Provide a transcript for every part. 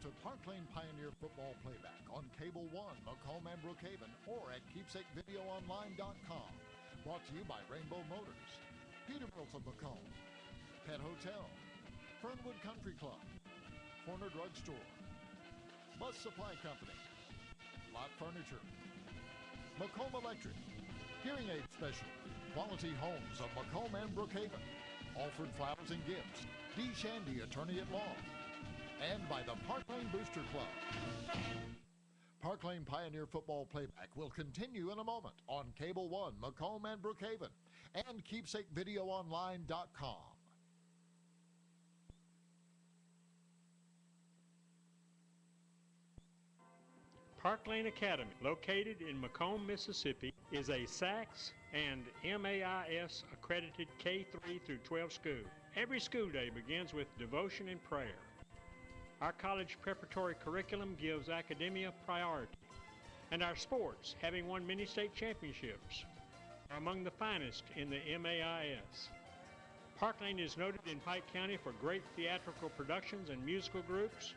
to Parklane Pioneer Football Playback on Cable 1, Macomb and Brookhaven, or at KeepsakeVideoOnline.com. Brought to you by Rainbow Motors, Peterbilt of Macomb, Pet Hotel, Fernwood Country Club, Corner Drug Store, Bus Supply Company, Lot Furniture, Macomb Electric, Hearing Aid Specialty, Quality Homes of Macomb and Brookhaven, Alfred Flowers and Gifts, D. Shandy, Attorney at Law, and by the Parklane Booster Club. Parklane Pioneer Football Playback will continue in a moment on Cable 1, Macomb and Brookhaven, and KeepsakeVideoOnline.com. Parklane Academy, located in Macomb, Mississippi, is a SACS and MAIS accredited K-3 through 12 school. Every school day begins with devotion and prayer. Our college preparatory curriculum gives academia priority, and our sports, having won many state championships, are among the finest in the MAIS. Parklane is noted in Pike County for great theatrical productions and musical groups.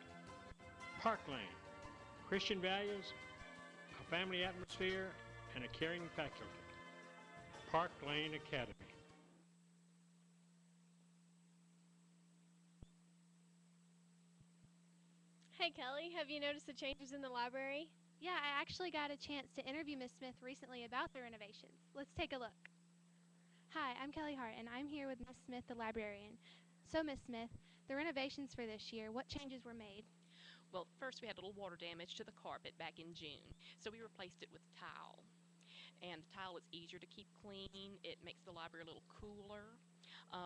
Parklane, Christian values, a family atmosphere, and a caring faculty. Parklane Academy. Hey Kelly, have you noticed the changes in the library? Yeah, I actually got a chance to interview Miss Smith recently about the renovations. Let's take a look. Hi, I'm Kelly Hart, and I'm here with Miss Smith, the librarian. So, Miss Smith, the renovations for this year, what changes were made? Well, first we had a little water damage to the carpet back in June, so we replaced it with tile. And the tile is easier to keep clean. It makes the library a little cooler.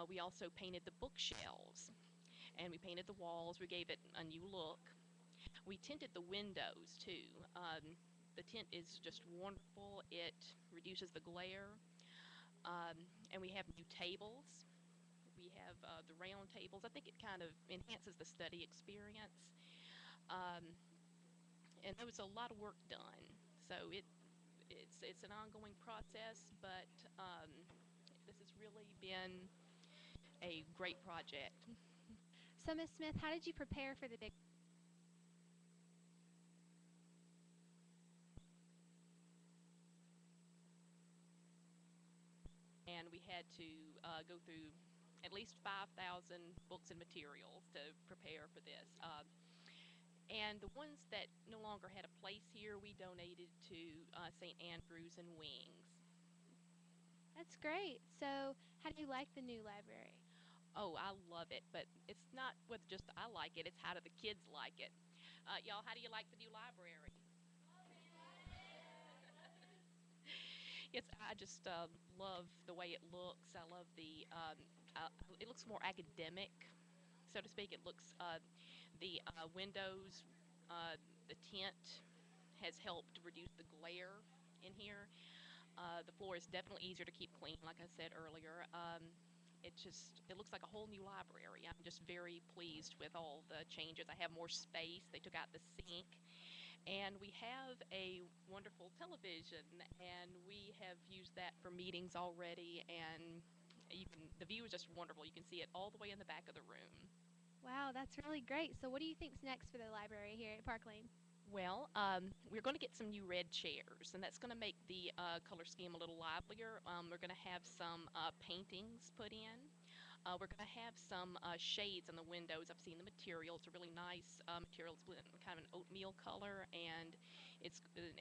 We also painted the bookshelves, and we painted the walls. We gave it a new look. We tinted the windows too. The tint is just wonderful. It reduces the glare. And we have new tables. We have the round tables. I think it kind of enhances the study experience. And there was a lot of work done, so it's an ongoing process, but this has really been a great project. So, Miss Smith, how did you prepare for the big... And we had to go through at least 5,000 books and materials to prepare for this. And the ones that no longer had a place here, we donated to St. Andrews and Wings. That's great. So, how do you like the new library? Oh, I love it, but it's not with just I like it, it's how do the kids like it. Y'all, how do you like the new library? I just love the way it looks. I love it looks more academic, so to speak. It looks, the windows, the tint has helped reduce the glare in here. The floor is definitely easier to keep clean, like I said earlier. It looks like a whole new library. I'm just very pleased with all the changes. I have more space. They took out the sink. And we have a wonderful television, and we have used that for meetings already, and the view is just wonderful. You can see it all the way in the back of the room. Wow, that's really great. So what do you think's next for the library here at Parklane? Well, we're going to get some new red chairs, and that's going to make the color scheme a little livelier. We're going to have some paintings put in. We're going to have some shades on the windows. I've seen the material. It's a really nice material. It's kind of an oatmeal color, and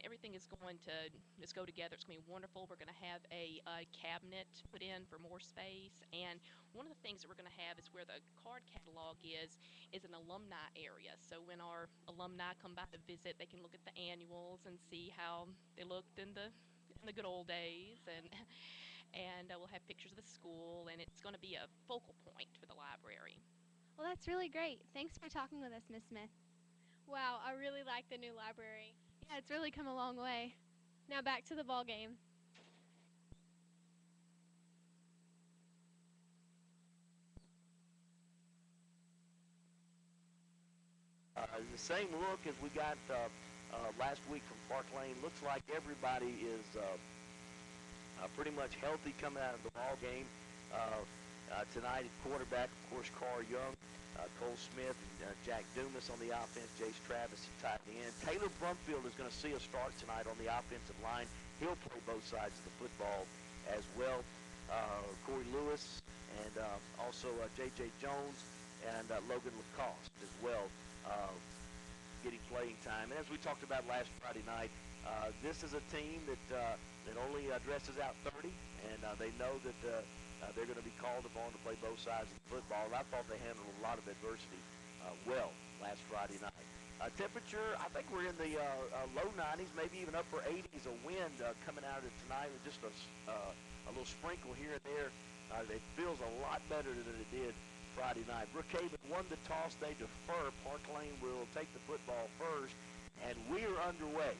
everything is going to just go together. It's going to be wonderful. We're going to have a cabinet put in for more space, and one of the things that we're going to have is where the card catalog is an alumni area. So when our alumni come by to visit, they can look at the annuals and see how they looked in the good old days, and we'll have pictures of the school, and it's going to be a focal point for the library. Well, that's really great. Thanks for talking with us, Miss Smith. Wow, I really like the new library. Yeah, it's really come a long way. Now back to the ball game. The same look as we got last week from Parklane. Looks like everybody is pretty much healthy coming out of the ball game tonight. At quarterback, of course, Carl Young. Cole Smith and Jack Dumas on the offense, Jace Travis at tight end. Caleb Brumfield is going to see a start tonight on the offensive line. He'll play both sides of the football as well. Corey Lewis and also J.J. Jones and Logan Lacoste as well getting playing time. And as we talked about last Friday night, this is a team that only dresses out 30, and they know that they're going to be called upon to play both sides of the football. And I thought they handled a lot of adversity well last Friday night. Temperature, I think we're in the low 90s, maybe even upper 80s. A wind coming out of it tonight with just a little sprinkle here and there. It feels a lot better than it did Friday night. Brookhaven won the toss. They defer. Parklane will take the football first, and we are underway.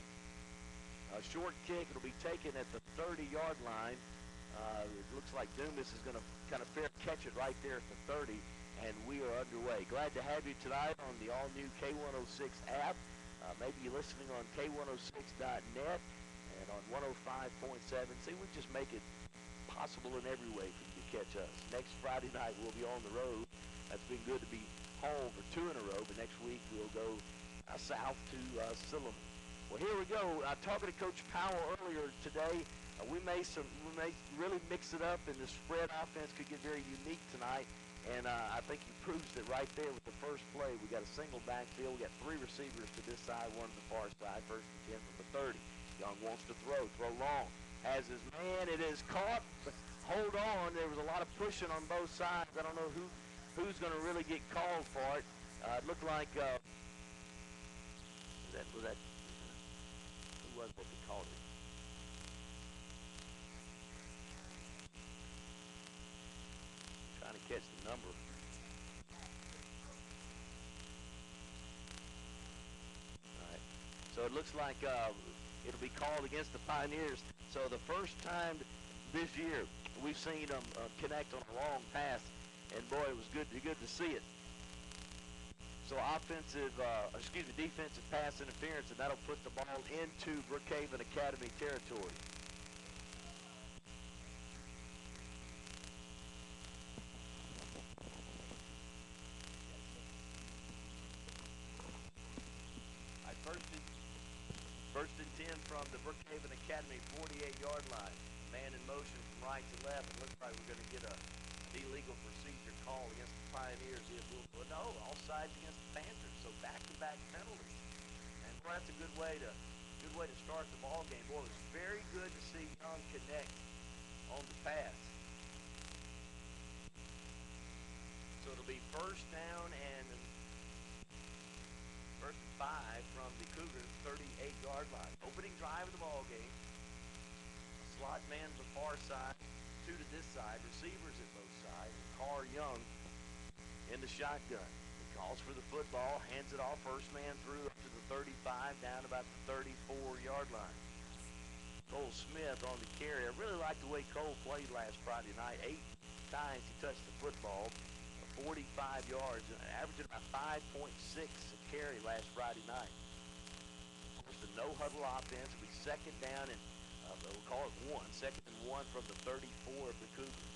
A short kick. It'll be taken at the 30-yard line. It looks like Dumas is going to kind of fair catch it right there at the 30, and we are underway. Glad to have you tonight on the all-new K106 app. Maybe you're listening on K106.net and on 105.7. See, we just make it possible in every way for you to catch us. Next Friday night, we'll be on the road. That's been good to be home for 2 in a row, but next week we'll go south to Silliman. Well, here we go. Talking to Coach Powell earlier today, we may really mix it up, and the spread offense could get very unique tonight. And I think he proves it right there with the first play. We got a single backfield. We got 3 receivers to this side, 1 to the far side. First and 10 from the 30. Young wants to throw long. Has his man. It is caught. But hold on. There was a lot of pushing on both sides. I don't know who's going to really get called for it. It looked like who was what they called it? Trying to catch the number. All right. So it looks like it'll be called against the Pioneers. So the first time this year we've seen them connect on a long pass, and boy, it was good to see it. So defensive pass interference, and that'll put the ball into Brookhaven Academy territory. First and 10 from the Brookhaven Academy 48-yard line. Man in motion from right to left. It looks like we're going to get an illegal procedure call against the Pioneers. Offsides against the Panthers. So back-to-back penalties. And boy, that's a good way to start the ball game. Boy, it was very good to see Young connect on the pass. So it'll be first down and 5 from the Cougars 38-yard line. Opening drive of the ball game. A slot man to the far side, 2 to this side. Receivers at both sides. Carr Young in the shotgun. He calls for the football, hands it off. First man through up to the 35, down about the 34-yard line. Cole Smith on the carry. I really liked the way Cole played last Friday night. 8 times he touched the football. 45 yards, averaging about 5.6 a carry last Friday night. Of course, the no-huddle offense will be second down and we'll call it 1. Second and 1 from the 34 of the Cougars.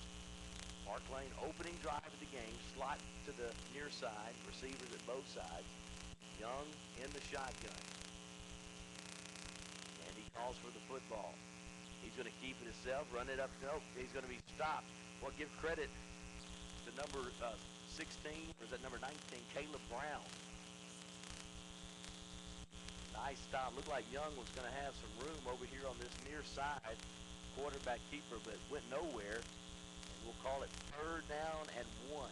Parklane opening drive of the game, slot to the near side, receivers at both sides. Young in the shotgun. And he calls for the football. He's going to keep it himself, run it up. Nope, he's going to be stopped. Well, give credit to number 16, or is that number 19, Caleb Brown. Nice stop. Looked like Young was going to have some room over here on this near side. Quarterback keeper, but went nowhere. And we'll call it 3rd down and 1.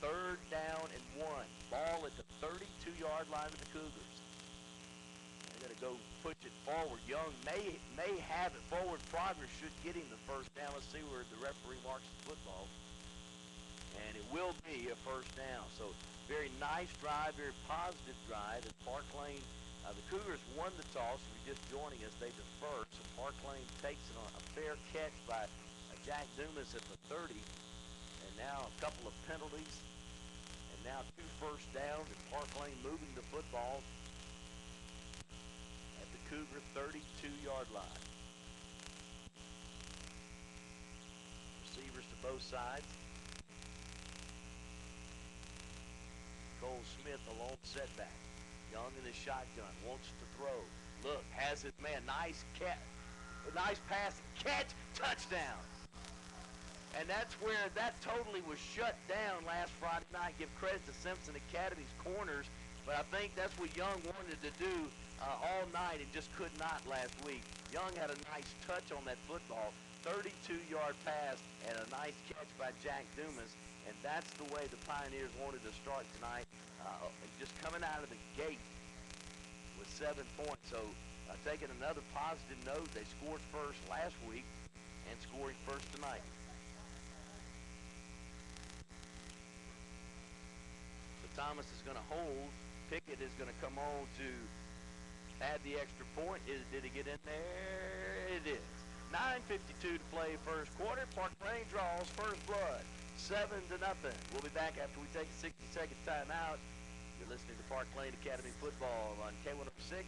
3rd down and 1. Ball at the 32-yard line of the Cougars. They're going to go push it forward. Young may have it. Forward progress should get him the first down. Let's see where the referee marks the football. And it will be a first down. So very nice drive, very positive drive. At Parklane, the Cougars won the toss. If you're just joining us, they defer. So Parklane takes it on a fair catch by Jack Dumas at the 30. And now a couple of penalties. And now 2 first downs. And Parklane moving the football at the Cougar 32-yard line. Receivers to both sides. Cole Smith, a lone setback. Young in the shotgun, wants to throw. Look, has it, man, nice catch. Nice pass, catch, touchdown. And that's where that totally was shut down last Friday night. Give credit to Simpson Academy's corners, but I think that's what Young wanted to do all night and just could not last week. Young had a nice touch on that football, 32-yard pass, and a nice catch by Jack Dumas, and that's the way the Pioneers wanted to start tonight, just coming out of the gate with 7 points. So taking another positive note, they scored first last week and scoring first tonight. So Thomas is going to hold. Pickett is going to come on to add the extra point. Did he get in there? It is. 9:52 to play first quarter. Parklane draws first blood, 7-0. We'll be back after we take a 60-second timeout. You're listening to Parklane Academy football on K106,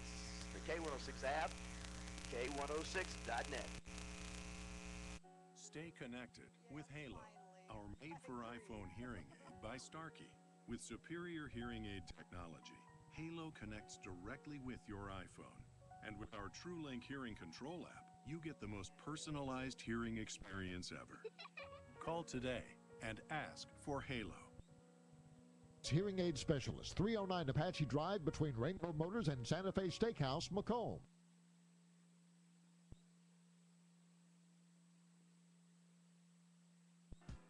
the K106 app, K106.net. Stay connected with Halo, our made-for-iPhone hearing aid by Starkey. With superior hearing aid technology, Halo connects directly with your iPhone. And with our TrueLink hearing control app, you get the most personalized hearing experience ever. Call today and ask for Halo. Hearing aid specialist, 309 Apache Drive between Rainbow Motors and Santa Fe Steakhouse, Macomb.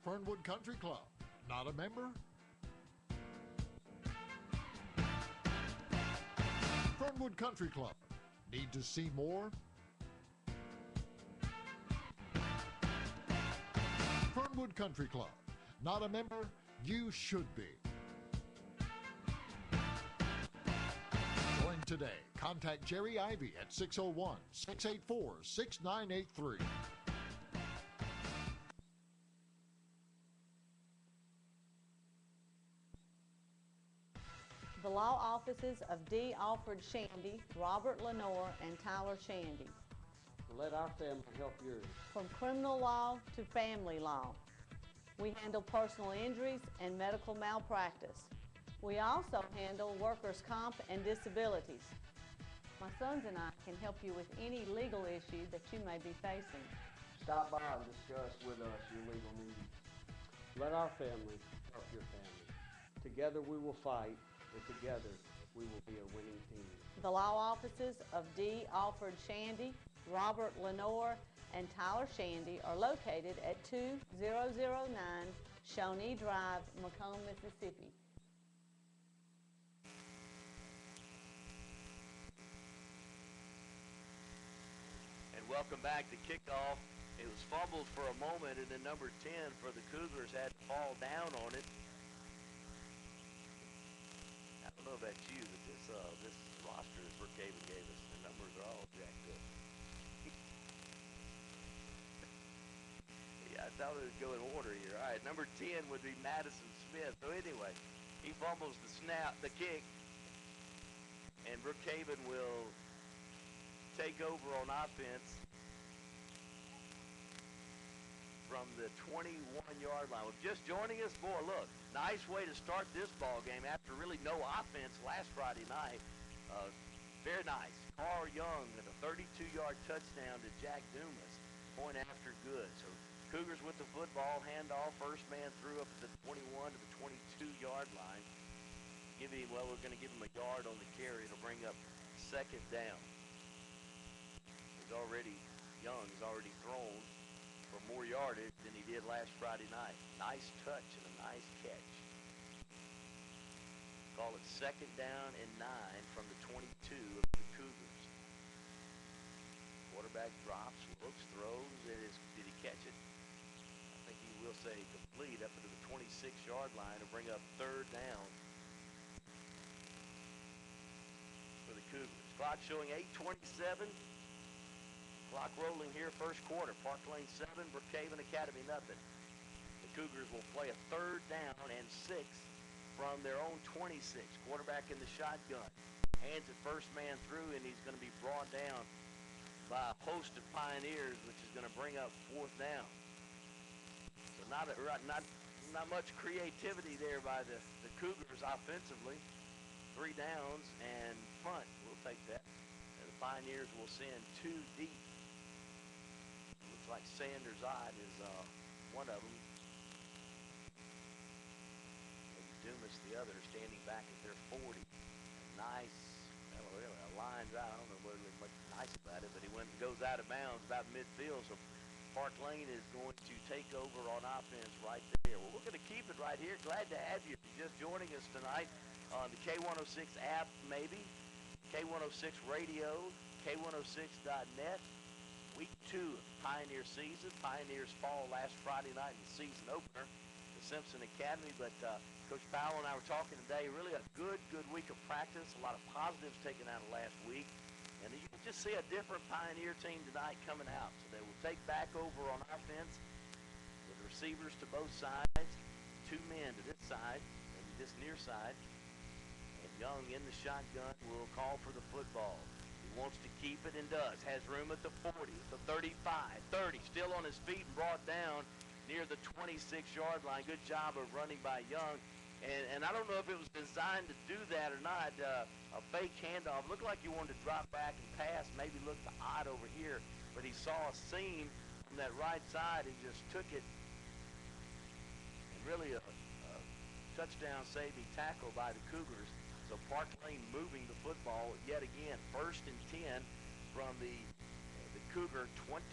Fernwood Country Club, not a member? Fernwood Country Club, need to see more? Fernwood Country Club, not a member? You should be. Join today. Contact Jerry Ivy at 601-684-6983. The law offices of D. Alfred Shandy, Robert Lenore, and Tyler Shandy. Let our family help yours. From criminal law to family law, we handle personal injuries and medical malpractice. We also handle workers' comp and disabilities. My sons and I can help you with any legal issue that you may be facing. Stop by and discuss with us your legal needs. Let our family help your family. Together we will fight, and together we will be a winning team. The law offices of D. Alfred Shandy, Robert Lenore, and Tyler Shandy are located at 2009 Shawnee Drive, Macomb, Mississippi. And welcome back to kickoff. It was fumbled for a moment, and then number 10 for the Cougars had to fall down on it. I don't know about you, but this roster is Brookhaven gave us. The numbers are all jacked up. Yeah, I thought it would go in order here. All right, number 10 would be Madison Smith. So anyway, he fumbles the kick, and Brookhaven will take over on offense from the 21-yard line. Well, just joining us, boy, look, nice way to start this ball game after really no offense last Friday night. Very nice. Carl Young with a 32-yard touchdown to Jack Dumas. Point after good. So Cougars with the football, handoff, first man through up at the 21 to the 22-yard line. We're going to give him a yard on the carry. It'll bring up second down. Young's already thrown for more yardage than he did last Friday night. Nice touch and a nice catch. Call it second down and 9 from the 22 of the Cougars. Quarterback drops, looks, throws. Did he catch it? I think he will say complete up into the 26-yard line to bring up third down for the Cougars. Clock showing 8:27. Clock rolling here, first quarter. Parklane 7, Brookhaven Academy nothing. The Cougars will play a third down and 6 from their own 26. Quarterback in the shotgun. Hands it first man through, and he's going to be brought down by a host of Pioneers, which is going to bring up fourth down. So not Not much creativity there by the Cougars offensively. 3 downs and punt. We'll take that. And the Pioneers will send 2 deep. Looks like Sanders Odd is one of them. Maybe Dumas the other, standing back at their 40. Nice. Well, really, a line drive. I don't know really much nice about it, but he went and goes out of bounds about midfield. So Parklane is going to take over on offense right there. Well, we're going to keep it right here. Glad to have you if you're just joining us tonight on the K106 app, maybe, K106 radio, K106.net. Week 2 of the Pioneer season. Pioneers fall last Friday night in the season opener, the Simpson Academy. But Coach Powell and I were talking today. Really a good week of practice. A lot of positives taken out of last week. And you can just see a different Pioneer team tonight coming out. So they will take back over on offense with receivers to both sides, 2 men to this side, maybe this near side. And Young in the shotgun will call for the football. He wants to keep it and does. Has room at the 40, the 35, 30, still on his feet and brought down near the 26-yard line. Good job of running by Young. And I don't know if it was designed to do that or not. A fake handoff. Looked like he wanted to drop back and pass. Maybe looked odd over here. But he saw a seam on that right side and just took it. And really a touchdown-saving tackle by the Cougars. So Parklane moving the football yet again. 1st and 10 from the Cougar 28.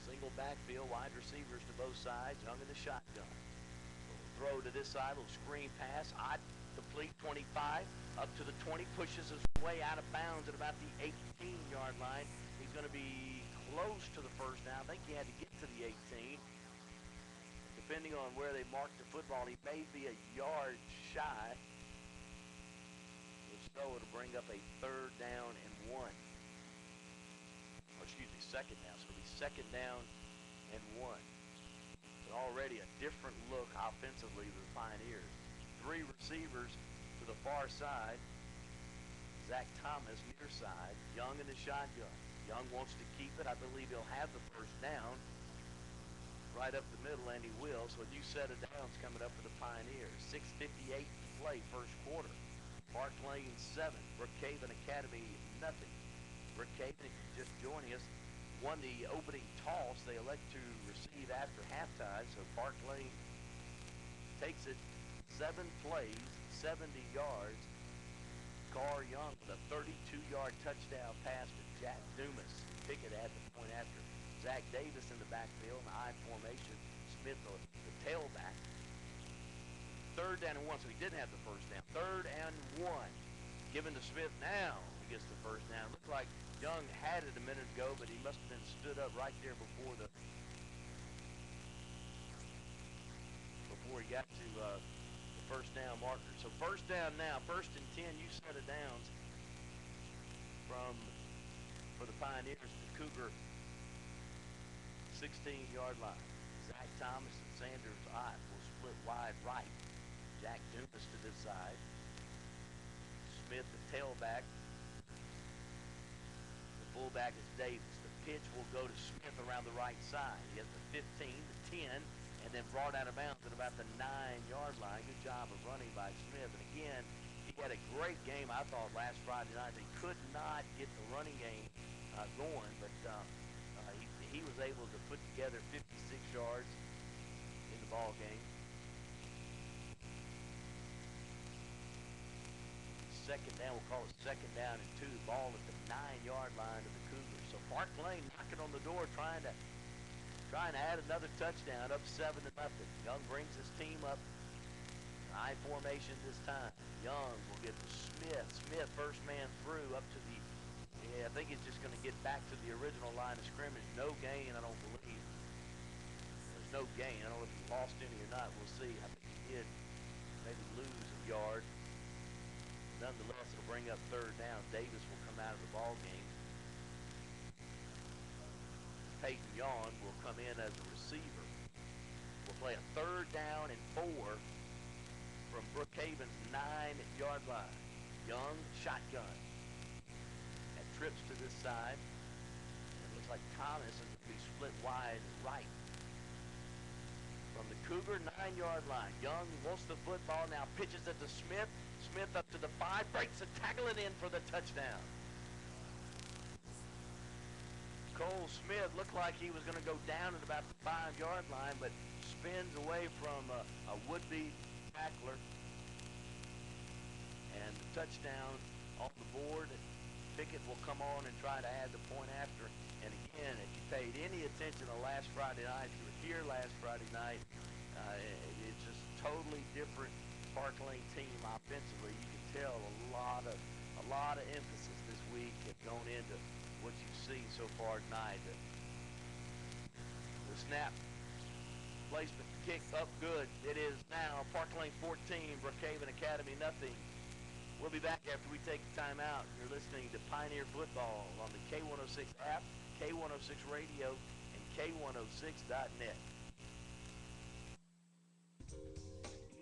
Single backfield, wide receivers to both sides. Young in the shotgun. Throw to this side, little screen pass. Odd complete, 25. Up to the 20, pushes his way out of bounds at about the 18-yard line. He's going to be close to the first down. I think he had to get to the 18. Depending on where they mark the football, he may be a yard shy. If so, it'll bring up a 3rd down and 1. Or excuse me, 2nd down. So it'll be 2nd down and 1. So already a different look offensively to the Pioneers. 3 receivers to the far side. Zach Thomas near side. Young in the shotgun. Young wants to keep it. I believe he'll have the first down. Right up the middle, and he will. So a new set of downs coming up for the Pioneers. 6:58 to play, first quarter. Parklane 7, Brookhaven Academy nothing. Brookhaven, if you're just joining us, won the opening toss. They elect to receive after halftime. So Parklane takes it 7 plays, 70 yards. Gar Young with a 32-yard touchdown pass to Jack Dumas. Pickett at the point after. Zach Davis in the backfield in the I formation. Smith, the tailback. 3rd down and 1, so he didn't have the first down. 3rd and 1. Given to Smith now. He gets the first down. Looked like Young had it a minute ago, but he must have been stood up right there before he got to the first down marker. So first down now. 1st and 10, you set of downs for the Pioneers. The Cougar 16-yard line. Zach Thomas and Sanders Ott will split wide right. Jack Dumas to this side. Smith, the tailback. The fullback is Davis. The pitch will go to Smith around the right side. He has the 15, the 10, and then brought out of bounds at about the 9-yard line. Good job of running by Smith. And again, he had a great game, I thought, last Friday night. They could not get the running game going, but he was able to put together 56 yards in the ball game. 2nd down, we'll call it 2nd down and 2. Ball at the 9-yard line of the Cougars. So Parklane knocking on the door, trying to add another touchdown, up 7-0. Young brings his team up. I formation this time. Young will get to Smith. Smith, first man through, up to the. I think he's just going to get back to the original line of scrimmage. No gain, I don't believe. There's no gain. I don't know if he lost any or not. We'll see. I think he did maybe lose a yard. Nonetheless, it'll bring up 3rd down. Davis will come out of the ball game. Peyton Yawn will come in as a receiver. We'll play a 3rd down and 4 from Brookhaven's 9-yard line. Young, shotgun. Trips to this side. And it looks like Thomas is going to be split wide right. from the Cougar 9-yard line. Young wants the football, now pitches it to Smith. Smith up to the 5, breaks a tackle and in for the touchdown. Cole Smith looked like he was going to go down at about the 5-yard line, but spins away from a would-be tackler. And the touchdown off the board. Pickett will come on and try to add the point after. And again, if you paid any attention to last Friday night, if you were here last Friday night, it's just totally different Parklane team offensively. You can tell a lot of emphasis this week have gone into what you've seen so far tonight. The snap, placement, kick up good. It is now Parklane 14, Brookhaven Academy nothing. We'll be back after we take a time out. You're listening to Pioneer Football on the K106 app, K106 radio, and K106.net.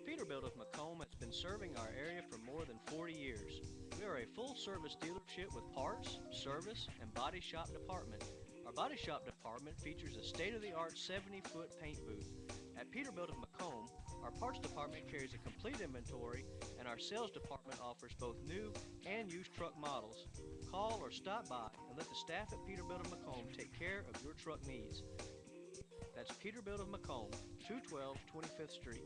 Peterbilt of Macomb has been serving our area for more than 40 years. We are a full-service dealership with parts, service, and body shop department. Our body shop department features a state-of-the-art 70-foot paint booth. At Peterbilt of Macomb, our parts department carries a complete inventory, and our sales department offers both new and used truck models. Call or stop by and let the staff at Peterbilt of Macomb take care of your truck needs. That's Peterbilt of Macomb, 212 25th Street.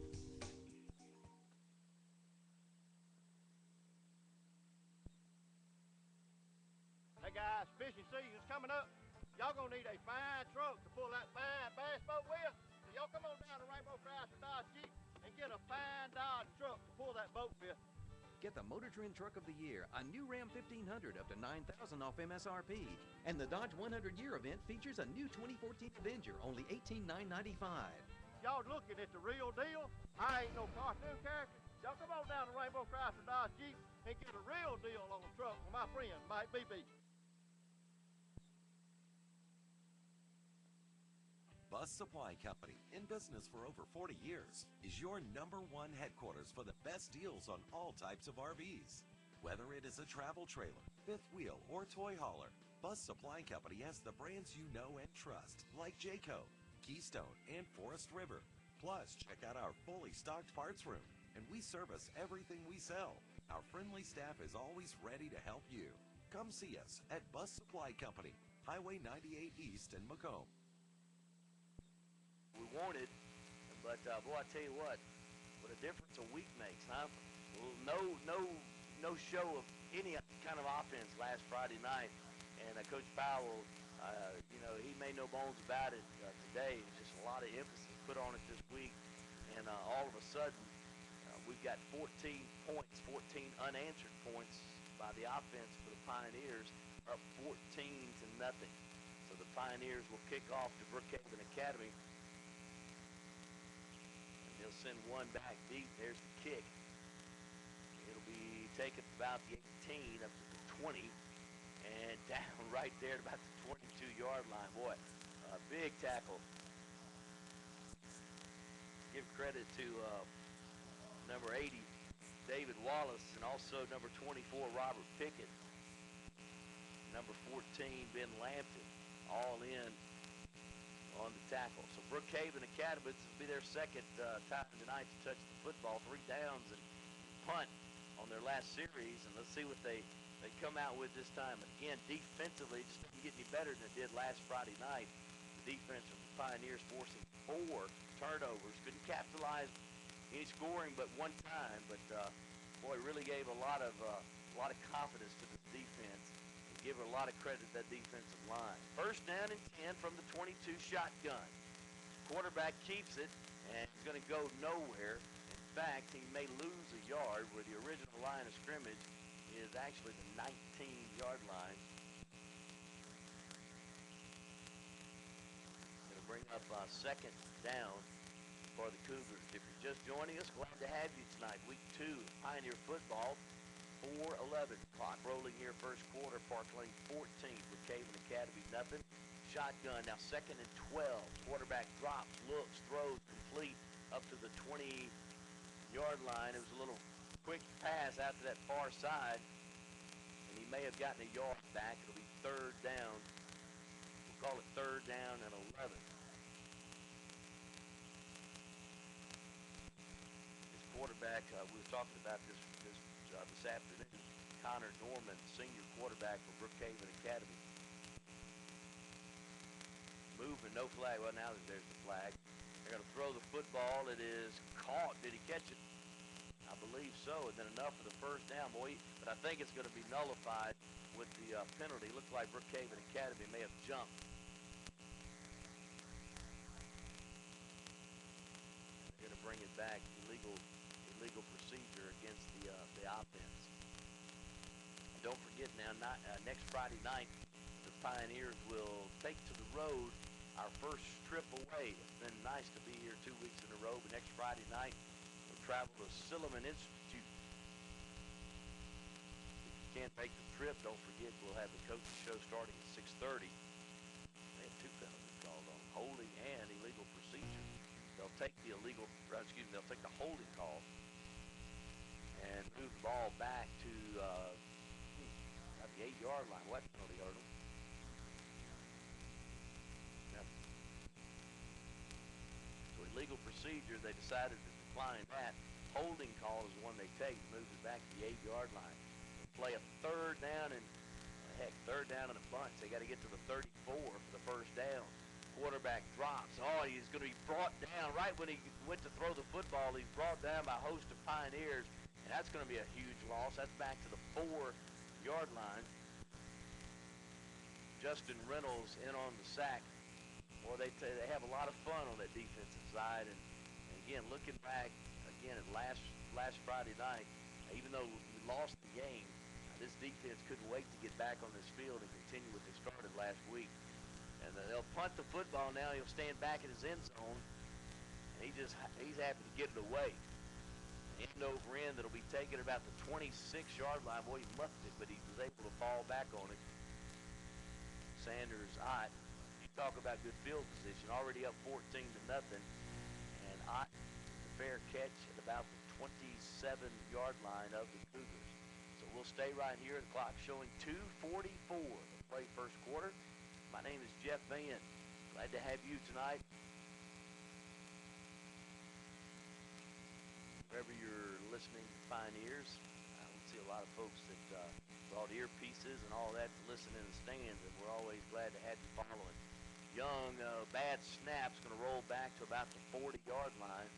Hey guys, fishing season's coming up. Y'all gonna need a fine truck to pull that fine bass boat with. So y'all come on down to Rainbow Chrysler Dodge Jeep and get a fine Dodge truck to pull that boat with. Get the Motor Trend Truck of the Year, a new Ram 1500 up to $9,000 off MSRP. And the Dodge 100-year event features a new 2014 Avenger, only $18,995. Y'all looking at the real deal? I ain't no cartoon character. Y'all come on down to Rainbow Chrysler Dodge Jeep and get a real deal on the truck with my friend Mike BB. Bus Supply Company, in business for over 40 years, is your #1 headquarters for the best deals on all types of RVs. Whether it is a travel trailer, fifth wheel, or toy hauler, Bus Supply Company has the brands you know and trust, like Jayco, Keystone, and Forest River. Plus, check out our fully stocked parts room, and we service everything we sell. Our friendly staff is always ready to help you. Come see us at Bus Supply Company, Highway 98 East in Macomb. We wanted, but boy, I tell you what a difference a week makes, huh? Well, no show of any kind of offense last Friday night, and Coach Powell, he made no bones about it today. It's just a lot of emphasis put on it this week, and all of a sudden, we've got 14 points, 14 unanswered points by the offense for the Pioneers, up 14-0. So the Pioneers will kick off to Brookhaven Academy. They'll send one back deep. There's the kick. It'll be taken about the 18 up to the 20 and down right there at about the 22-yard line. Boy, a big tackle. Give credit to number 80, David Wallace, and also number 24, Robert Pickett. Number 14, Ben Lampton, all in on the tackle. So Brookhaven Academy, this will be their second time tonight to touch the football. 3 downs and punt on their last series, and let's see what they come out with this time. Again, defensively, it just didn't get any better than it did last Friday night. The defense from the Pioneers forcing 4 turnovers. Couldn't capitalize any scoring but one time, but boy, really gave a lot of confidence to the defense. Give her a lot of credit to that defensive line. First down and 10 from the 22 shotgun. Quarterback keeps it, and he's going to go nowhere. In fact, he may lose a yard where the original line of scrimmage is actually the 19-yard line. Going to bring up second down for the Cougars. If you're just joining us, glad to have you tonight. Week 2 of Pioneer Football. 4:11 clock rolling here first quarter. Parklane 14, Brookhaven Academy nothing. Shotgun now 2nd and 12. Quarterback drops, looks, throws, complete up to the 20-yard line. It was a little quick pass out to that far side, and he may have gotten a yard back. It'll be 3rd down. We'll call it 3rd down and 11. quarterback, we were talking about this afternoon. Connor Norman, senior quarterback for Brookhaven Academy. Movement, no flag. Well, now there's the flag. They're going to throw the football. It is caught. Did he catch it? I believe so. And then enough for the first down, boy. But I think it's going to be nullified with the penalty. Looks like Brookhaven Academy may have jumped. They're going to bring it back. Illegal procedure against the offense. And don't forget now, next Friday night, the Pioneers will take to the road our first trip away. It's been nice to be here 2 weeks in a row, but next Friday night, we'll travel to Silliman Institute. If you can't make the trip, don't forget we'll have the coaches show starting at 6:30. They have 2 penalties called on, holding and illegal procedure. They'll take the they'll take the holding call and move the ball back to at the 8-yard line. What penalty hurt them? So illegal procedure, they decided to decline that. Holding call is the one they take, moves it back to the 8-yard line. They play a third down and a bunch. They got to get to the 34 for the first down. Quarterback drops. Oh, he's going to be brought down right when he went to throw the football. He's brought down by a host of Pioneers, and that's going to be a huge loss. That's back to the 4-yard line. Justin Reynolds in on the sack. Boy, they have a lot of fun on that defensive side. And again, looking back again at last Friday night, even though we lost the game, this defense couldn't wait to get back on this field and continue what they started last week. And they'll punt the football now. He'll stand back in his end zone, and he's happy to get it away. End over end, it'll be taken about the 26-yard line. Boy, he muffed it, but he was able to fall back on it. Sanders, Ott, you talk about good field position, already up 14-0, and Ott, the fair catch at about the 27-yard line of the Cougars. So we'll stay right here. The clock showing 2:44 to play first quarter. My name is Jeff Van. Glad to have you tonight. Wherever you're listening to Pioneers, I don't see a lot of folks that brought earpieces and all that to listen in the stands, and we're always glad to have you following. Young, bad snap's going to roll back to about the 40-yard line.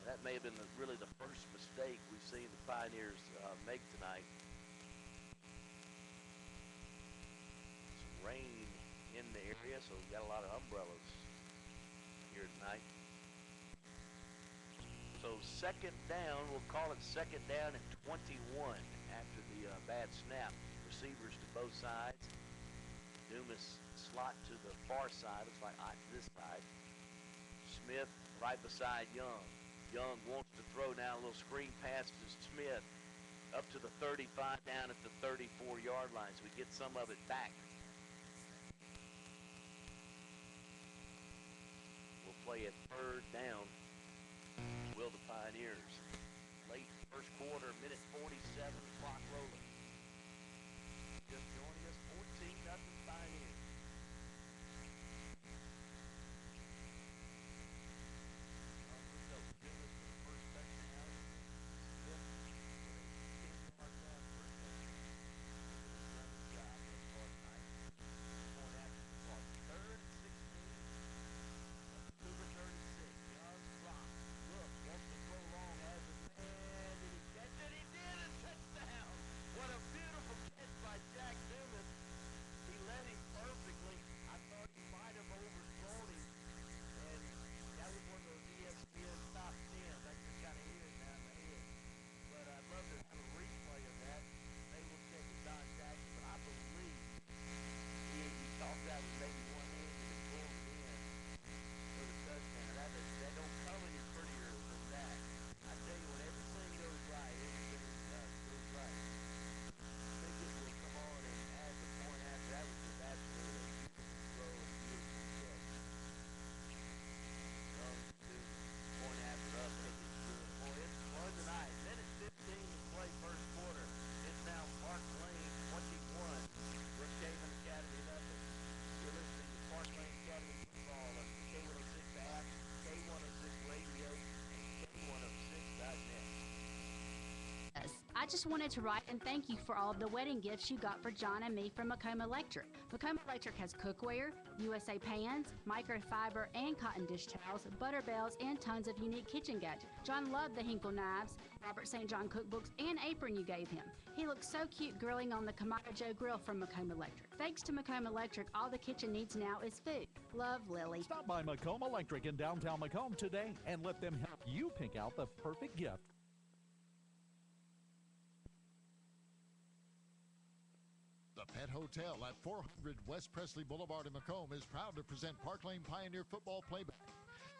And that may have been really the first mistake we've seen the Pioneers make tonight. Rain in the area, so we've got a lot of umbrellas here tonight. So second down, we'll call it second down and 21 after the bad snap. Receivers to both sides. Dumas slot to the far side, looks like Ott to this side. Smith right beside Young. Young wants to throw now, a little screen pass to Smith up to the 35, down at the 34-yard line, so we get some of it back. Play at third down. Will the Pioneers. Late first quarter, minute 47, clock rolling. Just joining us, 14-0 Pioneers. Third and 16. Cougar 36. Young drops. Look, wants to throw just wanted to write and thank you for all of the wedding gifts you got for John and me from Macomb Electric. Macomb Electric has cookware, USA pans, microfiber and cotton dish towels, butter bells, and tons of unique kitchen gadgets. John loved the Hinkle knives, Robert St. John cookbooks, and apron you gave him. He looked so cute grilling on the Kamado Joe grill from Macomb Electric. Thanks to Macomb Electric, all the kitchen needs now is food. Love, Lily. Stop by Macomb Electric in downtown Macomb today and let them help you pick out the perfect gift. The Pet Hotel at 400 West Presley Boulevard in Macomb is proud to present Parklane Pioneer Football Playback.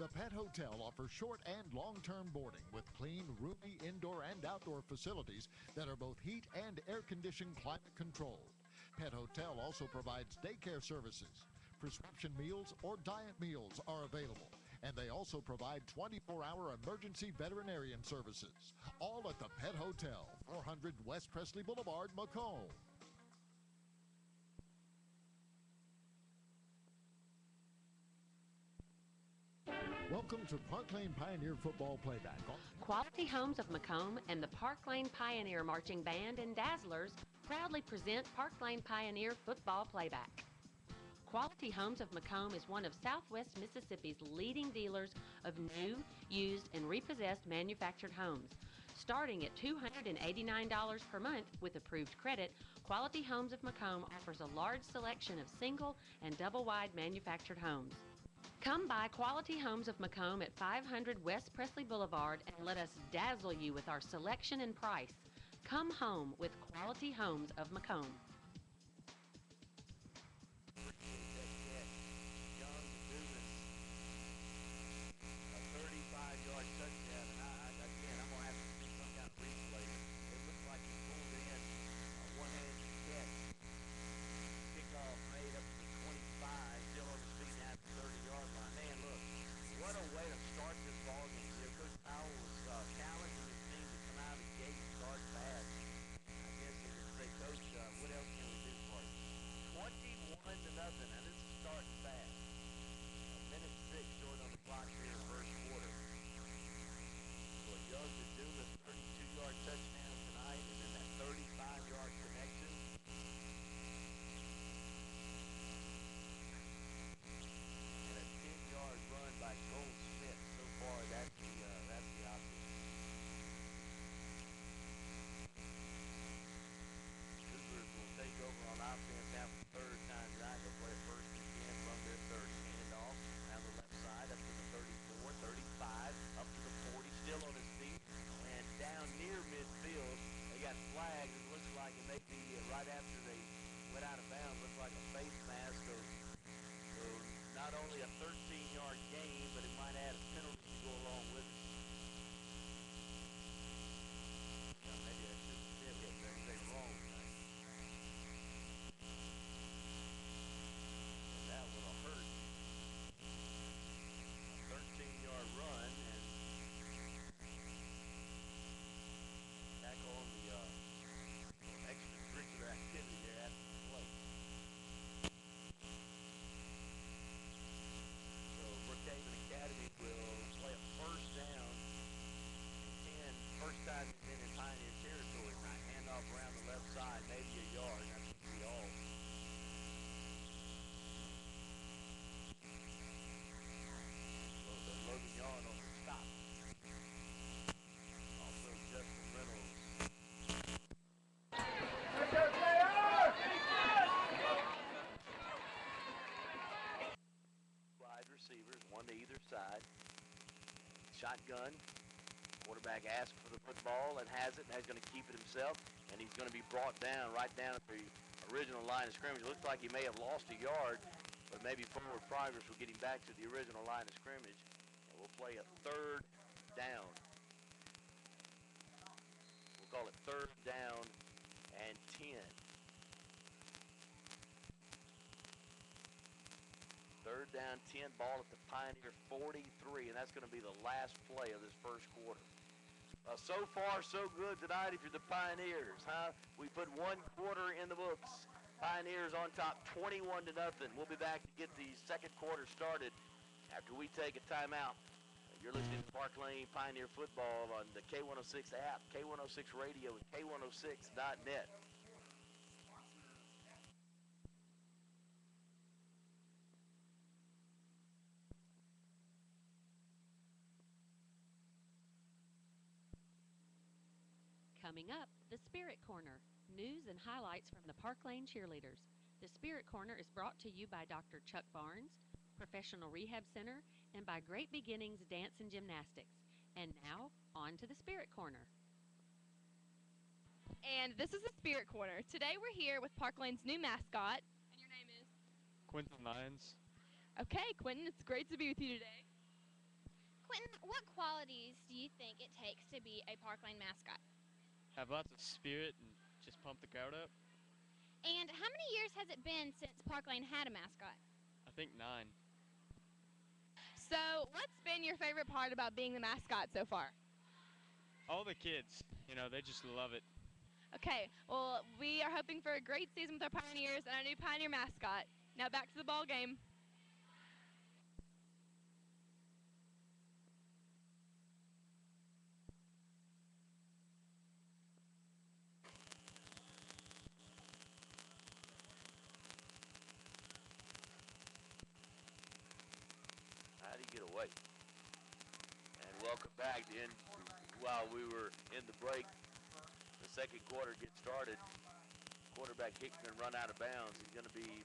The Pet Hotel offers short and long-term boarding with clean, roomy indoor and outdoor facilities that are both heat and air-conditioned climate controlled. Pet Hotel also provides daycare services. Prescription meals or diet meals are available, and they also provide 24-hour emergency veterinarian services. All at the Pet Hotel, 400 West Presley Boulevard, Macomb. Welcome to Parklane Pioneer Football Playback. Quality Homes of Macomb and the Parklane Pioneer Marching Band and Dazzlers proudly present Parklane Pioneer Football Playback. Quality Homes of Macomb is one of Southwest Mississippi's leading dealers of new, used, and repossessed manufactured homes. Starting at $289 per month with approved credit, Quality Homes of Macomb offers a large selection of single and double-wide manufactured homes. Come by Quality Homes of Macomb at 500 West Presley Boulevard and let us dazzle you with our selection and price. Come home with Quality Homes of Macomb. Shotgun. Quarterback asks for the football and has it, and he's going to keep it himself, and he's going to be brought down right down at the original line of scrimmage. It looks like he may have lost a yard, but maybe forward progress will get him back to the original line of scrimmage. And we'll play a third down. We'll call it third down and 10. Third down, 10, ball at the Pioneer 43, and that's going to be the last play of this first quarter. So far, so good tonight if you're the Pioneers, huh? We put one quarter in the books. Pioneers on top, 21-0. We'll be back to get the second quarter started after we take a timeout. You're listening to Parklane Pioneer Football on the K106 app, K106 Radio, and K106.net. Coming up, the Spirit Corner, news and highlights from the Parklane cheerleaders. The Spirit Corner is brought to you by Dr. Chuck Barnes, Professional Rehab Center, and by Great Beginnings Dance and Gymnastics. And now, on to the Spirit Corner. And this is the Spirit Corner. Today we're here with Parklane's new mascot. And your name is? Quentin Lyons. Okay, Quentin, it's great to be with you today. Quentin, what qualities do you think it takes to be a Parklane mascot? Have lots of spirit and just pump the crowd up. And how many years has it been since Parklane had a mascot? I think 9. So, what's been your favorite part about being the mascot so far? All the kids, they just love it. Okay, well, we are hoping for a great season with our Pioneers and our new Pioneer mascot. Now back to the ball game. How do you get away? And welcome back. While we were in the break, the second quarter gets started. Quarterback Hickman run out of bounds. He's going to be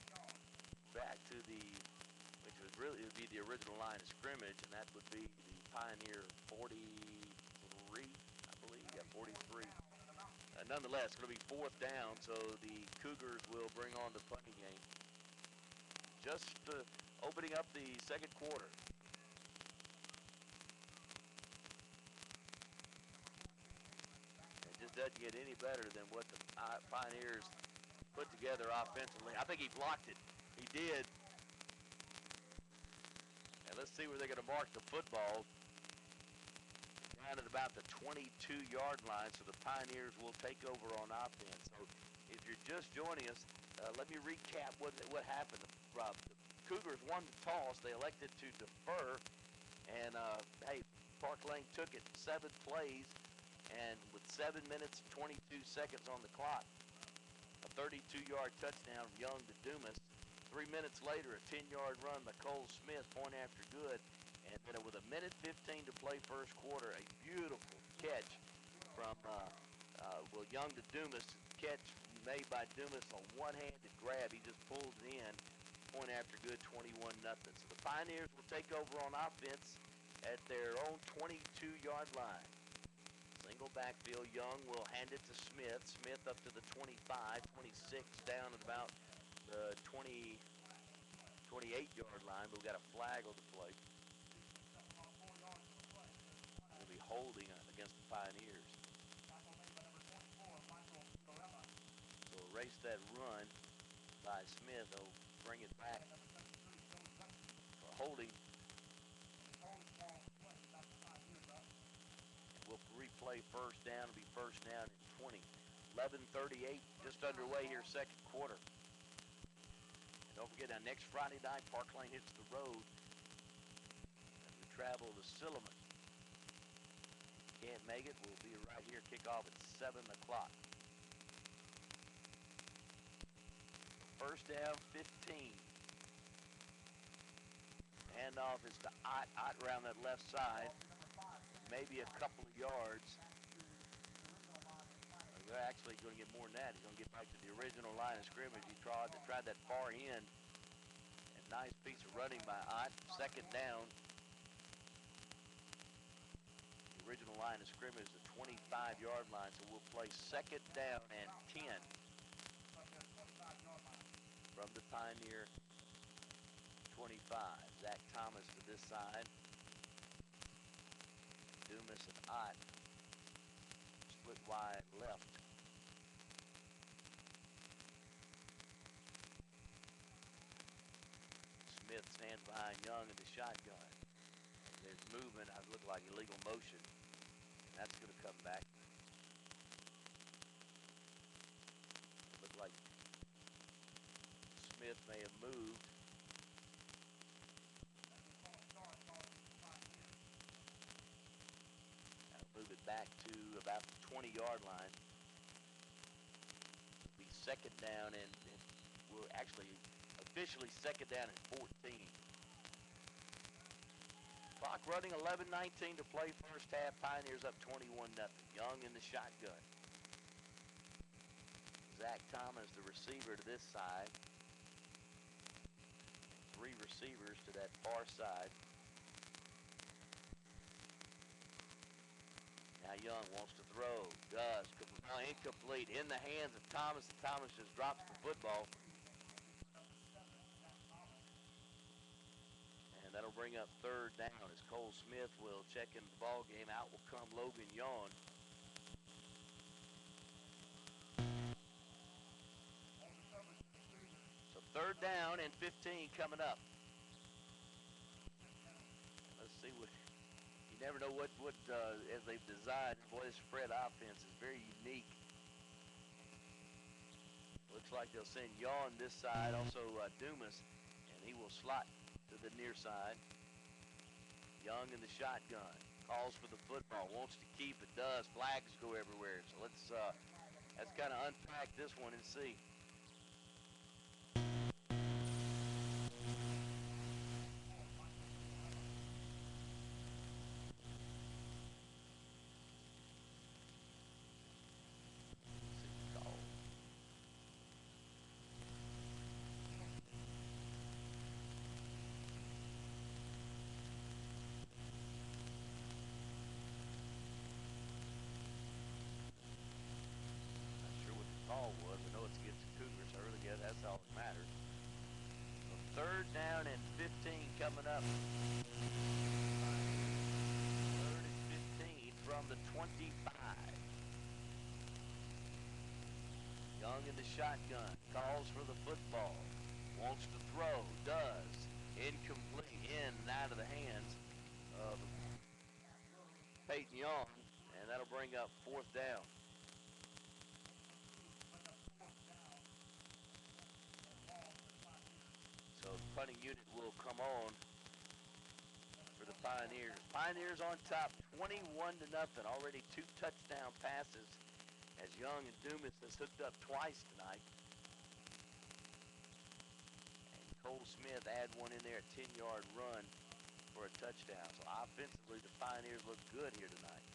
back to which would be the original line of scrimmage, and that would be the Pioneer 43, I believe. Yeah, 43. Nonetheless, it's going to be 4th down, so the Cougars will bring on the punting game. Just opening up the second quarter. It just doesn't get any better than what the Pioneers put together offensively. I think he blocked it. He did. And let's see where they're going to mark the football. Down at about the 22-yard line, so the Pioneers will take over on offense. So if you're just joining us, let me recap what happened. The Cougars won the toss. They elected to defer, and Parklane took it 7 plays, and with 7 minutes and 22 seconds on the clock, a 32-yard touchdown from Young to Dumas. 3 minutes later, a 10-yard run by Cole Smith, point after good. And then with a minute 15 to play first quarter, a beautiful catch from Young to Dumas. Catch made by Dumas, a one-handed grab. He just pulled it in. Point after good, 21-0. So the Pioneers will take over on offense at their own 22-yard line. Single backfield. Young will hand it to Smith. Smith up to the 25, 26, down at about the 28-yard line. But we've got a flag on the play. We'll be holding against the Pioneers. So erase that run by Smith. They'll bring it back for holding. We'll replay first down. It'll be first down at 20. 11:38, just underway here, second quarter. And don't forget, now next Friday night, Parklane hits the road. And we travel to Silliman. Can't make it, we'll be right here, kickoff at 7 o'clock. First down, 15. Handoff is to Ott around that left side. Maybe a couple of yards. They're actually going to get more than that. He's going to get back to the original line of scrimmage. He tried that far end. And nice piece of running by Ott. Second down. The original line of scrimmage is the 25-yard line, so we'll play second down and 10 from the Pioneer 25. Zach Thomas to this side. Dumas and Ott split wide left. Smith stands behind Young in the shotgun. There's movement. It looked like illegal motion. That's going to come back. It looked like Smith may have moved. back to about the 20-yard line. It'll be second down, and we're actually officially second down and 14. Clock running, 11:19 to play first half. Pioneers up 21-0. Young in the shotgun. Zach Thomas, the receiver to this side. 3 receivers to that far side. Now Young wants to throw. Does. Incomplete. In the hands of Thomas, and Thomas just drops the football. And that'll bring up third down as Cole Smith will check into the ball game. Out will come Logan Yawn. So third down and 15 coming up. Let's see what, you never know what as they've designed. Boy, this spread offense is very unique. Looks like they'll send Yawn this side, also Dumas, and he will slot to the near side. Young in the shotgun, calls for the football, wants to keep it, does. Flags go everywhere. So let's kind of unpack this one and see. That's all that matters. So third down and 15 coming up. Third and 15 from the 25. Young in the shotgun, calls for the football, wants to throw, does. Incomplete, in and out of the hands of Peyton Young, and that'll bring up fourth down. So the punting unit will come on for the Pioneers. Pioneers on top, 21-0. Already 2 touchdown passes as Young and Dumas has hooked up twice tonight. And Cole Smith add one in there, a 10-yard run for a touchdown. So offensively, the Pioneers look good here tonight.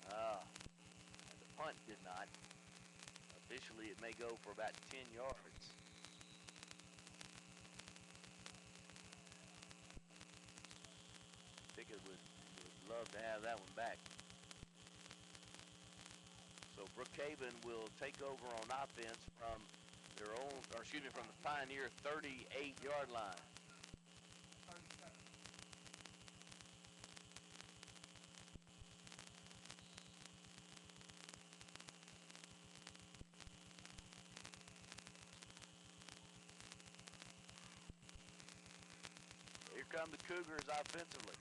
The punt did not. Officially, it may go for about 10 yards. Pickett would love to have that one back. So Brookhaven will take over on offense from their own, or excuse me, from the Pioneer 38-yard line. Here come the Cougars offensively.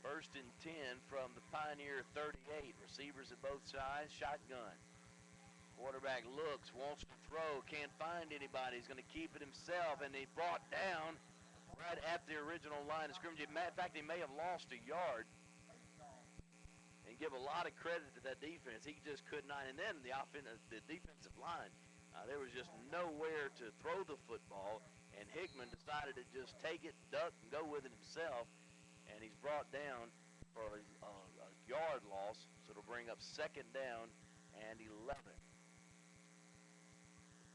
First and 10 from the Pioneer 38. Receivers at both sides, shotgun. Quarterback looks, wants to throw, can't find anybody. He's going to keep it himself, and he brought down right at the original line of scrimmage. In fact, he may have lost a yard. And give a lot of credit to that defense. He just could not. And then the defensive line, there was just nowhere to throw the football, and Hickman decided to just take it, duck, and go with it himself. And he's brought down for a yard loss, so it'll bring up second down and 11.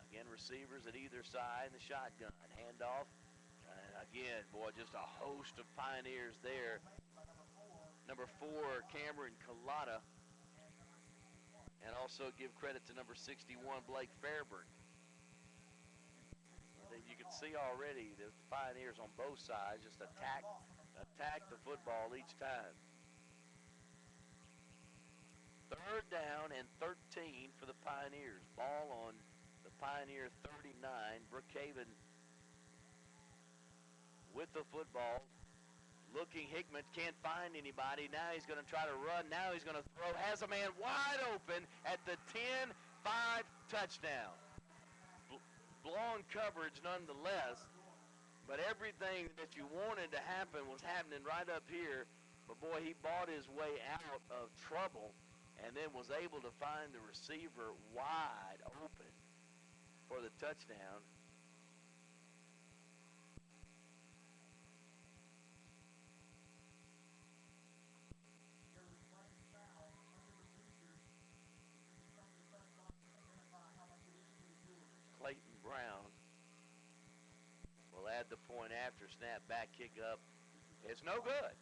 Again, receivers at either side, the shotgun, handoff. And again, boy, just a host of Pioneers there. Number 4, Cameron Collada. And also give credit to number 61, Blake Fairburn. You can see already the Pioneers on both sides just attack the football each time. Third down and 13 for the Pioneers. Ball on the Pioneer 39. Brookhaven with the football. Looking, Hickman can't find anybody. Now he's going to try to run. Now he's going to throw. Has a man wide open at the 10-5 touchdown. Blown coverage nonetheless. But everything that you wanted to happen was happening right up here. But boy, he bought his way out of trouble and then was able to find the receiver wide open for the touchdown. Clayton Brown will add the point after snap, back kick up. It's no good.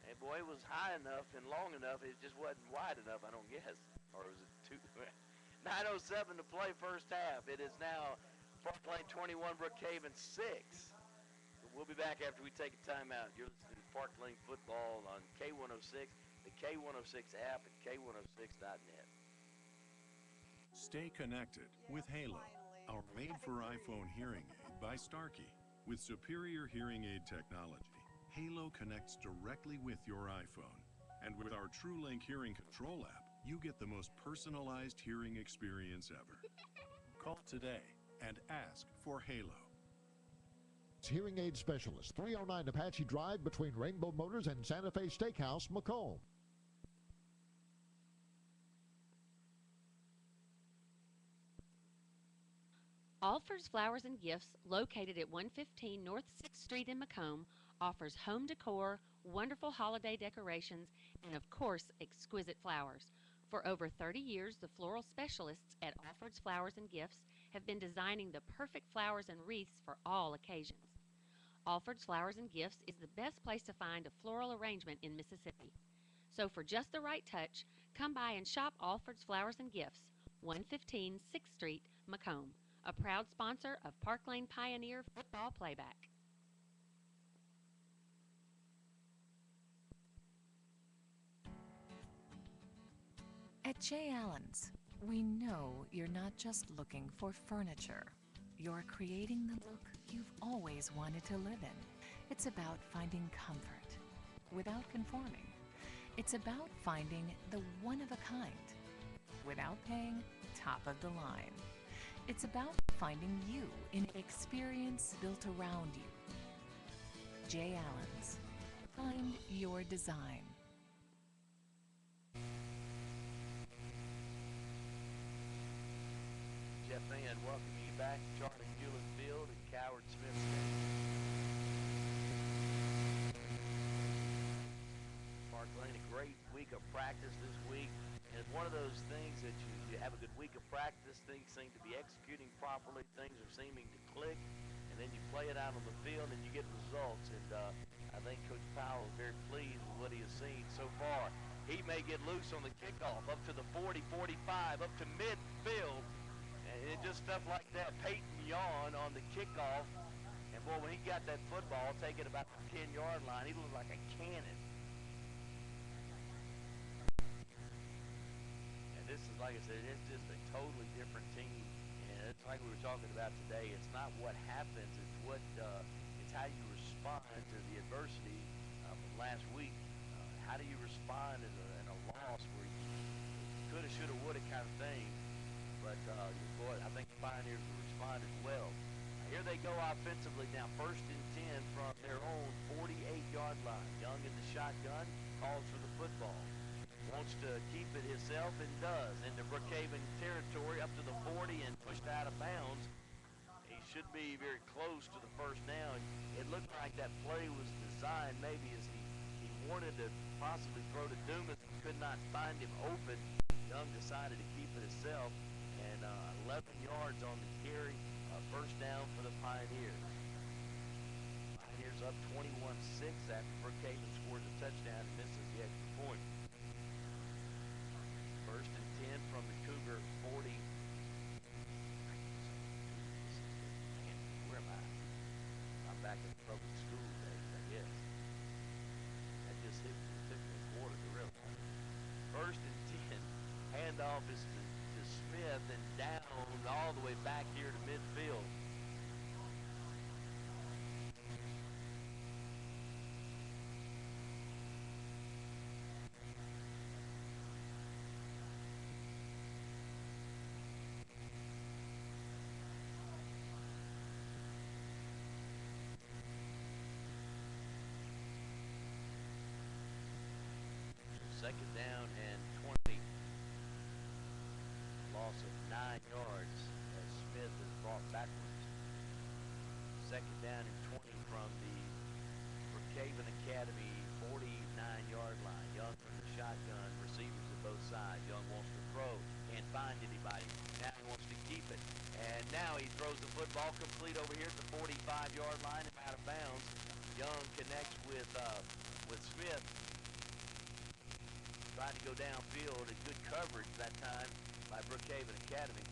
And boy, it was high enough and long enough. It just wasn't wide enough, I don't guess. Or was it 9:07 to play first half. It is now Parklane 21, Brookhaven 6. We'll be back after we take a timeout. You're listening to Parklane Football on K106, the K106 app, and K106.net. Stay connected with Halo, our made-for-iPhone hearing aid by Starkey. With superior hearing aid technology, Halo connects directly with your iPhone. And with our TrueLink hearing control app, you get the most personalized hearing experience ever. Call today and ask for Halo. Hearing aid specialist, 309 Apache Drive between Rainbow Motors and Santa Fe Steakhouse, Macomb. Alford's Flowers and Gifts, located at 115 North 6th Street in Macomb, offers home decor, wonderful holiday decorations, and of course, exquisite flowers. For over 30 years, the floral specialists at Alford's Flowers and Gifts have been designing the perfect flowers and wreaths for all occasions. Alford's Flowers and Gifts is the best place to find a floral arrangement in Mississippi. So for just the right touch, come by and shop Alford's Flowers and Gifts, 115 6th Street, Macomb, a proud sponsor of Parklane Pioneer Football Playback. At J. Allen's, we know you're not just looking for furniture. You're creating the look you've always wanted to live in. It's about finding comfort without conforming. It's about finding the one of a kind without paying top of the line. It's about finding you in an experience built around you. J. Allen's. Find your design. Jeff Van welcoming you back to Charlie Hewlett Field and Coward Smith Stadium. Parklane, a great week of practice this week. And it's one of those things that you have a good week of practice, things seem to be executing properly, things are seeming to click, and then you play it out on the field and you get results. And I think Coach Powell is very pleased with what he has seen so far. He may get loose on the kickoff, up to the 40, 45, up to midfield. And just stuff like that. Peyton Yawn on the kickoff. And boy, when he got that football, taking about the 10-yard line, he looked like a cannon. And this is, like I said, it's just a totally different team. And it's like we were talking about today. It's not what happens, it's what, it's how you respond to the adversity from last week. How do you respond in a loss where you coulda, shoulda, woulda kind of thing? But, boy, I think the Pioneers will respond as well. Here they go offensively now. 1st and 10 from their own 48-yard line. Young in the shotgun, calls for the football. Wants to keep it himself and does. Into Brookhaven territory, up to the 40 and pushed out of bounds. He should be very close to the first down. It looked like that play was designed maybe as he wanted to possibly throw to Dumas and could not find him open. Young decided to keep it himself. And 11 yards on the carry, first down for the Pioneers. Pioneers up 21-6 after Brookhaven scores a touchdown and misses the extra point. 1st and 10 from the Cougar 40. Man, where am I? I'm back in public school days, I guess. That just hit me. It took me a quarter to realize. 1st and 10. Handoff is to Smith and down all the way back here to midfield. Second down and 20. Loss of 9 yards as Smith is brought backwards. Second down and 20 from the Brookhaven Academy 49-yard line. Young from the shotgun, receivers at both sides. Young wants to throw, can't find anybody. Now he wants to keep it. And now he throws the football complete over here at the 45-yard line and out of bounds. Young connects with Smith. Trying to go downfield and good coverage that time by Brookhaven Academy.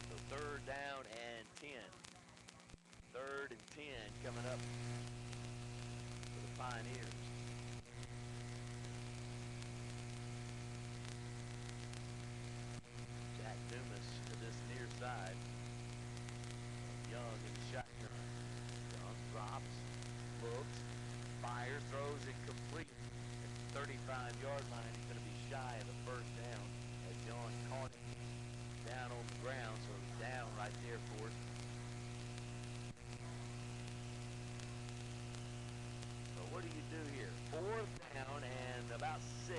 So third down and 10. Third and 10 coming up for the Pioneers. Jack Dumas to this near side. Young in the shotgun. Young drops, looks, fires, throws incomplete. At the 35-yard line, he's going to be shy of the first down as Young caught him down on the ground, so he's down right there for us. So what do you do here? Fourth down and about 6.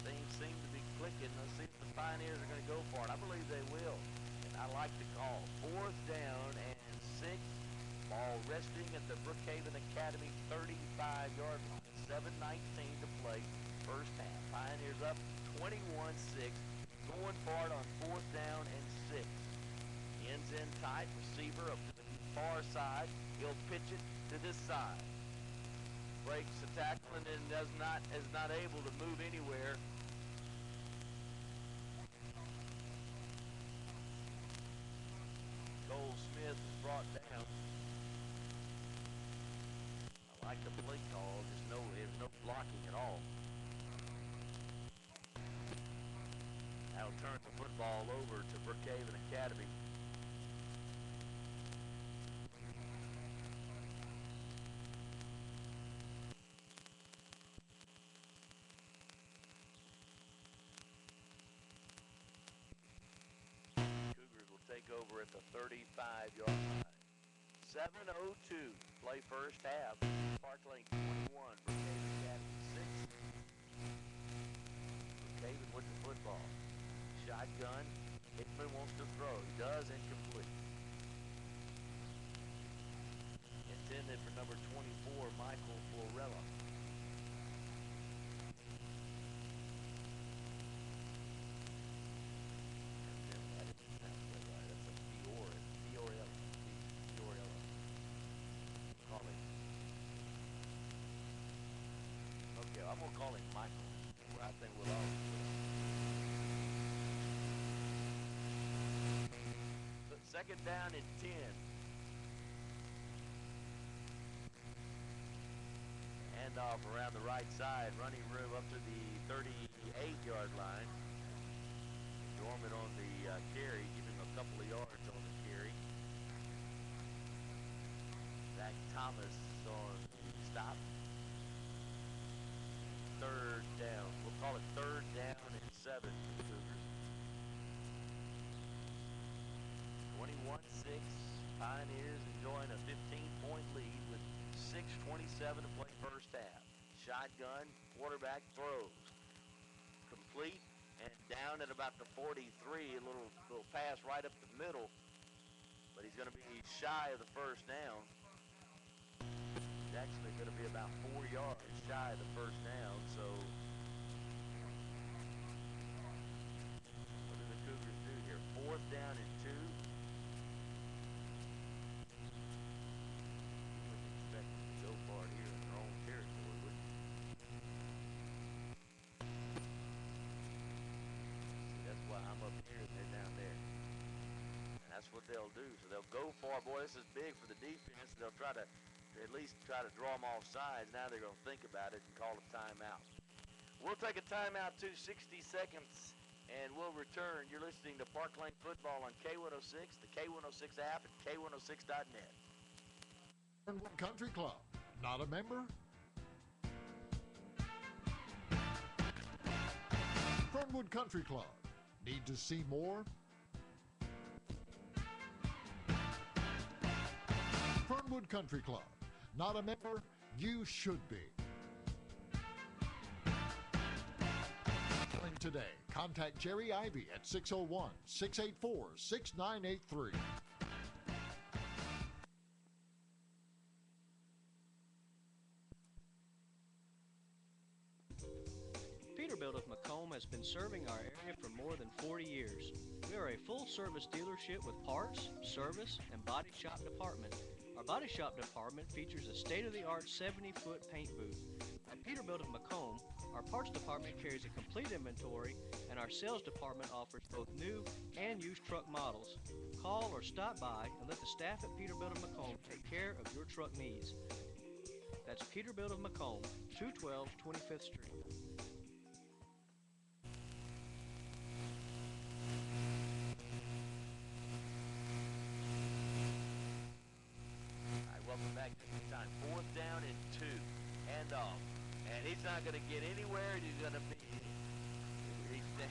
Things seem to be clicking. Let's see if the Pioneers are going to go for it. I believe they will. I like the call. Fourth down and 6. Ball resting at the Brookhaven Academy 35-yard line. 7:19 to play. First half. Pioneers up 21-6. Going for it on fourth down and 6. Ends in tight. Receiver up to the far side. He'll pitch it to this side. Breaks the tackling and is not able to move anywhere. Smith is brought down. I like the play call, just there's no blocking at all. That'll turn the football over to Brookhaven Academy. Take over at the 35-yard line. 7:02 play first half. Parklane 21, Brookhaven Academy 6. Brookhaven with the football. Shotgun. Hickman wants to throw. He does, incomplete. Intended for number 24, Michael Florella. I'm going to call him Michael. I think we'll always do it. Second down and 10. Handoff around the right side. Running room up to the 38-yard line. Dorman on the carry. Give him a couple of yards on the carry. Zach Thomas on the stop. Third down. We'll call it third down and 7 for the Cougars. 21-6. Pioneers enjoying a 15-point lead with 6:27 to play first half. Shotgun, quarterback throws. Complete and down at about the 43. A little pass right up the middle. But he's going to be shy of the first down. He's actually going to be about 4 yards shy of the first down, so what do the Cougars do here? Fourth down and 2. You wouldn't expect them to go for it here in their own territory, would you? See, that's why I'm up here and they're down there. And that's what they'll do. So they'll go for it. Boy, this is big for the defense. They'll at least try to draw them off sides. Now they're going to think about it and call a timeout. We'll take a timeout too, 60 seconds, and we'll return. You're listening to Parklane Football on K106, the K106 app, and K106.net. Fernwood Country Club. Not a member? Fernwood Country Club. Need to see more? Fernwood Country Club. Not a member? You should be. Calling today. Contact Jerry Ivy at 601-684-6983. Peterbilt of Macomb has been serving our area for more than 40 years. We are a full-service dealership with parts, service, and body shop department. Our body shop department features a state-of-the-art 70-foot paint booth. At Peterbilt of Macomb, our parts department carries a complete inventory, and our sales department offers both new and used truck models. Call or stop by and let the staff at Peterbilt of Macomb take care of your truck needs. That's Peterbilt of Macomb, 212 25th Street. Welcome back to the time. 4th down and 2. Handoff. And he's not going to get anywhere. He's going to be...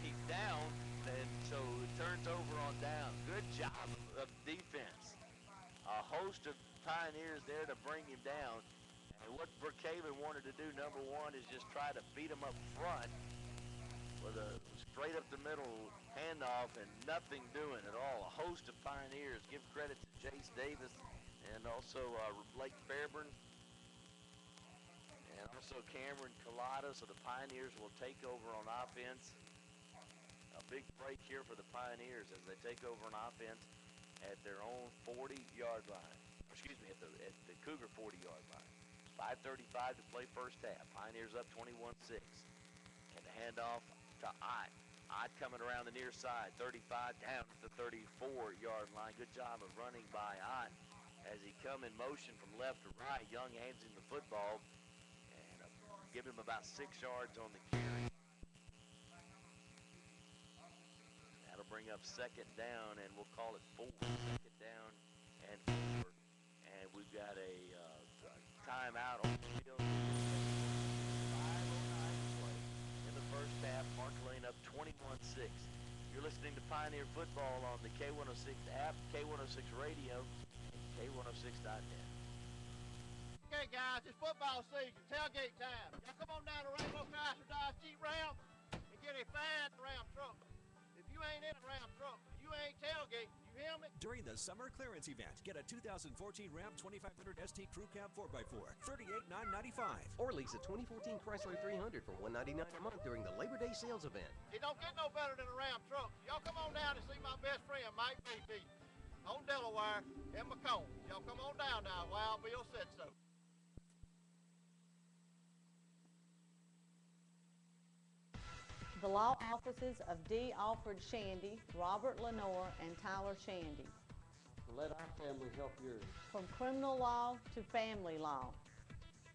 He's down, and so it turns over on down. Good job of defense. A host of Pioneers there to bring him down. And what Brookhaven wanted to do, number one, is just try to beat him up front with a straight up the middle handoff and nothing doing at all. A host of Pioneers. Give credit to Jace Davis and also Blake Fairburn, and also Cameron Collada. So the Pioneers will take over on offense. A big break here for the Pioneers as they take over on offense at their own 40-yard line. Excuse me, at the Cougar 40-yard line. 5:35 to play first half. Pioneers up 21-6. And the handoff to Ott. Ott coming around the near side. 35 down at the 34-yard line. Good job of running by Ott as he come in motion from left to right. Young hands him the football and give him about 6 yards on the carry. That'll bring up 2nd down, and we'll call it 4. 2nd down and 4. And we've got a timeout on the field. 5:09 to play in the first half. Parklane up 21-6. You're listening to Pioneer Football on the K106 app, K106 radio, K106.net. Okay, guys, it's football season, tailgate time. Y'all come on down to Rainbow Chrysler Dodge Jeep Ram and get a fine Ram truck. If you ain't in a Ram truck, you ain't tailgating. You hear me? During the summer clearance event, get a 2014 Ram 2500 ST Crew Cab 4x4, $38,995. Or lease a 2014 Chrysler 300 for $199 a month during the Labor Day sales event. It don't get no better than a Ram truck. Y'all come on down and see my best friend, Mike BP, on Delaware and Macomb. Y'all come on down now. Wild Bill said so. The law offices of D. Alfred Shandy, Robert Lenore, and Tyler Shandy. Let our family help yours. From criminal law to family law.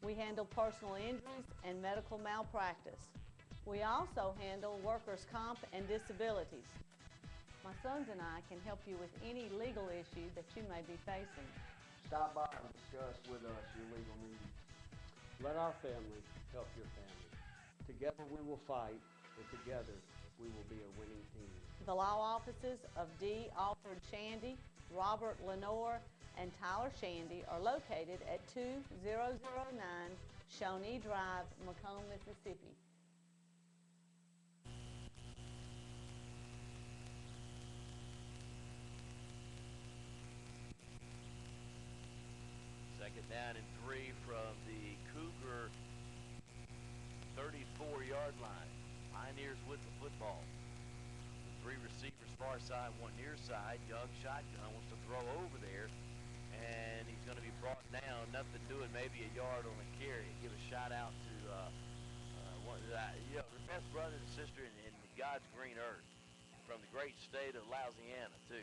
We handle personal injuries and medical malpractice. We also handle workers' comp and disabilities. My sons and I can help you with any legal issue that you may be facing. Stop by and discuss with us your legal needs. Let our family help your family. Together we will fight, and together we will be a winning team. The law offices of D. Alfred Shandy, Robert Lenore, and Tyler Shandy are located at 2009 Shawnee Drive, Macomb, Mississippi. Second down and 3 from the Cougar 34-yard line. Pioneers with the football. 3 receivers far side, 1 near side. Young shotgun wants to throw over there, and he's going to be brought down. Nothing doing, maybe a yard on the carry. Give a shout out to the best brother and sister in God's green earth from the great state of Louisiana too.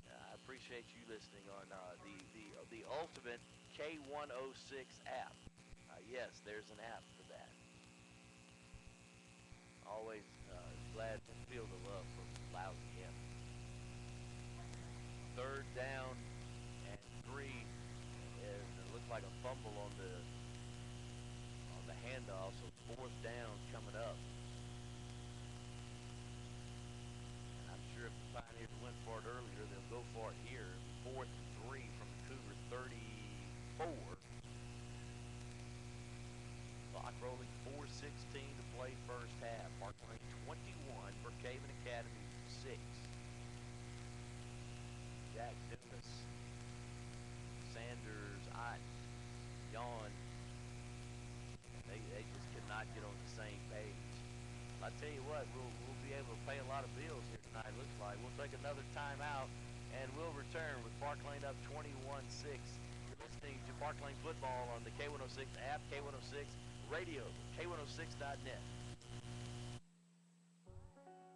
I appreciate you listening on the ultimate K106 app. Yes, there's an app for that. Always glad to feel the love from Louisiana. 3rd down and 3, and it looks like a fumble on the handoff, so 4th down coming up. And I'm sure if the Pioneers went for it earlier, they'll go for it here. 4th and 3 from the Cougar 34. 4. Clock rolling, 4:16 to play first half. Parklane 21, Brookhaven Academy 6. Jack Dumas, Sanders, Ott, Yawn. They just cannot get on the same page. I tell you what, we'll be able to pay a lot of bills here tonight, looks like. We'll take another timeout, and we'll return with Parklane up 21-6. You're listening to Parklane Football on the K106 app, K106 Radio, K106.net.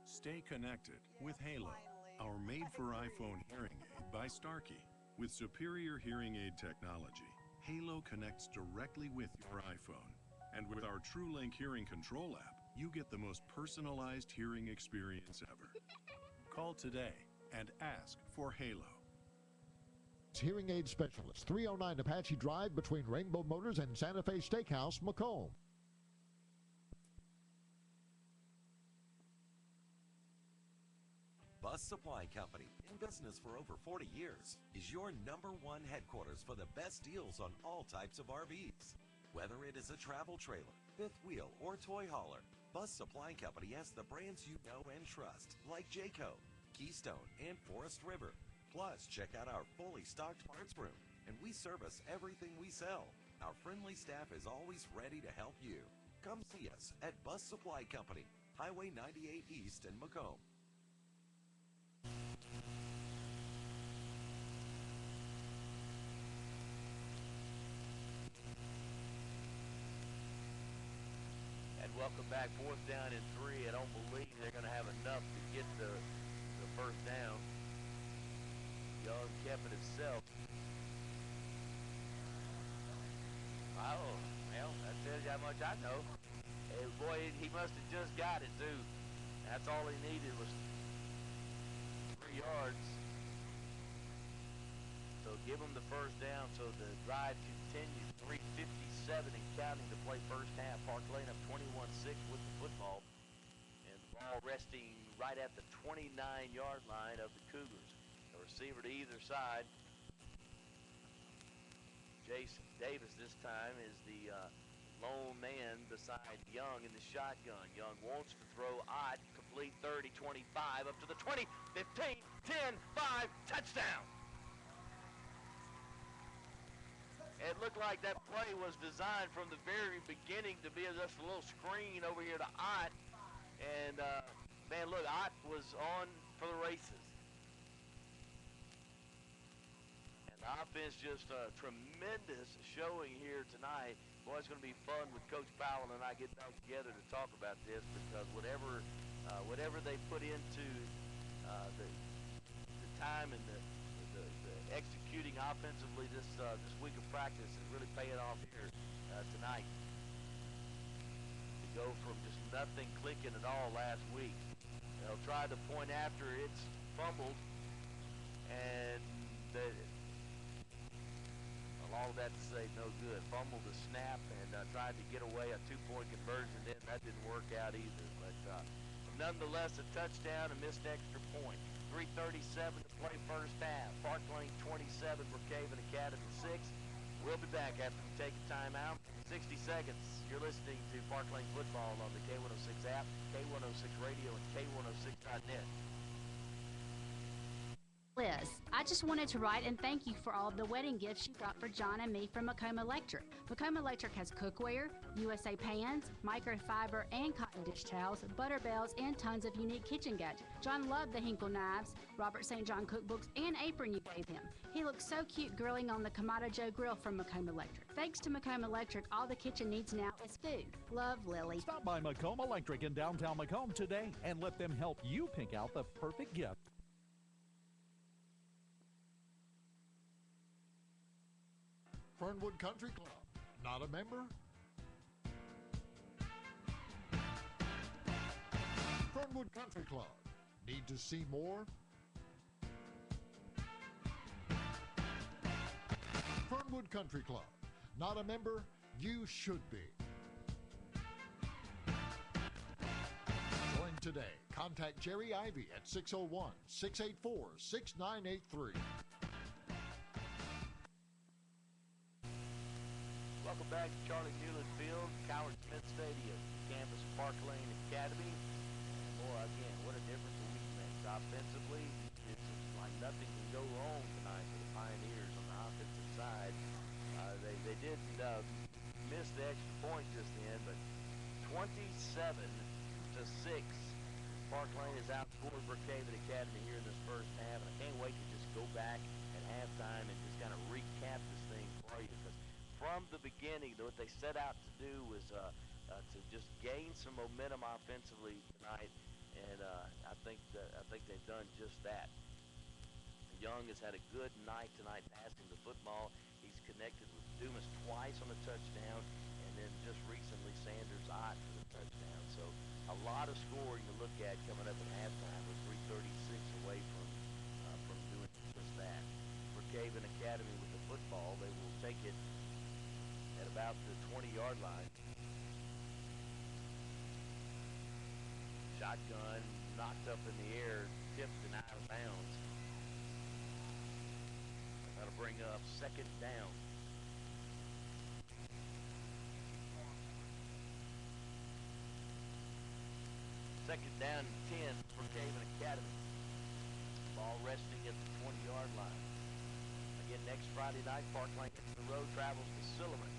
Stay connected with Halo, our made-for-iPhone hearing aid by Starkey. With superior hearing aid technology, Halo connects directly with your iPhone. And with our TrueLink hearing control app, you get the most personalized hearing experience ever. Call today and ask for Halo. Hearing aid specialist, 309 Apache Drive between Rainbow Motors and Santa Fe Steakhouse, Macomb. Bus Supply Company, in business for over 40 years, is your #1 headquarters for the best deals on all types of RVs. Whether it is a travel trailer, fifth wheel, or toy hauler, Bus Supply Company has the brands you know and trust, like Jayco, Keystone, and Forest River. Plus, check out our fully stocked parts room, and we service everything we sell. Our friendly staff is always ready to help you. Come see us at Bus Supply Company, Highway 98 East in Macomb. Welcome back, 4th down and 3. I don't believe they're going to have enough to get the first down. Young kept it himself. Oh, well, that tells you how much I know. Hey, boy, he must have just got it, too. That's all he needed was 3 yards. So give him the first down so the drive continues. 3:57 and counting to play first half. Parklane up 21-6 with the football. And the ball resting right at the 29-yard line of the Cougars. The receiver to either side. Jason Davis this time is the lone man beside Young in the shotgun. Young wants to throw. Ott, complete 30, 25, up to the 20, 15, 10, 5, touchdown. It looked like that play was designed from the very beginning to be just a little screen over here to Ott. And, man, look, Ott was on for the races. And the offense just a tremendous showing here tonight. Boy, it's going to be fun with Coach Powell and I get back together to talk about this because whatever they put into the time and the executing offensively this week of practice is really paying off here tonight. To go from just nothing clicking at all last week. They'll try the point after it's fumbled, and all of that to say no good. Fumbled the snap and tried to get away a 2-point conversion. Then that didn't work out either. But nonetheless, a touchdown, a missed extra point. 3:37 to play first half. Parklane 27, Brookhaven Academy 6. We'll be back after we take a timeout. 60 seconds. You're listening to Parklane Football on the K106 app, K106 Radio, and K106.net. Liz, I just wanted to write and thank you for all of the wedding gifts you got for John and me from Macomb Electric. Macomb Electric has cookware, USA pans, microfiber and cotton dish towels, butter bells, and tons of unique kitchen gadgets. John loved the Hinkle knives, Robert St. John cookbooks, and apron you gave him. He looks so cute grilling on the Kamado Joe grill from Macomb Electric. Thanks to Macomb Electric, all the kitchen needs now is food. Love, Lily. Stop by Macomb Electric in downtown Macomb today and let them help you pick out the perfect gift. Fernwood Country Club. Not a member? Fernwood Country Club. Need to see more? Fernwood Country Club. Not a member? You should be. Join today. Contact Jerry Ivy at 601-684-6983. Welcome back to Charlie Newland Field, Coward Smith Stadium, campus of Parklane Academy. And boy, again, what a difference a week makes. Offensively, it's like nothing can go wrong tonight for the Pioneers on the offensive side. They did miss the extra point just then, but 27-6. Parklane has outscored Brookhaven Academy here in this first half, and I can't wait to just go back at halftime and just kind of recap this thing for you, because from the beginning, what they set out to do was to just gain some momentum offensively tonight, and I think they've done just that. Young has had a good night tonight passing the football. He's connected with Dumas twice on the touchdown, and then just recently Sanders Ott for the touchdown. So a lot of scoring to look at coming up at halftime with 3:36 away from doing just that. Brookhaven Academy with the football. They will take it at about the 20-yard line. Shotgun knocked up in the air, tipped and out of bounds. That'll bring up second down. Second down and 10 for Brookhaven Academy. Ball resting at the 20-yard line. Again, next Friday night, Parklane hits the road, travels to Silliman.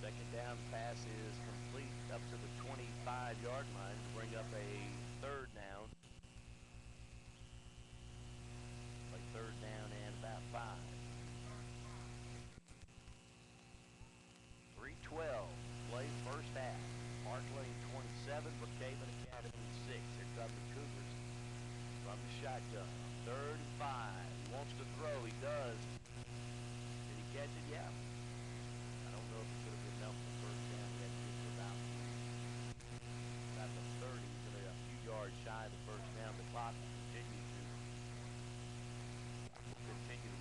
Second down pass is complete up to the 25-yard line to bring up a third down. Play third down and about 5. 3:12, play first half. Parklane 27, Brookhaven Academy 6. Here come the Cougars from the shotgun. 3rd and 5. He wants to throw. He does. Did he catch it? Yeah. I don't know if it could have been enough for first down. He had to get to about the 30. He's going to be a few yards shy of the first down. The clock will continue to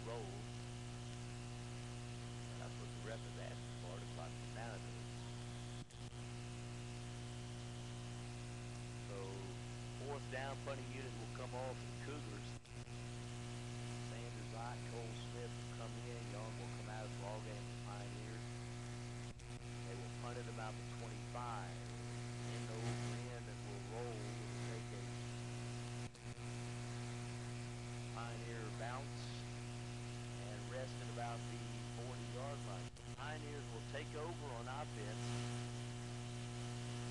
roll. That's what the ref is asking for. The clock is down to it. So, 4th down punting unit will come off for the Cougars. Sanders, Ott, Cole Smith will come in. Young will come out of the ballgame for Pioneers. They will punt it about the 25. End over end that will roll. It will take a Pioneer bounce and rest at about the 40-yard line. The Pioneers will take over on offense.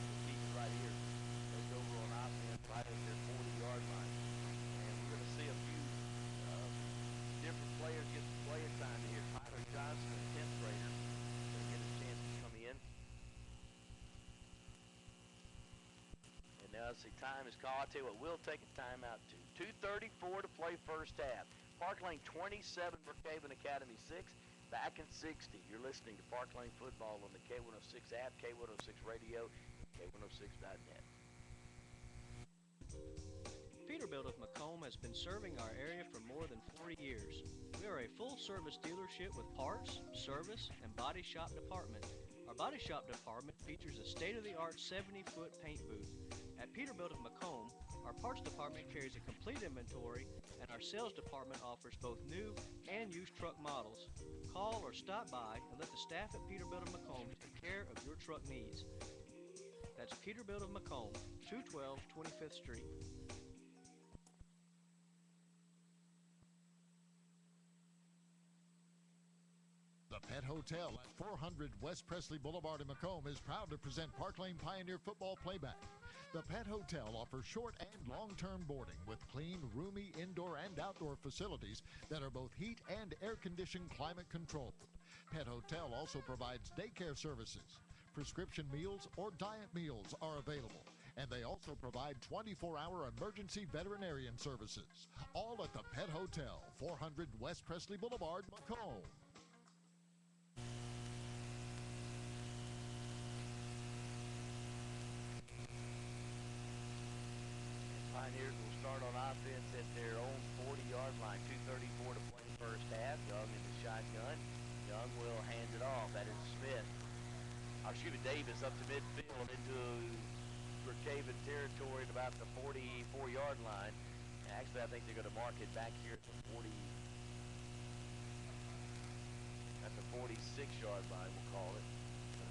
We'll keep it right here. Take over on offense right at their 40-yard line. And we're going to see a few different players get some playing time here. Tyler Johnson, a 10th grader, going to get a chance to come in. And now as the time is called, I'll tell you what, we'll take a timeout too. 2:34 to play first half. Parklane 27, Brookhaven Academy 6. Back in 60. You're listening to Parklane Football on the K106 app, K106 Radio, K106.net. Peterbilt of Macomb has been serving our area for more than 40 years. We are a full-service dealership with parts, service, and body shop department. Our body shop department features a state-of-the-art 70-foot paint booth. At Peterbilt of Macomb, our parts department carries a complete inventory, and our sales department offers both new and used truck models. Call or stop by and let the staff at Peterbilt of Macomb take care of your truck needs. That's Peterbilt of Macomb, 212 25th Street. The Pet Hotel at 400 West Presley Boulevard in Macomb is proud to present Parklane Pioneer Football Playback. The Pet Hotel offers short and long-term boarding with clean, roomy indoor and outdoor facilities that are both heat and air-conditioned climate controlled. Pet Hotel also provides daycare services. Prescription meals or diet meals are available. And they also provide 24-hour emergency veterinarian services. All at the Pet Hotel, 400 West Presley Boulevard, Macomb. Pioneers will start on offense at their own 40-yard line. 2:34 to play first half. Young in the shotgun. Young will hand it off. That is Smith. Davis up to midfield into Brookhaven territory at about the 44-yard line. Actually, I think they're going to mark it back here at the 40. at the 46-yard line, we'll call it.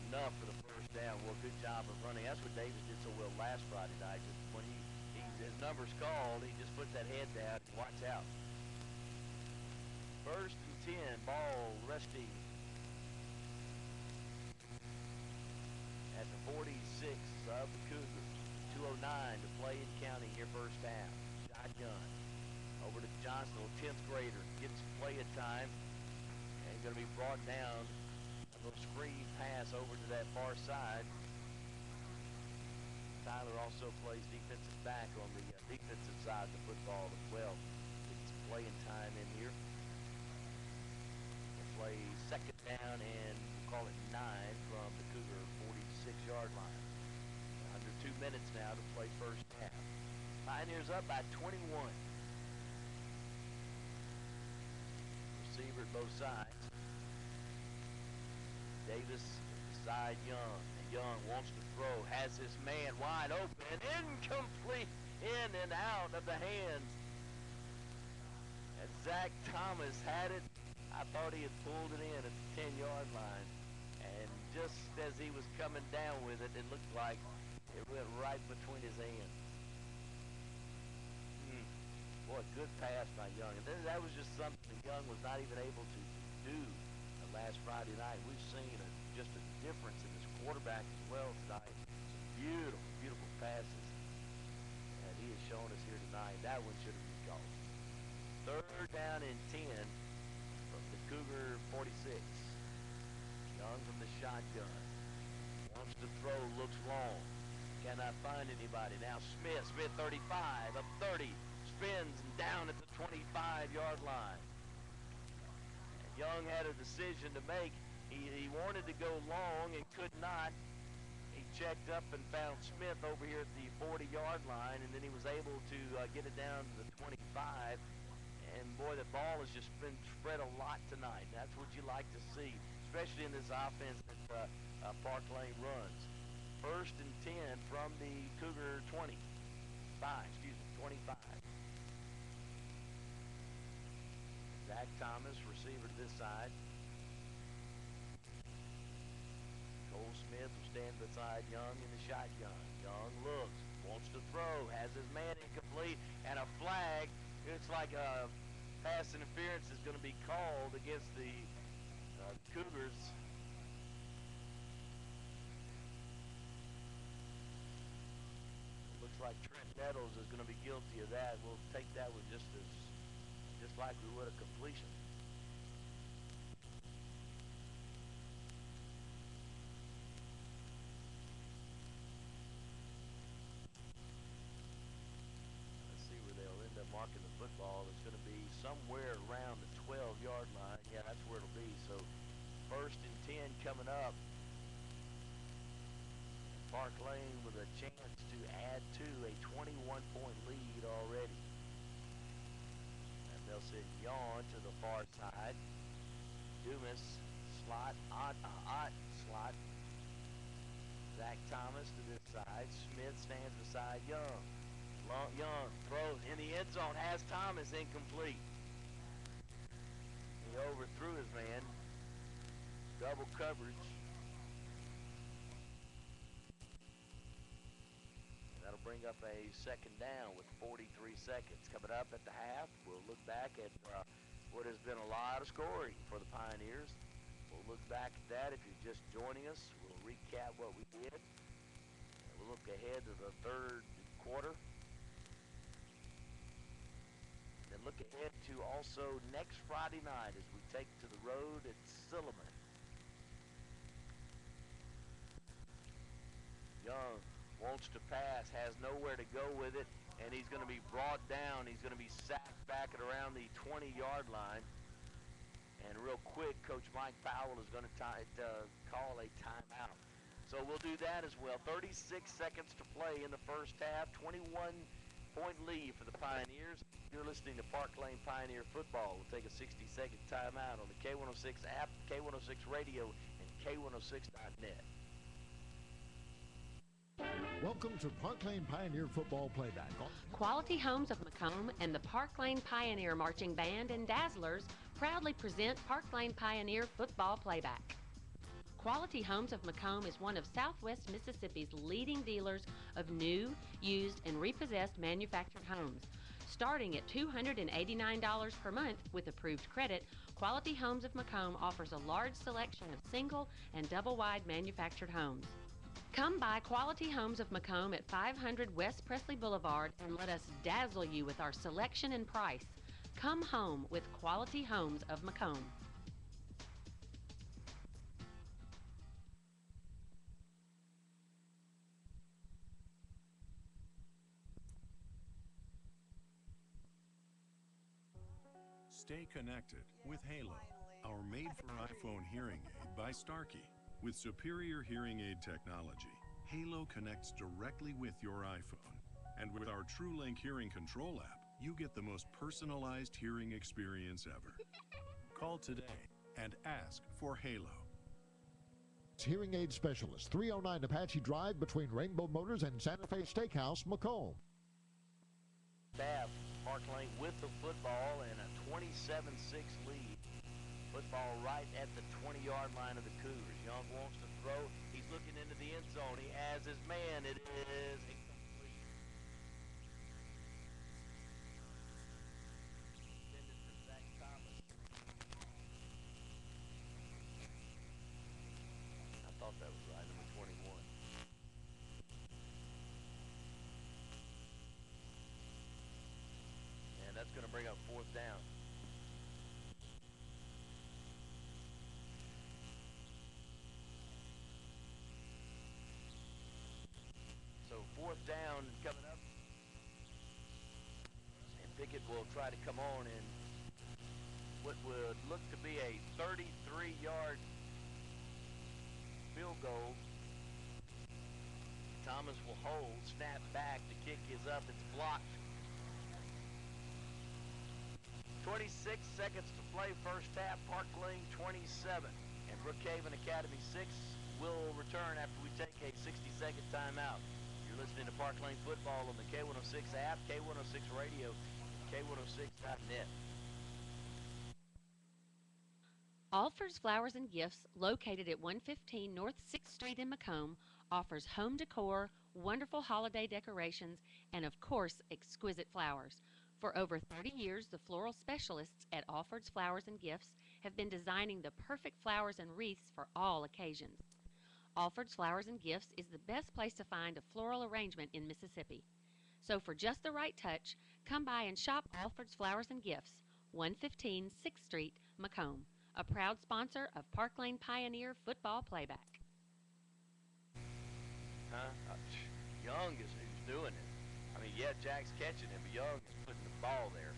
Enough for the first down. Well, good job of running. That's what Davis did so well last Friday night. Just when his number's called, he just puts that head down and watch out. First and 10, ball resting at the 46 of the Cougars. 2:09 to play and counting here first half. Shotgun over to Johnson, a 10th grader, gets play at time and going to be brought down. A little screen pass over to that far side. Tyler also plays defensive back on the defensive side of the football as well. Gets some playing time in here. We'll play second down and we'll call it 9 from the Cougar 46-yard line. Under 2 minutes now to play first half. Pioneers up by 21. Receiver at both sides. Davis beside Young. And Young wants to throw. Has his man wide open. Incomplete. In and out of the hands. And Zach Thomas had it. I thought he had pulled it in at the 10-yard line. And just as he was coming down with it, it looked like it went right between his hands. Boy, good pass by Young. And then that was just something that Young was not even able to do last Friday night. We've seen just a difference in his quarterback as well tonight. Some beautiful, beautiful passes. And he has shown us here tonight. That one should have been called. Third down and 10 from the Cougar 46. Young from the shotgun. Wants to throw, looks long. Cannot find anybody. Now Smith 35, up 30. Spins and down at the 25-yard line. And Young had a decision to make. He wanted to go long and could not. He checked up and found Smith over here at the 40-yard line, and then he was able to get it down to the 25. And boy, the ball has just been spread a lot tonight. That's what you like to see, especially in this offense that Parklane runs. First and 10 from the Cougar 25. Zach Thomas, receiver to this side. Cole Smith will stand beside Young in the shotgun. Young looks, wants to throw, has his man incomplete, and a flag. It's like a pass interference is going to be called against the Cougars. Looks like Trent Nettles is going to be guilty of that. We'll take that one just like we would a completion. Let's see where they'll end up marking the football. It's going to be somewhere around the 12-yard line. Yeah, that's where it'll be. So first and 10 coming up. Parklane with a chance to add to a 21-point lead already. And they'll send Yawn to the far side. Dumas, slot, slot. Zach Thomas to this side. Smith stands beside Young. Young throws in the end zone, has Thomas incomplete. He overthrew his man. Double coverage. That'll bring up a second down with 43 seconds. Coming up at the half, we'll look back at what has been a lot of scoring for the Pioneers. We'll look back at that. If you're just joining us, we'll recap what we did. We'll look ahead to the third quarter. And look ahead to also next Friday night as we take to the road at Silliman. Young wants to pass, has nowhere to go with it, and he's going to be brought down. He's going to be sacked back at around the 20-yard line. And real quick, Coach Mike Powell is going to call a timeout. So we'll do that as well. 36 seconds to play in the first half. 21-point lead for the Pioneers. You're listening to Parklane Pioneer Football. We'll take a 60-second timeout on the K106 app, K106 radio, and K106.net. Welcome to Parklane Pioneer Football Playback. Quality Homes of Macomb and the Parklane Pioneer Marching Band and Dazzlers proudly present Parklane Pioneer football playback. Quality Homes of Macomb is one of Southwest Mississippi's leading dealers of new, used, and repossessed manufactured homes. Starting at $289 per month with approved credit, Quality Homes of Macomb offers a large selection of single and double-wide manufactured homes. Come by Quality Homes of Macomb at 500 West Presley Boulevard and let us dazzle you with our selection and price. Come home with Quality Homes of Macomb. Stay connected with Halo, our made-for-iPhone hearing aid by Starkey. With superior hearing aid technology, Halo connects directly with your iPhone. And with our TrueLink hearing control app, you get the most personalized hearing experience ever. Call today and ask for Halo. Hearing aid specialist, 309 Apache Drive between Rainbow Motors and Santa Fe Steakhouse, Macomb. Parklane with the football and a 27-6 lead. Football right at the 20-yard line of the Cougars. Young wants to throw. He's looking into the end zone. He has his man. It is incomplete. Intended for Zach Thomas. I thought that was right, number 21. And that's going to bring up fourth down. So fourth down coming up. And Pickett will try to come on in what would look to be a 33-yard field goal. Thomas will hold, snap back, the kick is up, it's blocked. 26 seconds to play first half, Parklane 27. And Brookhaven Academy 6 will return after we take a 60-second timeout. You're listening to Parklane Football on the K106 app, K106 Radio, K106.net. Alford's Flowers and Gifts, located at 115 North 6th Street in Macomb, offers home decor, wonderful holiday decorations, and of course, exquisite flowers. For over 30 years, the floral specialists at Alford's Flowers and Gifts have been designing the perfect flowers and wreaths for all occasions. Alford's Flowers and Gifts is the best place to find a floral arrangement in Mississippi. So for just the right touch, come by and shop Alford's Flowers and Gifts, 115 6th Street, Macomb, a proud sponsor of Parklane Pioneer football playback. Young is who's doing it. I mean, yeah, Jack's catching it, but Young is putting the ball there.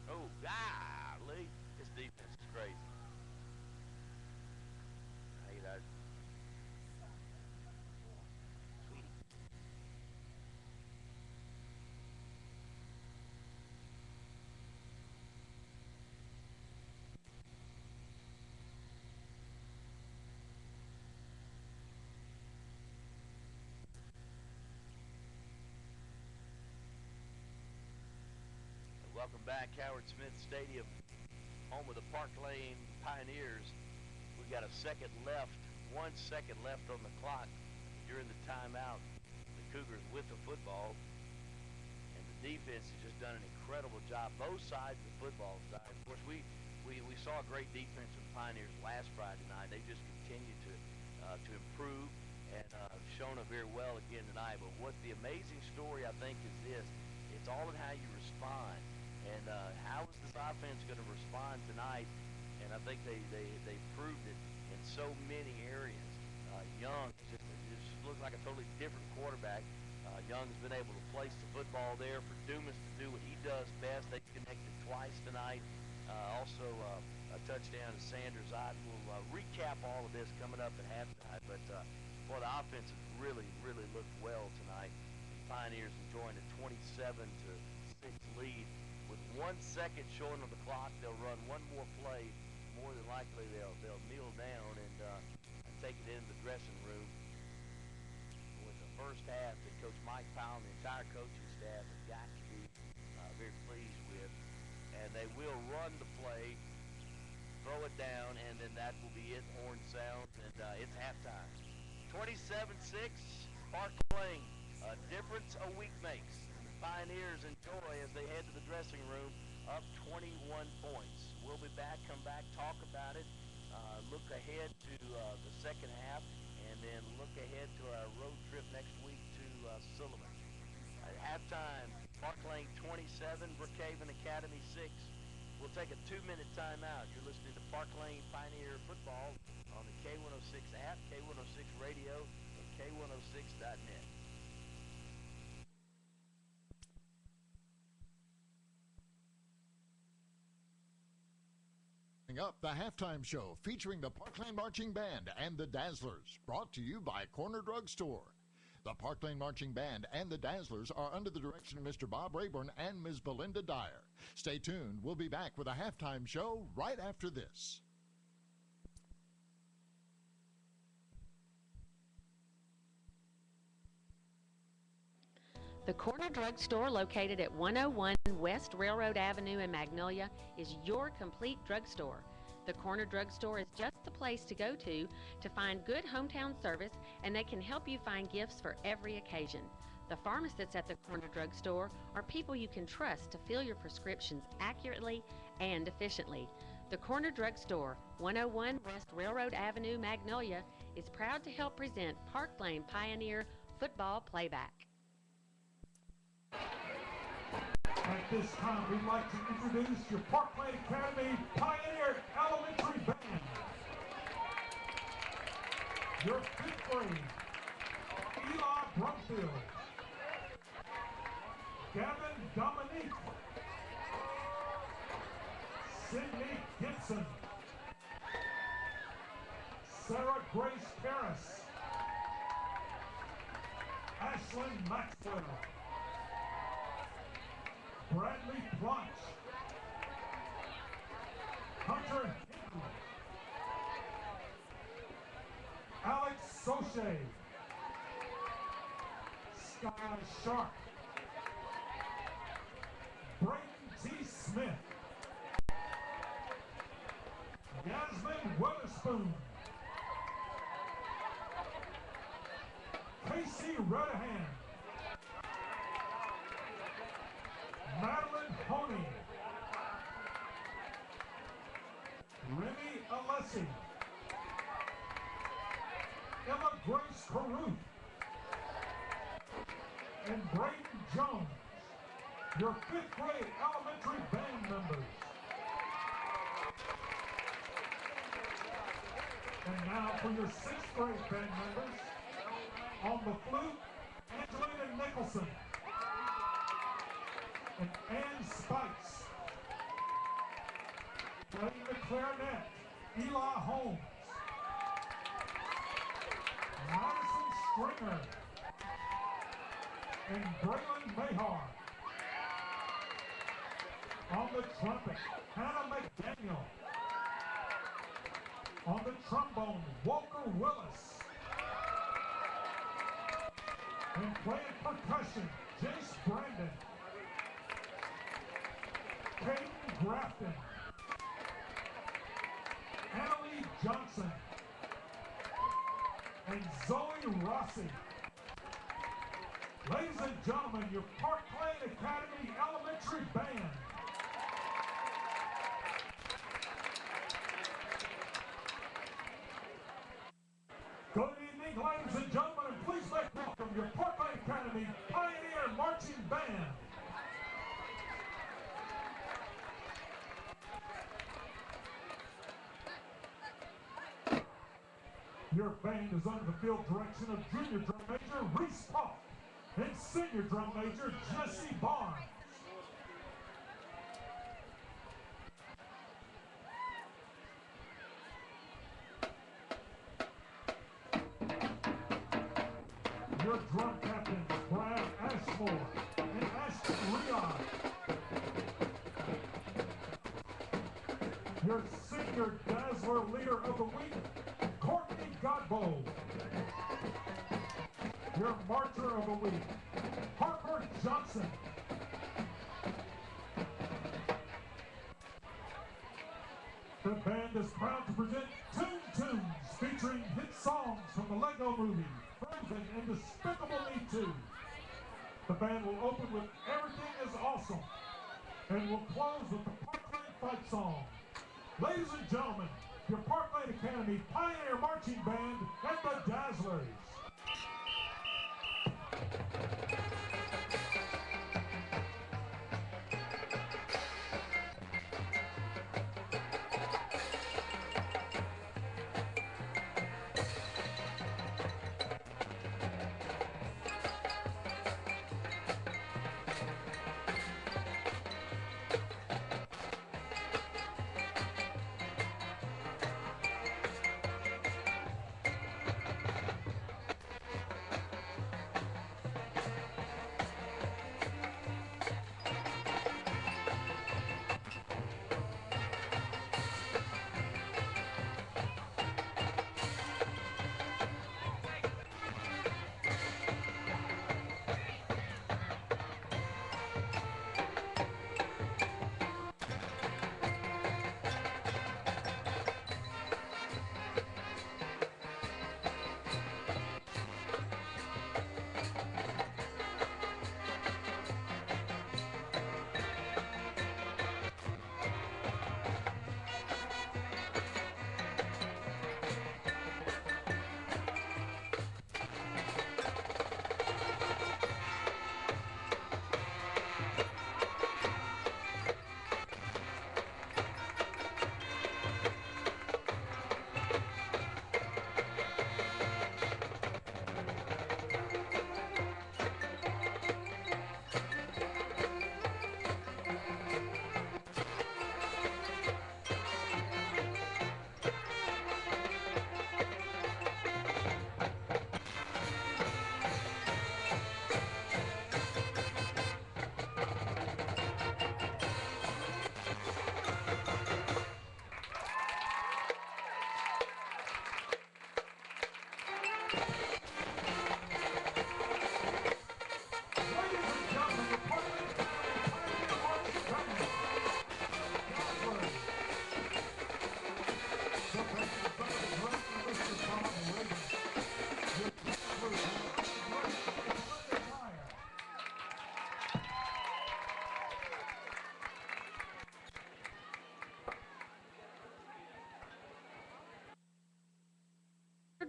Oh, golly. His defense is crazy. You know, sweetie. Welcome back, Howard Smith Stadium, home of the Parklane Pioneers. We got a second left, 1 second left on the clock during the timeout. The Cougars with the football, and the defense has just done an incredible job. Both sides of the football side. Of course, we saw a great defense from Pioneers last Friday night. They just continue to improve and shown up very well again tonight. But what the amazing story I think is this: it's all in how you respond. And how is this offense going to respond tonight? And I think they proved it in so many areas. Young just looks like a totally different quarterback. Young's been able to place the football there for Dumas to do what he does best. They connected twice tonight. Also a touchdown to Sanders. I will recap all of this coming up at halftime. But boy, the offense has really looked well tonight. The Pioneers enjoying a 27-6 lead. With 1 second showing on the clock, they'll run one more play. More than likely, they'll kneel down and take it into the dressing room with the first half that Coach Mike Powell and the entire coaching staff have got to be very pleased with. And they will run the play, throw it down, and then that will be it. Horn sounds, and it's halftime. 27-6, Parklane. A difference a week makes. The Pioneers enjoy as they head to the dressing room, up 21 points. We'll be back, come back, talk about it, look ahead to the second half, and then look ahead to our road trip next week to Sullivan. At halftime, Parklane 27, Brookhaven Academy 6. We'll take a 2-minute timeout. You're listening to Parklane Pioneer Football on the K106 app, K106 Radio, and K106.net. Up the halftime show featuring the Parklane Marching Band and the Dazzlers, brought to you by Corner Drug Store. The Parklane Marching Band and the Dazzlers are under the direction of Mr. Bob Rayburn and Ms. Belinda Dyer. Stay tuned. We'll be back with a halftime show right after this. The Corner Drug Store, located at 101 West Railroad Avenue in Magnolia, is your complete drugstore. The Corner Drug Store is just the place to go to find good hometown service, and they can help you find gifts for every occasion. The pharmacists at the Corner Drug Store are people you can trust to fill your prescriptions accurately and efficiently. The Corner Drug Store, 101 West Railroad Avenue, Magnolia, is proud to help present Parklane Pioneer Football Playback. At this time, we'd like to introduce your Parklane Academy Pioneer Elementary Band. Your 5th grade, Eli Brumfield, Gavin Dominique, Sydney Gibson, Sarah Grace Paris, Ashlyn Maxwell, Bradley Plotch, Hunter Henry, Alex Soche, Sky Sharp, Brayden T. Smith, Yasmin Witherspoon, Casey Ruddahan, Madeline Honey, Remy Alessi, Emma Grace Caruth, and Braden Jones, your 5th grade elementary band members. And now for your 6th grade band members, on the flute, Angelina Nicholson, and Ann Spice. Playing the clarinet, Eli Holmes, Madison Stringer, and Braylon Mahar. On the trumpet, Hannah McDaniel. On the trombone, Walker Willis. And playing percussion, Jace Brandon, Caden Grafton, Annalie Johnson, and Zoe Rossi. Ladies and gentlemen, your Parklane Academy Elementary Band. Good evening, ladies and gentlemen, and please make welcome your Parklane Academy Pioneer Marching Band. Your band is under the field direction of Junior Drum Major Reese Poff and Senior Drum Major Jesse Barnes. Your drum captains, Brad Ashmore and Ashton Riyad. Your senior Dazzler Leader of the Week, Courtney Godbold. Your Marcher of the Week, Harper Johnson. The band is proud to present Toon Tunes, featuring hit songs from the Lego Movie, Frozen, and Despicable Me 2. The band will open with Everything is Awesome, and will close with the Parklane Fight Song. Ladies and gentlemen, your Parklane Academy Pioneer Marching Band and the Dazzlers.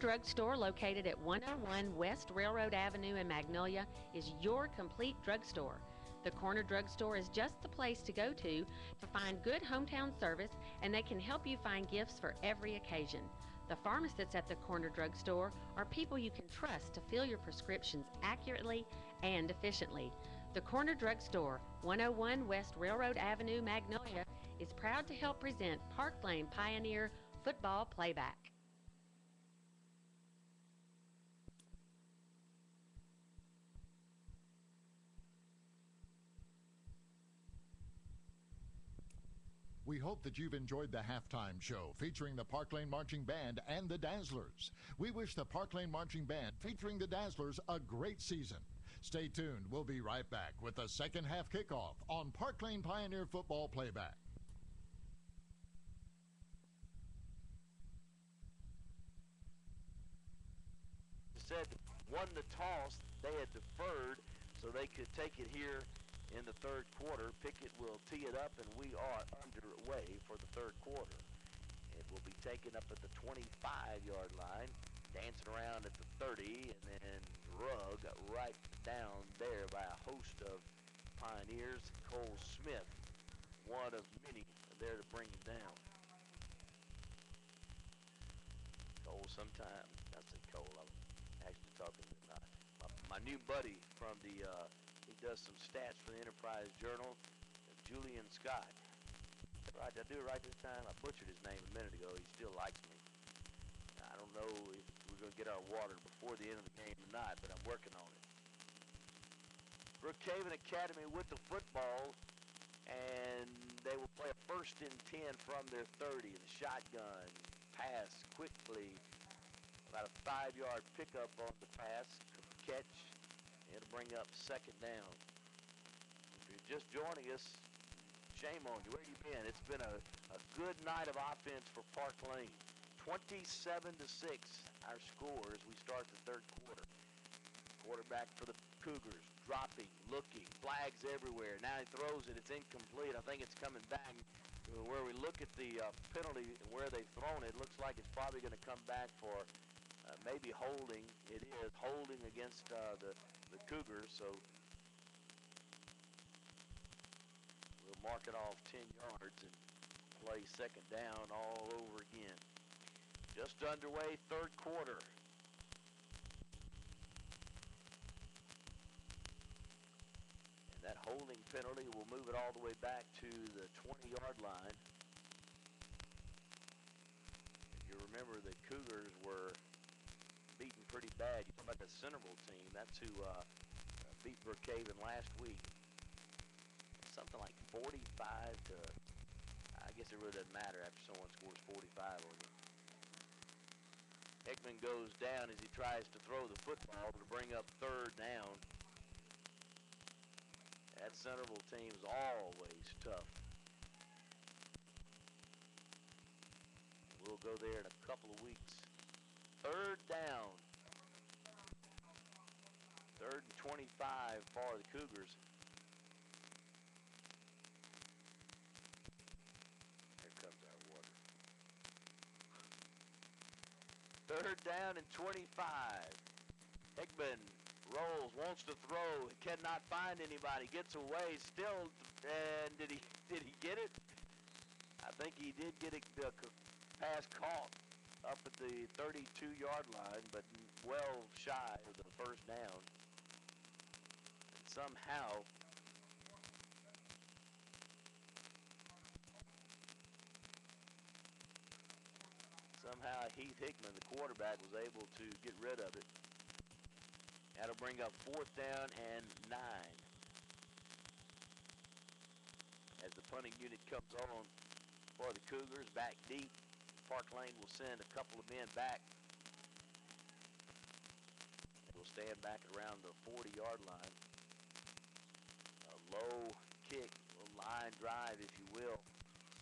Drugstore located at 101 West Railroad Avenue in Magnolia is your complete drugstore. The Corner Drugstore is just the place to go to find good hometown service, and they can help you find gifts for every occasion. The pharmacists at the Corner Drugstore are people you can trust to fill your prescriptions accurately and efficiently. The Corner Drugstore, 101 West Railroad Avenue, Magnolia, is proud to help present Parklane Pioneer football playback. We hope that you've enjoyed the halftime show featuring the Parklane Marching Band and the Dazzlers. We wish the Parklane Marching Band featuring the Dazzlers a great season. Stay tuned. We'll be right back with the second half kickoff on Parklane Pioneer Football Playback. Said won the toss. They had deferred so they could take it here in the third quarter. Pickett will tee it up, and we are underway for the third quarter. It will be taken up at the 25-yard line, dancing around at the 30, and then rug right down there by a host of Pioneers. Cole Smith, one of many there to bring him down. Cole sometimes, I said Cole, I'm actually talking to my new buddy from the he does some stats for the Enterprise Journal, Julian Scott. Right, did I do it right this time? I butchered his name a minute ago. He still likes me. I don't know if we're going to get our water before the end of the game or not, but I'm working on it. Brookhaven Academy with the football, and they will play a 1st and 10 from their 30. The shotgun pass quickly About a 5-yard pickup on the pass, catch. It'll bring up second down. If you're just joining us, shame on you. Where you been? It's been a good night of offense for Parklane. 27-6, our score as we start the third quarter. Quarterback for the Cougars, dropping, looking, flags everywhere. Now he throws it. It's incomplete. I think it's coming back. Where we look at the penalty and where they've thrown it, looks like it's probably going to come back for maybe holding. It is holding against the Cougars, so we'll mark it off 10 yards and play second down all over again. Just underway, third quarter. And that holding penalty will move it all the way back to the 20-yard line. If you remember, the Cougars were beaten pretty bad. You talk about the Centerville team. That's who beat Brookhaven last week. Something like 45 to, I guess it really doesn't matter after someone scores 45 on you. Hickman goes down as he tries to throw the football to bring up third down. That Centerville team is always tough. We'll go there in a couple of weeks. Third down. Third and 25 for the Cougars. Here comes our water. Third down and 25. Hickman rolls, wants to throw, cannot find anybody, gets away still, and did he get it? I think he did get it, the pass caught up at the 32-yard line, but well shy of the first down. And somehow Heath Hickman, the quarterback, was able to get rid of it. That'll bring up fourth down and 9. As the punting unit comes on for the Cougars, back deep, Parklane will send a couple of men back. They will stand back around the 40-yard line. A low kick, a line drive, if you will.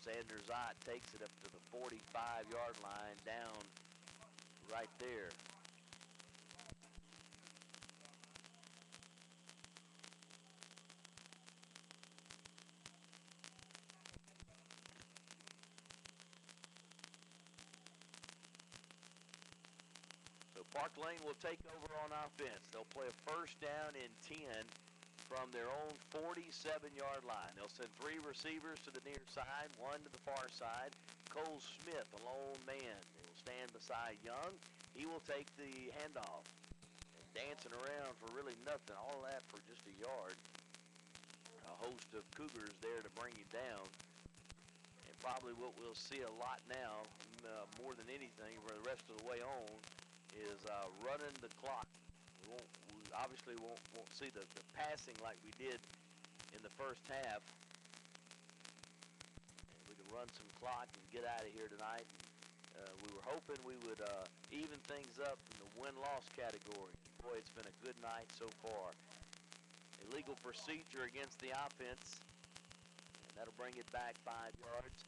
Sanders Ott takes it up to the 45-yard line, down right there. So Parklane will take over on offense. They'll play a first down and 10 from their own 47-yard line. They'll send 3 receivers to the near side, 1 to the far side. Cole Smith, a lone man, will stand beside Young. He will take the handoff. And dancing around for really nothing, all that for just a yard. A host of Cougars there to bring you down. And probably what we'll see a lot now, more than anything for the rest of the way on, is running the clock. We obviously won't see the passing like we did in the first half. And we can run some clock and get out of here tonight. We were hoping we would even things up in the win-loss category. Boy, it's been a good night so far. Illegal procedure against the offense. And that'll bring it back 5 yards.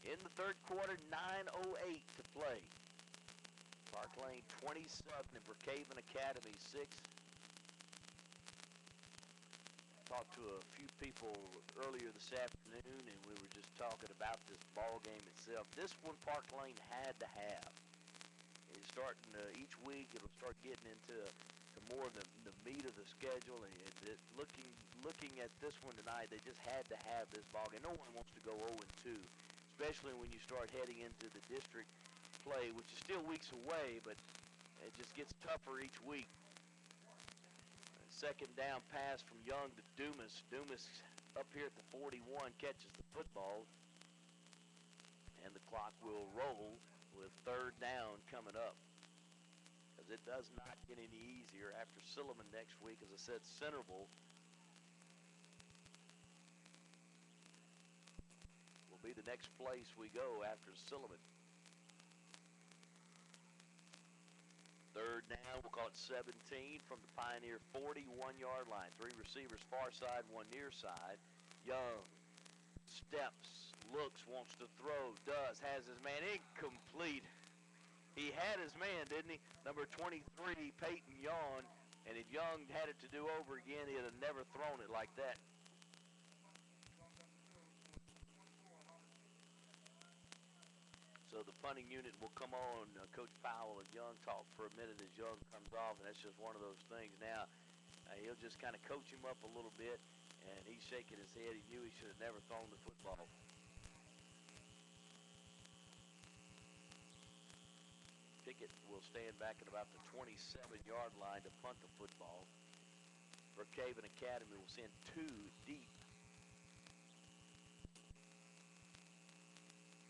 In the third quarter, 9:08 to play. Parklane 27 and Brookhaven Academy 6. Talked to a few people earlier this afternoon, and we were just talking about this ball game itself. This one Parklane had to have. It's starting each week. It'll start getting into more of the meat of the schedule, and looking at this one tonight, they just had to have this ball game. No one wants to go 0-2, especially when you start heading into the district play, which is still weeks away, but it just gets tougher each week. Second down pass from Young to Dumas. Dumas up here at the 41 catches the football, and the clock will roll with third down coming up, because it does not get any easier after Silliman next week. As I said, Centerville will be the next place we go after Silliman. at 17 from the Pioneer 41-yard line. 3 receivers far side, 1 near side. Young steps, looks, wants to throw, does, has his man, incomplete. He had his man, didn't he? Number 23, Peyton Young, and if Young had it to do over again, he'd have never thrown it like that. So the punting unit will come on. Coach Powell and Young talk for a minute as Young comes off, and that's just one of those things. Now, he'll just kind of coach him up a little bit, and he's shaking his head. He knew he should have never thrown the football. Pickett will stand back at about the 27-yard line to punt the football. Brookhaven Academy will send 2 deep.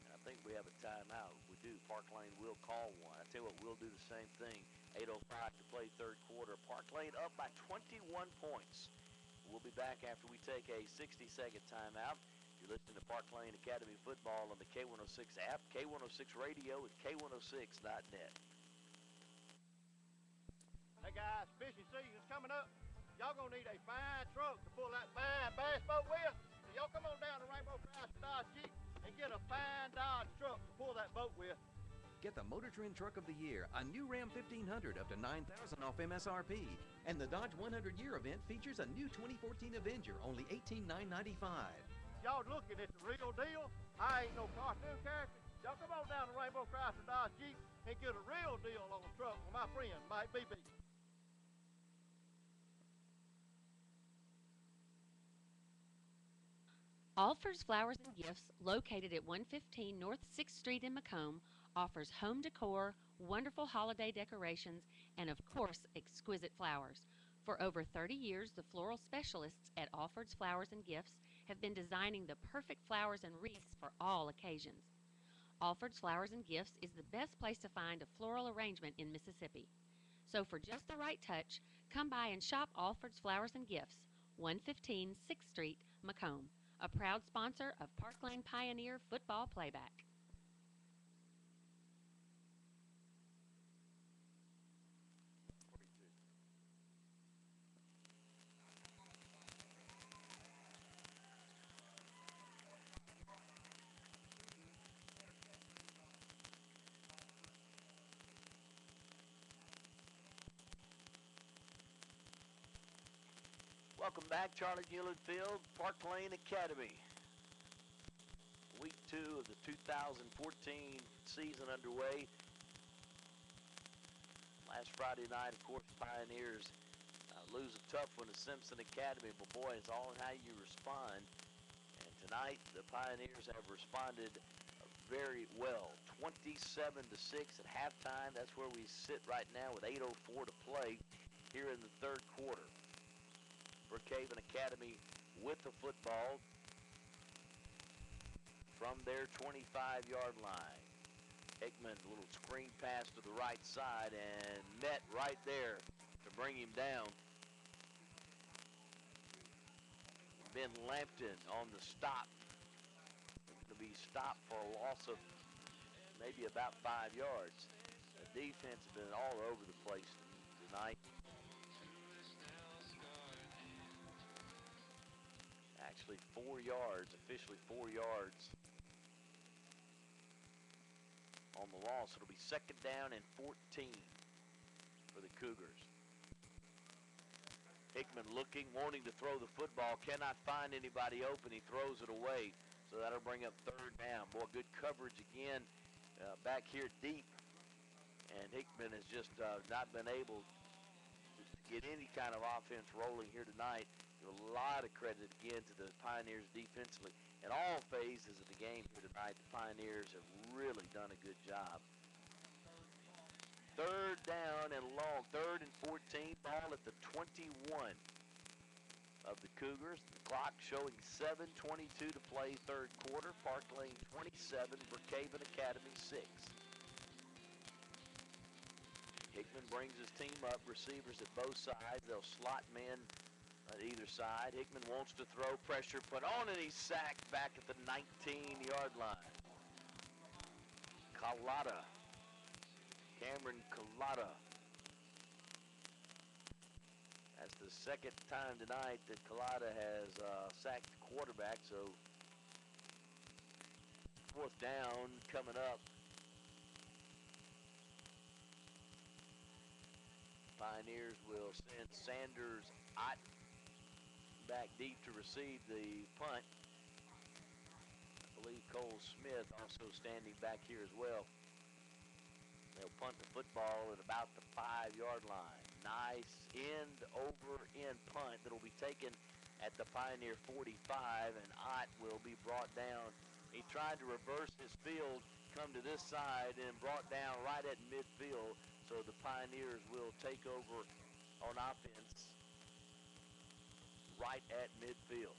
I think we have a timeout. We do. Parklane will call one. I tell you what, we'll do the same thing. 8:05 to play third quarter. Parklane up by 21 points. We'll be back after we take a 60-second timeout. You're listening to Parklane Academy football on the K106 app, K106 radio, and K106.net. Hey guys, fishing season's coming up. Y'all gonna need a fine truck to pull that fine bass boat with. So y'all come on down to Rainbow Chrysler Dodge Jeep and get a fine Dodge truck to pull that boat with. Get the Motor Trend Truck of the Year, a new Ram 1500 up to $9,000 off MSRP. And the Dodge 100-year event features a new 2014 Avenger, only $18,995. Y'all looking at the real deal? I ain't no cartoon character. Y'all come on down to Rainbow Chrysler Dodge Jeep and get a real deal on a truck with my friend, Mike BB. Alford's Flowers and Gifts, located at 115 North 6th Street in Macomb, offers home decor, wonderful holiday decorations, and of course, exquisite flowers. For over 30 years, the floral specialists at Alford's Flowers and Gifts have been designing the perfect flowers and wreaths for all occasions. Alford's Flowers and Gifts is the best place to find a floral arrangement in Mississippi. So for just the right touch, come by and shop Alford's Flowers and Gifts, 115 6th Street, Macomb, a proud sponsor of Parklane Pioneer football playback. Welcome back, Charlie Newland Field, Parklane Academy. Week 2 of the 2014 season underway. Last Friday night, of course, Pioneers lose a tough one to Simpson Academy, but boy, it's all in how you respond. And tonight, the Pioneers have responded very well. 27-6 at halftime. That's where we sit right now with 8:04 to play here in the third quarter. Brookhaven Academy with the football from their 25-yard line. Hickman, a little screen pass to the right side and met right there to bring him down. Ben Lampton on the stop. To be stopped for a loss of maybe about 5 yards. The defense has been all over the place tonight. Actually 4 yards, officially 4 yards on the loss. It'll be second down and 14 for the Cougars. Hickman looking, wanting to throw the football, cannot find anybody open. He throws it away, so that'll bring up third down. Boy, good coverage again back here deep, and Hickman has just not been able to get any kind of offense rolling here tonight. A lot of credit again to the Pioneers defensively. In all phases of the game here tonight, the Pioneers have really done a good job. Third down and long, 3rd and 14, ball at the 21 of the Cougars. The clock showing 7:22 to play third quarter. Parklane 27, Brookhaven Academy 6. Hickman brings his team up, receivers at both sides. They'll slot men on either side. Hickman wants to throw, pressure put on, and he's sacked back at the 19-yard line. Cameron Collada That's the second time tonight that Collada has sacked the quarterback, so fourth down coming up. Pioneers will send Sanders Ott back deep to receive the punt. I believe Cole Smith also standing back here as well. They'll punt the football at about the 5-yard line. Nice end-over-end punt that will be taken at the Pioneer 45, and Ott will be brought down. He tried to reverse his field, come to this side, and brought down right at midfield. So the Pioneers will take over on offense right at midfield.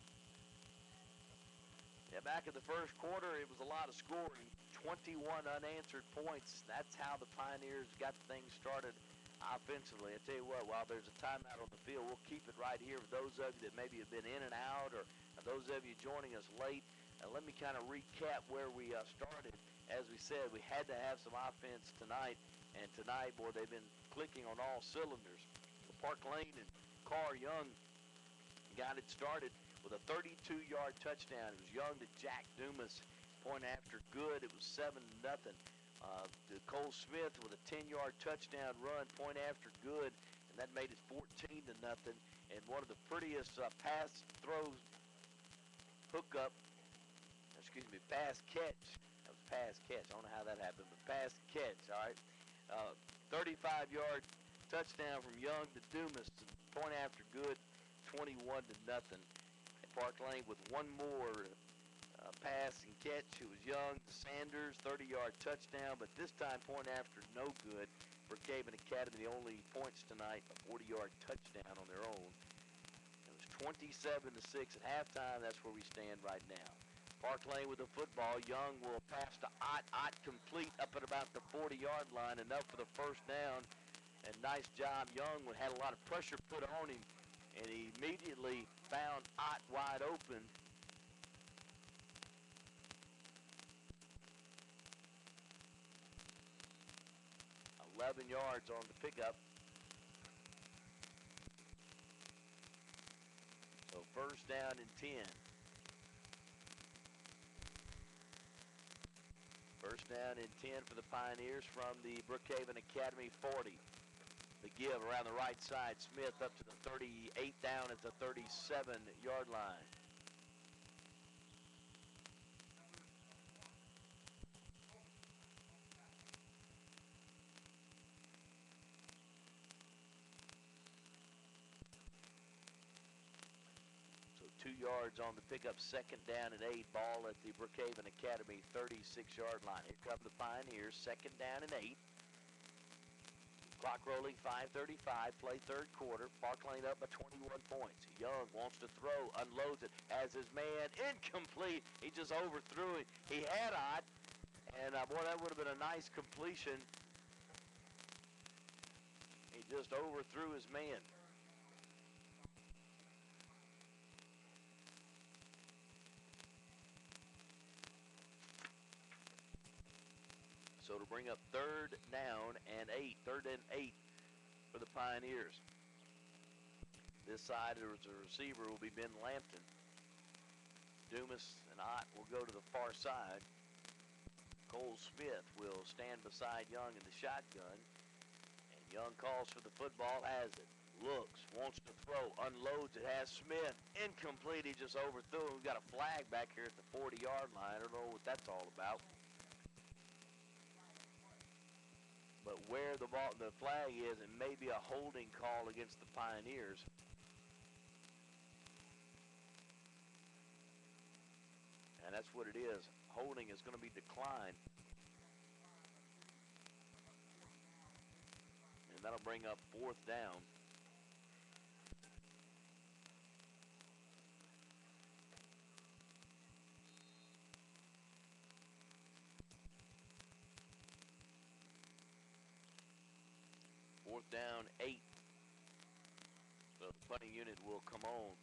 Yeah, back in the first quarter, it was a lot of scoring. 21 unanswered points. That's how the Pioneers got things started offensively. I tell you what, while there's a timeout on the field, we'll keep it right here for those of you that maybe have been in and out, or those of you joining us late. Let me kind of recap where we started. As we said, we had to have some offense tonight, and tonight, boy, they've been clicking on all cylinders. Parklane and Carr Young got it started with a 32-yard touchdown. It was Young to Jack Dumas. Point after good, it was 7-0. Cole Smith with a 10-yard touchdown run, point after good, and that made it 14-0. And one of the prettiest pass throws, pass catch. That was pass catch. I don't know how that happened, but pass catch, all right. 35-yard touchdown from Young to Dumas, point after good, 21-0. Parklane with one more pass and catch. It was Young to Sanders, 30-yard touchdown, but this time point after no good. Brookhaven Academy, the only points tonight, a 40-yard touchdown on their own. It was 27-6 at halftime. That's where we stand right now. Parklane with the football. Young will pass to Ott. Ott complete up at about the 40-yard line, enough for the first down. And nice job. Young had a lot of pressure put on him, and he immediately found Ott wide open. 11 yards on the pickup. So first down and 10. First down and 10 for the Pioneers from the Brookhaven Academy 40. The give around the right side. Smith up to the 38, down at the 37-yard line. So 2 yards on the pickup, second down and 8. Ball at the Brookhaven Academy 36-yard line. Here come the Pioneers, second down and 8. Clock rolling, 5:35, play third quarter. Parklane up by 21 points. Young wants to throw, unloads it, has his man, incomplete. He just overthrew it. He had Ott, and boy, that would have been a nice completion. He just overthrew his man. So to bring up third down and 8, third and 8 for the Pioneers. This side, the receiver will be Ben Lampton. Dumas and Ott will go to the far side. Cole Smith will stand beside Young in the shotgun. And Young calls for the football, has it. Looks, wants to throw, unloads it, has Smith. Incomplete, he just overthrew him. We've got a flag back here at the 40-yard line. I don't know what that's all about. But where the flag is, it may be a holding call against the Pioneers. And that's what it is. Holding is going to be declined. And that'll bring up fourth down. Fourth down, 8. So the punting unit will come on.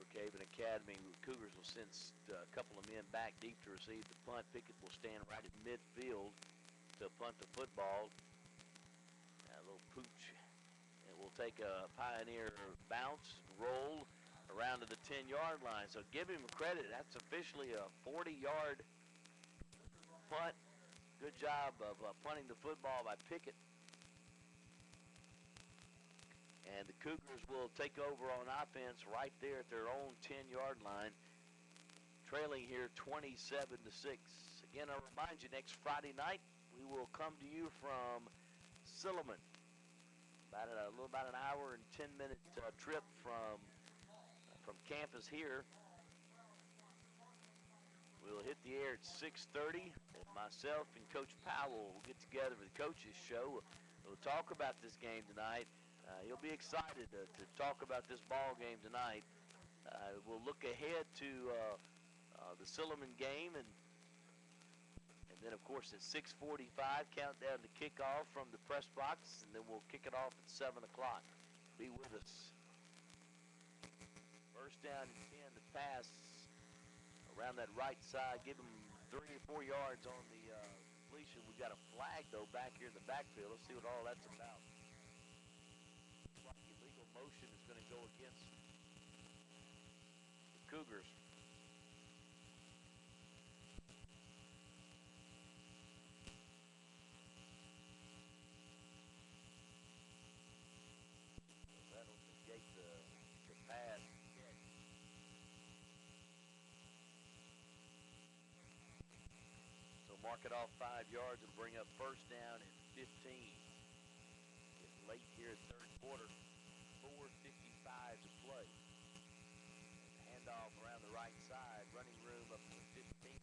Brookhaven Brookhaven Academy. Cougars will send a couple of men back deep to receive the punt. Pickett will stand right at midfield to punt the football. A little pooch. It will take a Pioneer bounce, roll around to the 10-yard line. So give him credit. That's officially a 40-yard punt. Good job of punting the football by Pickett. And the Cougars will take over on offense right there at their own 10-yard line, trailing here 27-6. Again, I'll remind you, next Friday night, we will come to you from Silliman. About an hour and 10-minute trip from campus here. We'll hit the air at 6:30, and myself and Coach Powell will get together for the coaches show. We'll talk about this game tonight. He'll be excited to talk about this ball game tonight. We'll look ahead to the Silliman game, and then, of course, at 6:45, countdown to kickoff from the press box, and then we'll kick it off at 7 o'clock. Be with us. First down and 10 to pass around that right side. Give him 3 or 4 yards on the completion. We got a flag, though, back here in the backfield. Let's see what all that's about. Looks like illegal motion is going to go against the Cougars. That'll negate the pass. So mark it off 5 yards and bring up first down at 15. Getting late here at third quarter. 4:55 to play. Handoff around the right side. Running room up to the 15.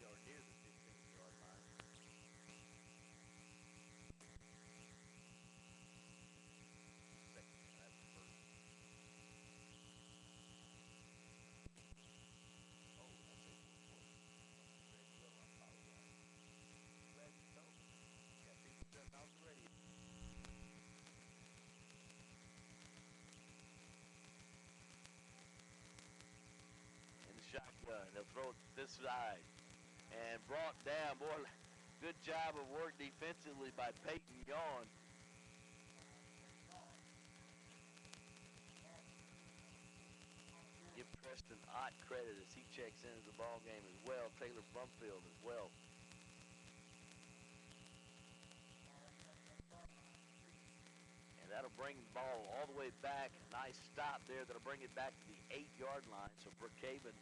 Or near the 15-yard line. Shotgun. They'll throw it this side. And brought down. Boy, good job of work defensively by Peyton Yawn. Give Preston Ott credit as he checks into the ball game as well. Taylor Brumfield as well. And that'll bring the ball all the way back. Nice stop there. That'll bring it back to the 8-yard line. So Brookhaven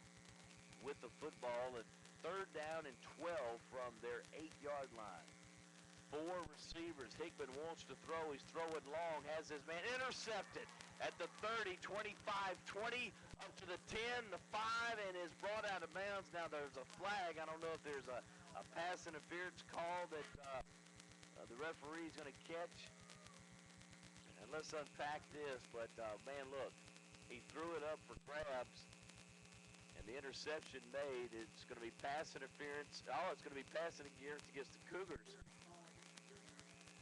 with the football, and third down and 12 from their 8-yard line. 4 receivers. Hickman wants to throw. He's throwing long. Has his man intercepted at the 30, 25, 20, up to the 10, the 5, and is brought out of bounds. Now there's a flag. I don't know if there's a pass interference call that the referee is going to catch. And let's unpack this. But, man, look. He threw it up for grabs. The interception made, it's going to be pass interference. Oh, it's going to be pass interference against the Cougars.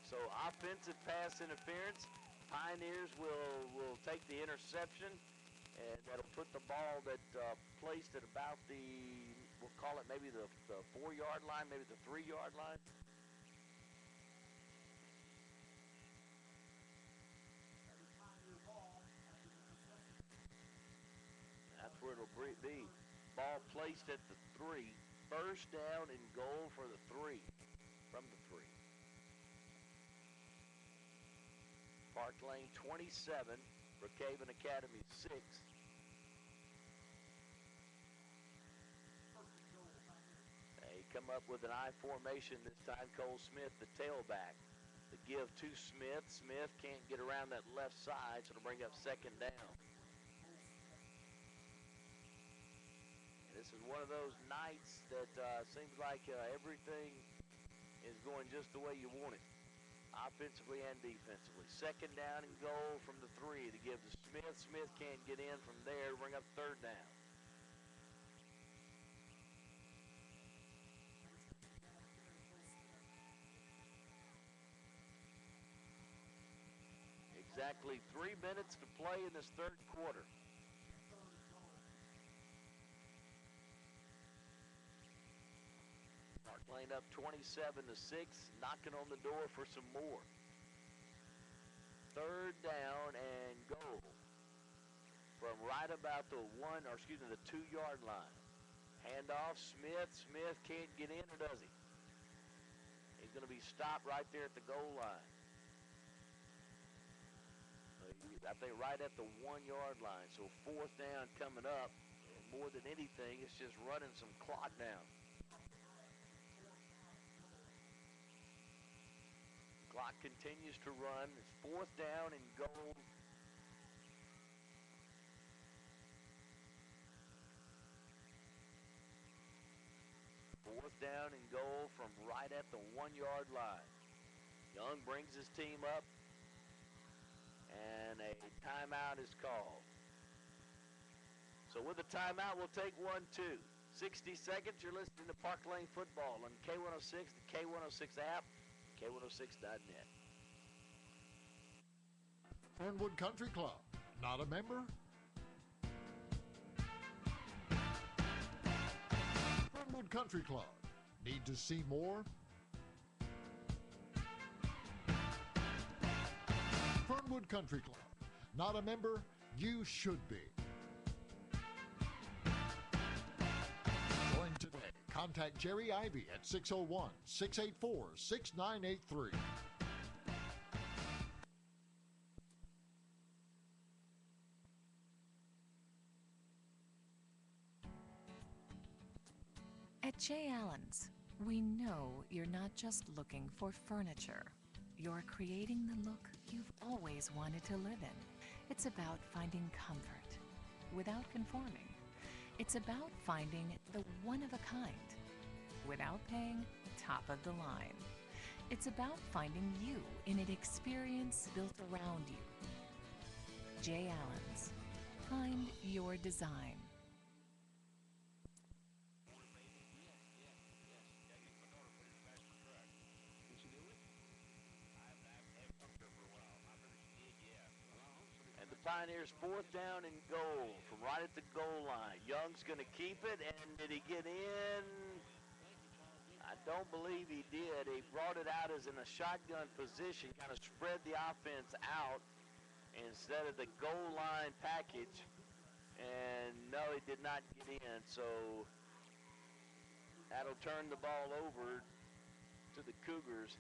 So offensive pass interference. Pioneers will take the interception, and that'll put the ball that placed at about the, we'll call it maybe the 4-yard line, maybe the 3-yard line. That's where it'll be. Ball placed at the 3. First down and goal for the 3. From the 3. Parklane 27. Brookhaven Academy 6. They come up with an I formation this time. Cole Smith, the tailback. The give to Smith. Smith can't get around that left side, so it'll bring up second down. This is one of those nights that seems like everything is going just the way you want it, offensively and defensively. Second down and goal from the 3 to give to Smith. Smith can't get in from there to bring up third down. Exactly 3 minutes to play in this third quarter. Parklane up 27-6, knocking on the door for some more. Third down and goal from right about the 2-yard line. Handoff, Smith. Smith can't get in, or does he? He's going to be stopped right there at the goal line. I think right at the 1-yard line. So fourth down coming up. And more than anything, it's just running some clock down. Clock continues to run. It's fourth down and goal. Fourth down and goal from right at the 1-yard line. Young brings his team up, and a timeout is called. So with a timeout, we'll take 1-2. 60 seconds, you're listening to Parklane Football on K106, the K106 app, K106.net. Fernwood Country Club, not a member? Fernwood Country Club, need to see more? Fernwood Country Club, not a member? You should be. Join today. Contact Jerry Ivy at 601-684-6983. At J. Allen's, we know you're not just looking for furniture. You're creating the look you've always wanted to live in. It's about finding comfort without conforming. It's about finding the one-of-a-kind without paying top of the line. It's about finding you in an experience built around you. J. Allen's. Find your design. Pioneers fourth down and goal from right at the goal line. Young's going to keep it, and did he get in? I don't believe he did. He brought it out as in a shotgun position, kind of spread the offense out instead of the goal line package. And no, he did not get in, so that'll turn the ball over to the Cougars.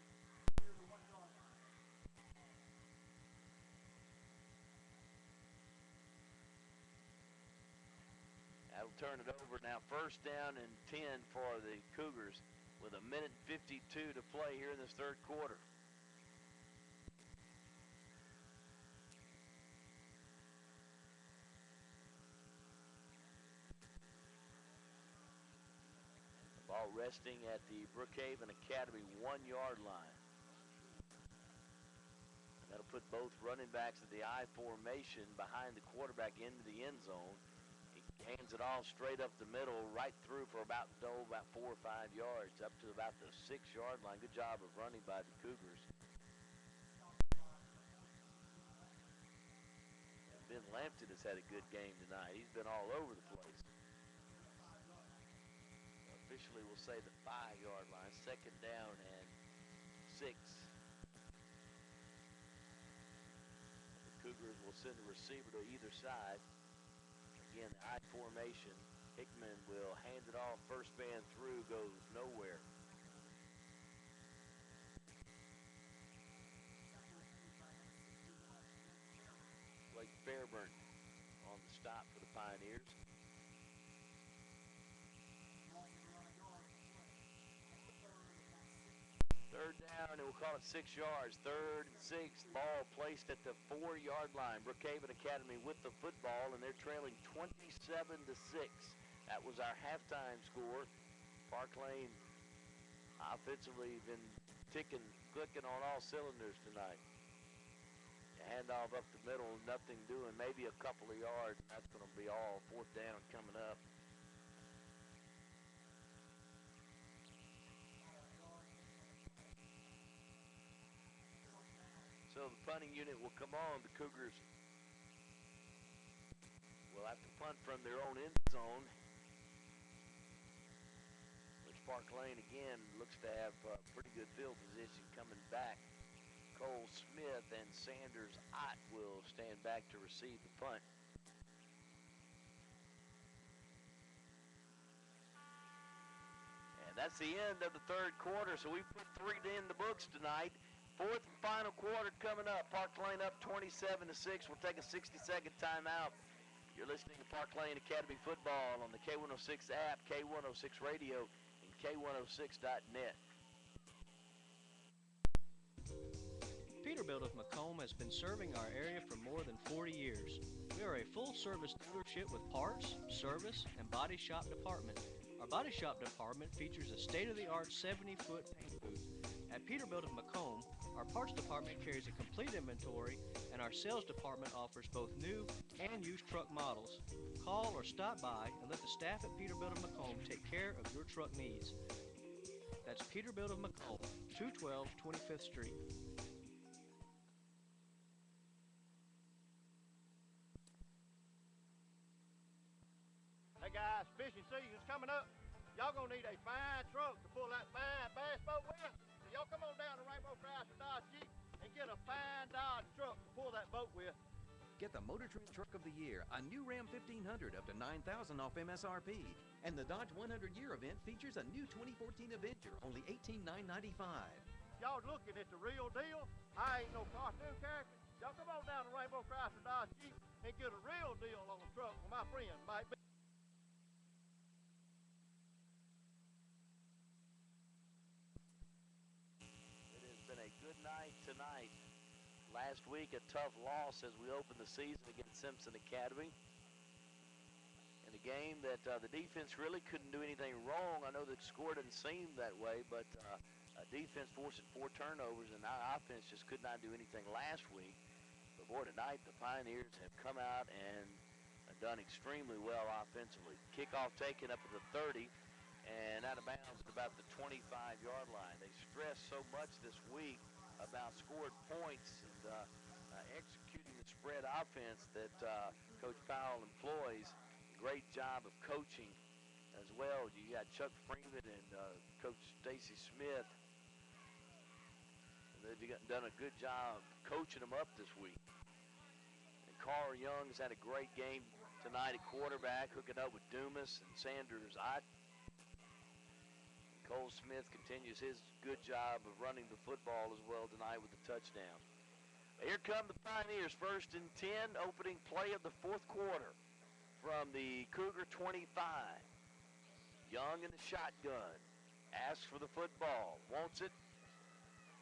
That'll turn it over now. First down and 10 for the Cougars with 1:52 to play here in this third quarter. The ball resting at the Brookhaven Academy 1-yard line. And that'll put both running backs at the I formation behind the quarterback into the end zone. Hands it off straight up the middle, right through for about 4 or 5 yards, up to about the 6-yard line. Good job of running by the Cougars. And Ben Lampton has had a good game tonight. He's been all over the place. Officially, we'll say the 5-yard line, second down and 6. The Cougars will send a receiver to either side. Again, the I formation. Hickman will hand it off. First man through goes nowhere. Blake Fairburn on the stop for the Pioneers. Third down, and we'll call it 6 yards. Third and 6. Ball placed at the 4-yard line. Brookhaven Academy with the football, and they're trailing 27-6. That was our halftime score. Parklane offensively been clicking on all cylinders tonight. Handoff up the middle, nothing doing. Maybe a couple of yards, and that's going to be all. Fourth down coming up. So the punting unit will come on. The Cougars will have to punt from their own end zone, which Parklane again looks to have pretty good field position coming back. Cole Smith and Sanders Ott will stand back to receive the punt. And that's the end of the third quarter, so we've put 3 in the books tonight. Fourth and final quarter coming up. Parklane up 27-6. We'll take a 60-second timeout. You're listening to Parklane Academy Football on the K106 app, K106 Radio, and K106.net. Peterbilt of Macomb has been serving our area for more than 40 years. We are a full-service dealership with parts, service, and body shop department. Our body shop department features a state-of-the-art 70-foot paint booth. At Peterbilt of Macomb, our parts department carries a complete inventory, and our sales department offers both new and used truck models. Call or stop by and let the staff at Peterbilt of Macomb take care of your truck needs. That's Peterbilt of Macomb, 212 25th Street. Hey guys, fishing season's coming up. Y'all gonna need a fine truck to pull that fine bass boat with. So y'all come on down to Rainbow Chrysler Dodge Jeep and get a fine Dodge truck to pull that boat with. Get the Motor Trend Truck of the Year, a new Ram 1500 up to $9,000 off MSRP. And the Dodge 100-year event features a new 2014 Avenger, only $18,995. Y'all looking at the real deal? I ain't no cartoon character. Y'all come on down to Rainbow Chrysler Dodge Jeep and get a real deal on a truck with my friend Mike B. Good night tonight. Last week, a tough loss as we opened the season against Simpson Academy. In a game that the defense really couldn't do anything wrong. I know the score didn't seem that way, but defense forcing 4 turnovers, and our offense just could not do anything last week. But boy, tonight the Pioneers have come out and done extremely well offensively. Kickoff taken up at the 30. And out of bounds at about the 25-yard line. They stressed so much this week about scored points and executing the spread offense that Coach Powell employs. Great job of coaching as well. You got Chuck Freeman and Coach Stacy Smith. They've done a good job coaching them up this week. And Carl Young's had a great game tonight at quarterback, hooking up with Dumas and Sanders. Cole Smith continues his good job of running the football as well tonight with the touchdown. Here come the Pioneers, 1st and 10, opening play of the 4th quarter from the Cougar 25. Young in the shotgun, asks for the football, wants it.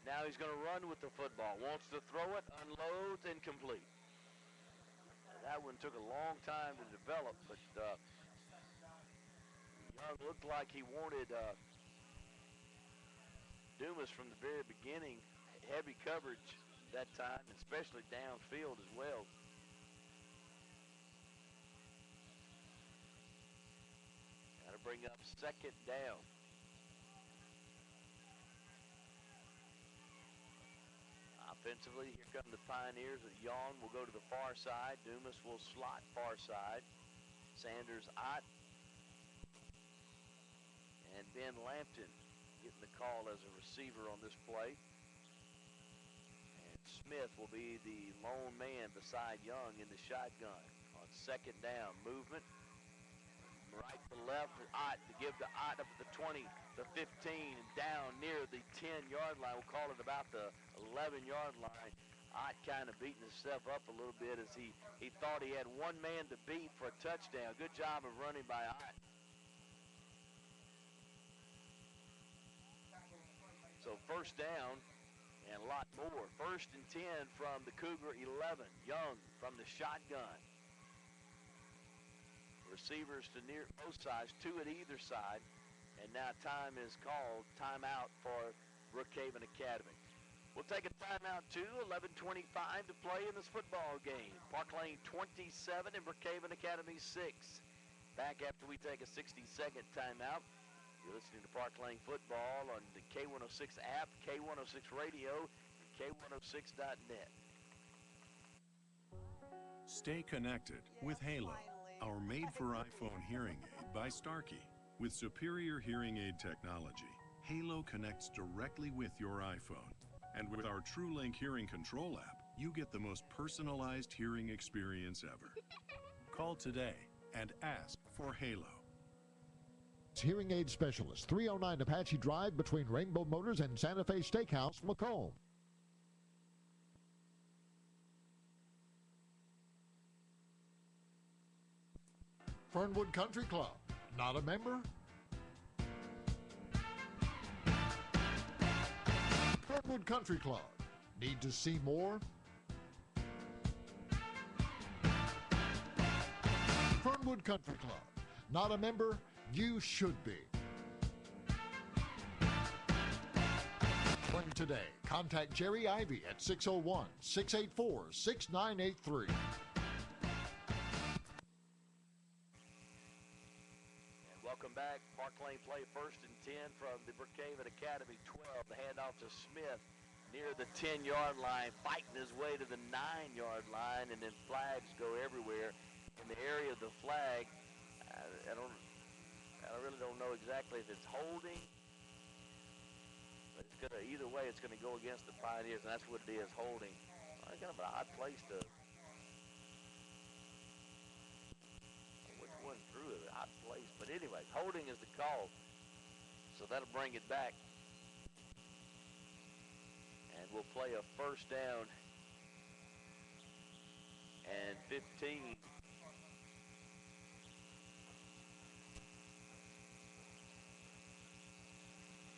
Now he's going to run with the football, wants to throw it, unloads, incomplete. That one took a long time to develop, but Young looked like he wanted Dumas from the very beginning. Heavy coverage that time, especially downfield as well. Got to bring up 2nd down. Offensively, here come the Pioneers. Young will go to the far side. Dumas will slot far side. Sanders Ott. And Ben Lampton getting the call as a receiver on this play. And Smith will be the lone man beside Young in the shotgun on 2nd down. Movement right to left for Ott to give to Ott up at the 20, the 15, and down near the 10-yard line. We'll call it about the 11-yard line. Ott kind of beating himself up a little bit as he thought he had one man to beat for a touchdown. Good job of running by Ott. So 1st down and a lot more. 1st and 10 from the Cougar 11. Young from the shotgun. Receivers to near both sides, 2 at either side. And now time is called, timeout for Brookhaven Academy. We'll take a timeout too, 11:25 to play in this football game. Parklane 27 and Brookhaven Academy 6. Back after we take a 60-second timeout. You're listening to Parklane Football on the K106 app, K106 Radio, and K106.net. Stay connected with Halo, our made-for-iPhone hearing aid by Starkey. With superior hearing aid technology, Halo connects directly with your iPhone. And with our TrueLink hearing control app, you get the most personalized hearing experience ever. Call today and ask for Halo. Hearing aid specialist, 309 Apache Drive between Rainbow Motors and Santa Fe Steakhouse, Macomb. Fernwood Country Club, not a member? Fernwood Country Club, need to see more? Fernwood Country Club, not a member? You should be. Join today. Contact Jerry Ivy at 601-684-6983. Welcome back. Parklane play 1st and 10 from the Brookhaven Academy 12. The handoff to Smith near the 10-yard line, fighting his way to the 9-yard line, and then flags go everywhere. In the area of the flag, I really don't know exactly if it's holding, but it's gonna, either way, it's gonna go against the Pioneers, and that's what it is, holding. Well, kind of an odd place to. Which one threw it? Odd place, but anyway, holding is the call, so that'll bring it back, and we'll play a 1st down and 15.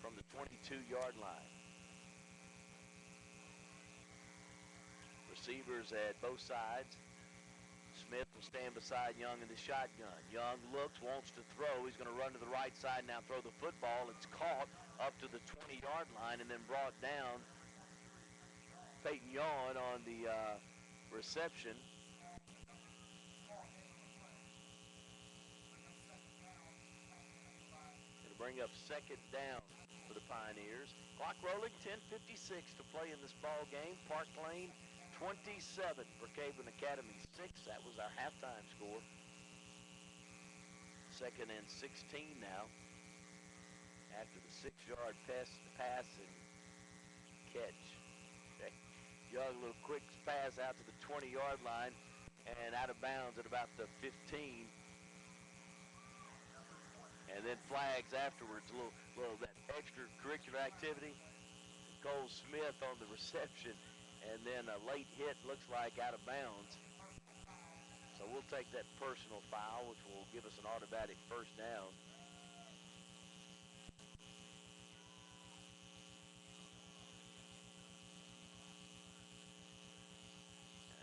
From the 22-yard line. Receivers at both sides. Smith will stand beside Young in the shotgun. Young looks, wants to throw. He's going to run to the right side now, throw the football. It's caught up to the 20-yard line and then brought down. Peyton Yawn on the reception. It'll bring up 2nd down for the Pioneers. Clock rolling, 10:56 to play in this ball game. Parklane 27, Brookhaven Academy 6. That was our halftime score. 2nd and 16 now. After the 6-yard pass and catch. Okay. Young, little quick pass out to the 20-yard line and out of bounds at about the 15. And then flags afterwards, a little that extracurricular activity. Cole Smith on the reception, and then a late hit looks like out of bounds. So we'll take that personal foul, which will give us an automatic 1st down.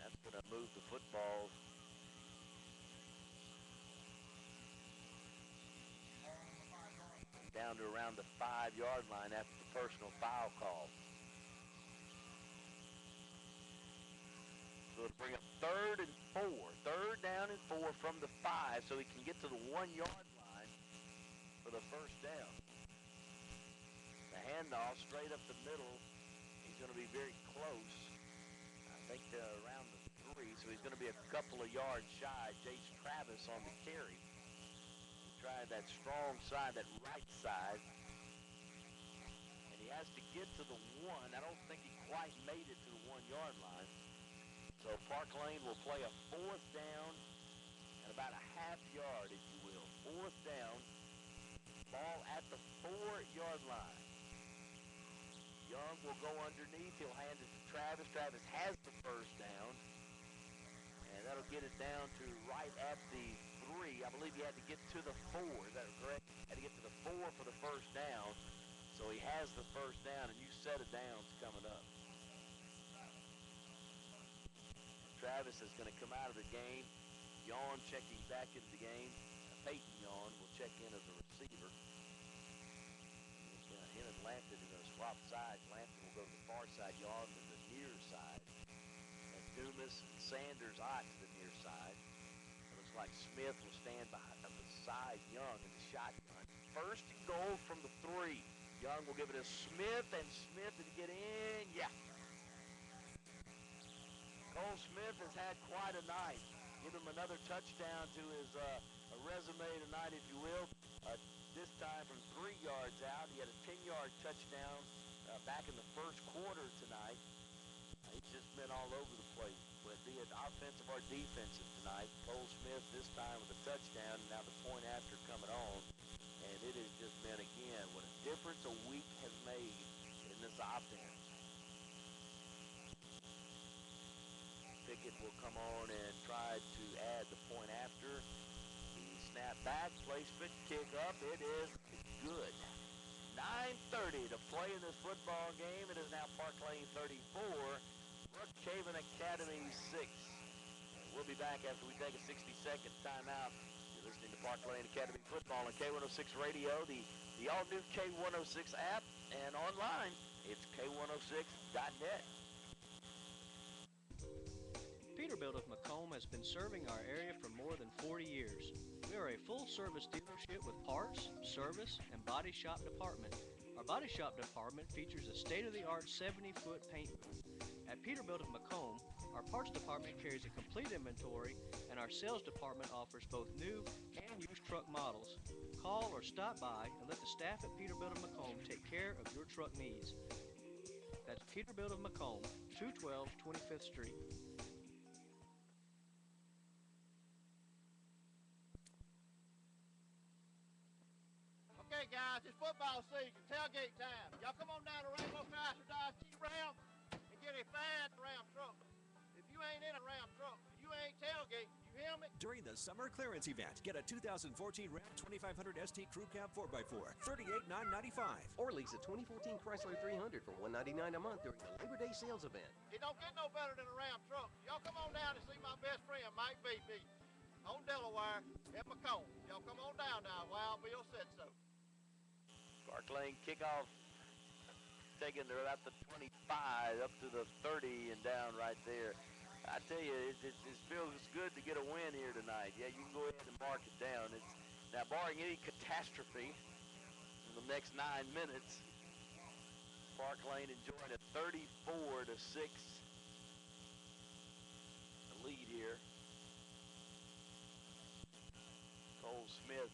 And that's going to move the football down to around the 5-yard line after the personal foul call. So it'll bring up 3rd and 4. 3rd down and 4 from the 5, so he can get to the 1-yard line for the 1st down. The handoff straight up the middle. He's going to be very close. I think around the 3, so he's going to be a couple of yards shy. Jace Travis on the carry. Trying that strong side, that right side. And he has to get to the 1. I don't think he quite made it to the 1-yard line. So Parklane will play a 4th down and about a half yard, if you will. 4th down, ball at the 4-yard line. Young will go underneath. He'll hand it to Travis. Travis has the 1st down. And that'll get it down to right at the 3. I believe he had to get to the 4. Is that correct? Had to get to the 4 for the 1st down. So he has the 1st down, and new set of downs coming up. Travis is going to come out of the game. Yawn checking back into the game. Peyton Yawn will check in as a receiver. Him and Lampton are going to swap sides. Lampton will go to the far side. Yawn to the near side. And Dumas and Sanders out to the near side. Like Smith will stand beside Young in the shotgun. 1st and goal from the 3. Young will give it to Smith, and Smith to get in. Yeah. Smith has had quite a night. Give him another touchdown to his resume tonight, if you will. This time from 3 yards out. He had a 10-yard touchdown back in the first quarter tonight. He's just been all over the place, but be it offensive or defensive tonight. Cole Smith this time with a touchdown, now the point after coming on, and it has just been, again, what a difference a week has made in this offense. Pickett will come on and try to add the point after. The snap back, placement, kick up, it is good. 9:30 to play in this football game. It is now Parklane 34, Brookhaven Academy 6. We'll be back after we take a 60-second timeout. You're listening to Parklane Academy Football on K106 Radio, the all-new K106 app, and online, it's K106.net. Peterbilt of Macomb has been serving our area for more than 40 years. We are a full-service dealership with parts, service, and body shop department. Our body shop department features a state-of-the-art 70-foot paint booth. At Peterbilt of Macomb, our parts department carries a complete inventory, and our sales department offers both new and used truck models. Call or stop by and let the staff at Peterbilt of Macomb take care of your truck needs. That's Peterbilt of Macomb, 212 25th Street. Okay, guys, it's football season, tailgate time. Y'all come on down to Rainbow Chrysler Dodge Jeep Ram and get a fine Ram truck. If you ain't in a Ram truck, you ain't tailgating, you hear me? During the summer clearance event, get a 2014 Ram 2500 ST Crew Cab 4x4, $38,995. Or lease a 2014 Chrysler 300 for $199 a month during the Labor Day sales event. It don't get no better than a Ram truck. Y'all come on down and see my best friend, Mike BB, on Delaware at Macomb. Y'all come on down now. Wild Bill said so. Parklane kickoff taking her about the 25 up to the 30 and down right there. I tell you, it feels good to get a win here tonight. Yeah, you can go ahead and mark it down. Now, barring any catastrophe in the next 9 minutes, Parklane enjoying a 34-6 lead here. Cole Smith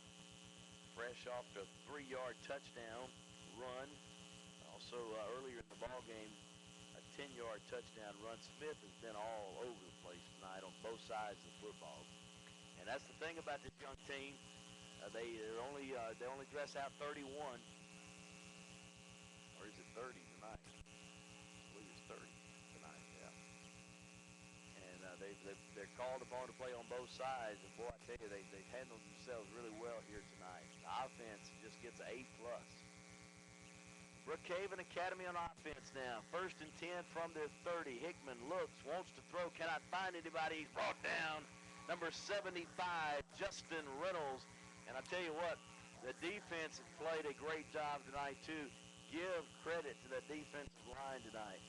fresh off the 3-yard touchdown run. Also, earlier in the ball game, a 10-yard touchdown run. Smith has been all over the place tonight on both sides of the football. And that's the thing about this young team. They only dress out 31. Or is it 30 tonight? I believe it's 30 tonight, yeah. And they're called upon to play on both sides. And boy, I tell you, they've handled themselves really well here tonight. The offense just gets an A+. Brookhaven Academy on offense now. 1st and 10 from their 30. Hickman looks, wants to throw, cannot find anybody. He's brought down. Number 75, Justin Reynolds. And I tell you what, the defense has played a great job tonight too. Give credit to the defensive line tonight.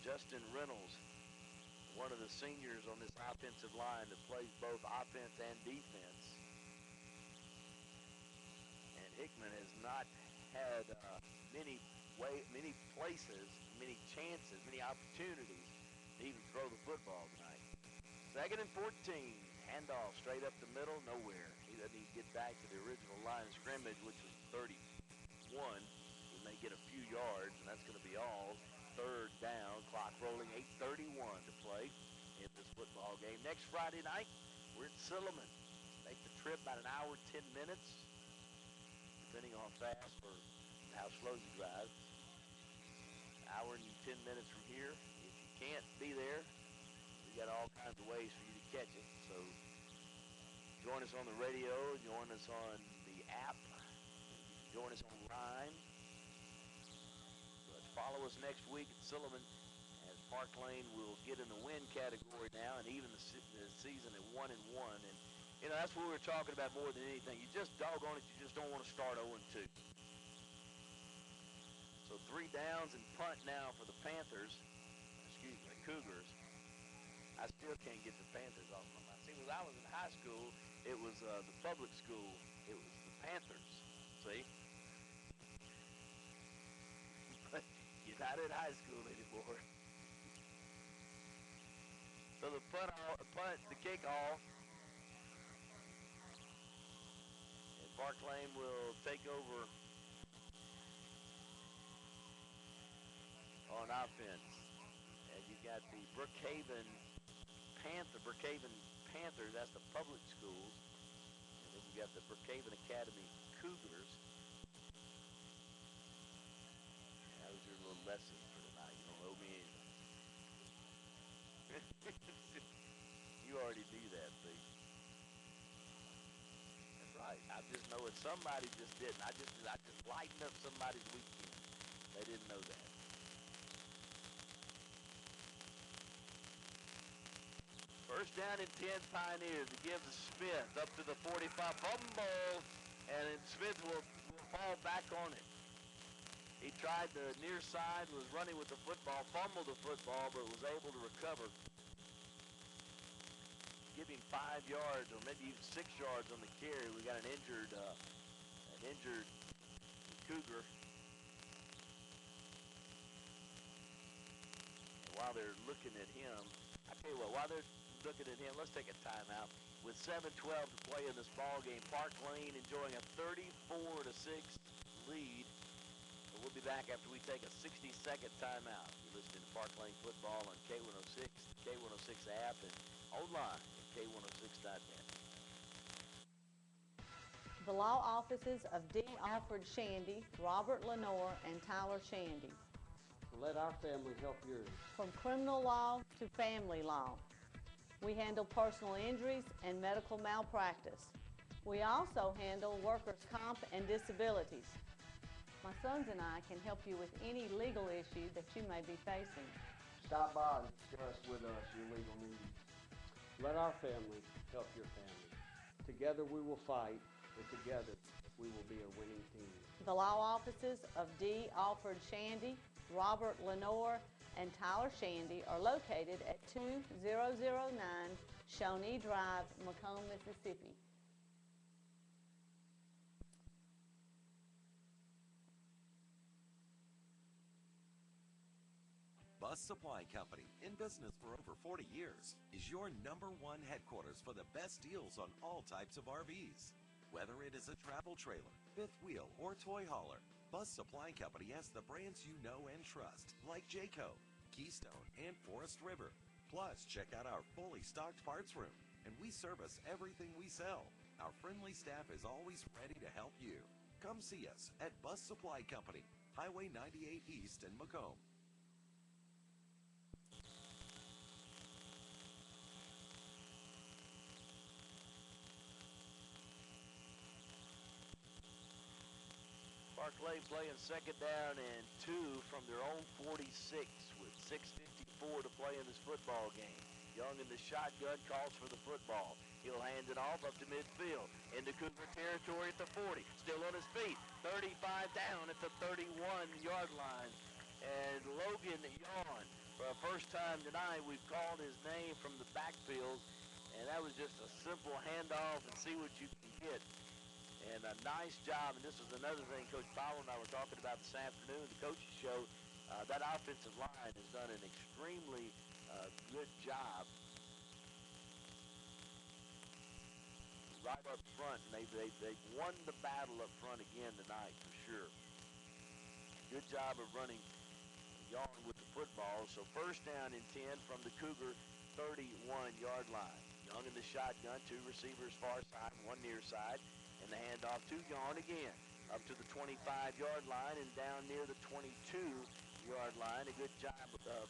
Justin Reynolds, one of the seniors on this offensive line that plays both offense and defense. And Hickman has not had many places, many chances, many opportunities to even throw the football tonight. 2nd and 14, handoff straight up the middle, nowhere. He doesn't even get back to the original line of scrimmage, which was 31. He may get a few yards, and that's going to be all. 3rd down, clock rolling, 8:31 to play in this football game. Next Friday night, we're at Silliman. Make the trip about an hour, 10 minutes, depending on fast or how slow you drive. Hour and 10 minutes from here. If you can't be there, we got all kinds of ways for you to catch it. So join us on the radio, join us on the app, join us online. Follow us next week at Silliman as Parklane will get in the win category now and even the season at 1-1. And, you know, that's what we were talking about more than anything. You just doggone it, you just don't want to start 0-2. So 3 downs and punt now for the Panthers. Excuse me, the Cougars. I still can't get the Panthers off my mind. See, when I was in high school, it was the public school. It was the Panthers. See? Not at high school anymore. So the punt, the kickoff. And Parklane will take over on offense. And you got the Brookhaven Panthers, that's the public schools. And then you got the Brookhaven Academy Cougars. That was your little lesson for tonight. You don't owe me anything. You already knew that, see. That's right. I just know it. Somebody just didn't. I just lightened up somebody's weekend. They didn't know that. First down and 10 Pioneers. It gives Smith up to the 45. Fumble. And Smith will fall back on it. He tried the near side, was running with the football, fumbled the football, but was able to recover. Give him 5 yards or maybe even 6 yards on the carry. We got an injured Cougar. And while they're looking at him, I tell you what, while they're looking at him, let's take a timeout. With 7:12 to play in this ball game, Parklane enjoying a 34-6 lead. And we'll be back after we take a 60-second timeout. You're listening to Parklane football on K106, the K106 app, and online at K106.net. The law offices of D. Alfred Shandy, Robert Lenore, and Tyler Shandy. Let our family help yours. From criminal law to family law. We handle personal injuries and medical malpractice. We also handle workers' comp and disabilities. My sons and I can help you with any legal issue that you may be facing. Stop by and discuss with us your legal needs. Let our family help your family. Together we will fight, and together we will be a winning team. The law offices of D. Alfred Shandy, Robert Lenore, and Tyler Shandy are located at 2009 Shawnee Drive, Macomb, Mississippi. Bus Supply Company, in business for over 40 years, is your #1 headquarters for the best deals on all types of RVs. Whether it is a travel trailer, fifth wheel, or toy hauler, Bus Supply Company has the brands you know and trust, like Jayco, Keystone, and Forest River. Plus, check out our fully stocked parts room, and we service everything we sell. Our friendly staff is always ready to help you. Come see us at Bus Supply Company, Highway 98 East in Macomb. Parklane playing second down and 2 from their own 46 with 6:54 to play in this football game. Young in the shotgun calls for the football. He'll hand it off up to midfield. Into Cougar territory at the 40. Still on his feet. 35 down at the 31-yard line. And Logan Yawn, for the first time tonight, we've called his name from the backfield. And that was just a simple handoff and see what you can get. And a nice job, and this is another thing Coach Powell and I were talking about this afternoon, the coaches show, that offensive line has done an extremely good job right up front, and they've won the battle up front again tonight for sure. Good job of running Yawn with the football. So first down and 10 from the Cougar 31-yard line. Young in the shotgun, 2 receivers far side, 1 near side. And the handoff to Yawn again, up to the 25-yard line and down near the 22-yard line. A good job of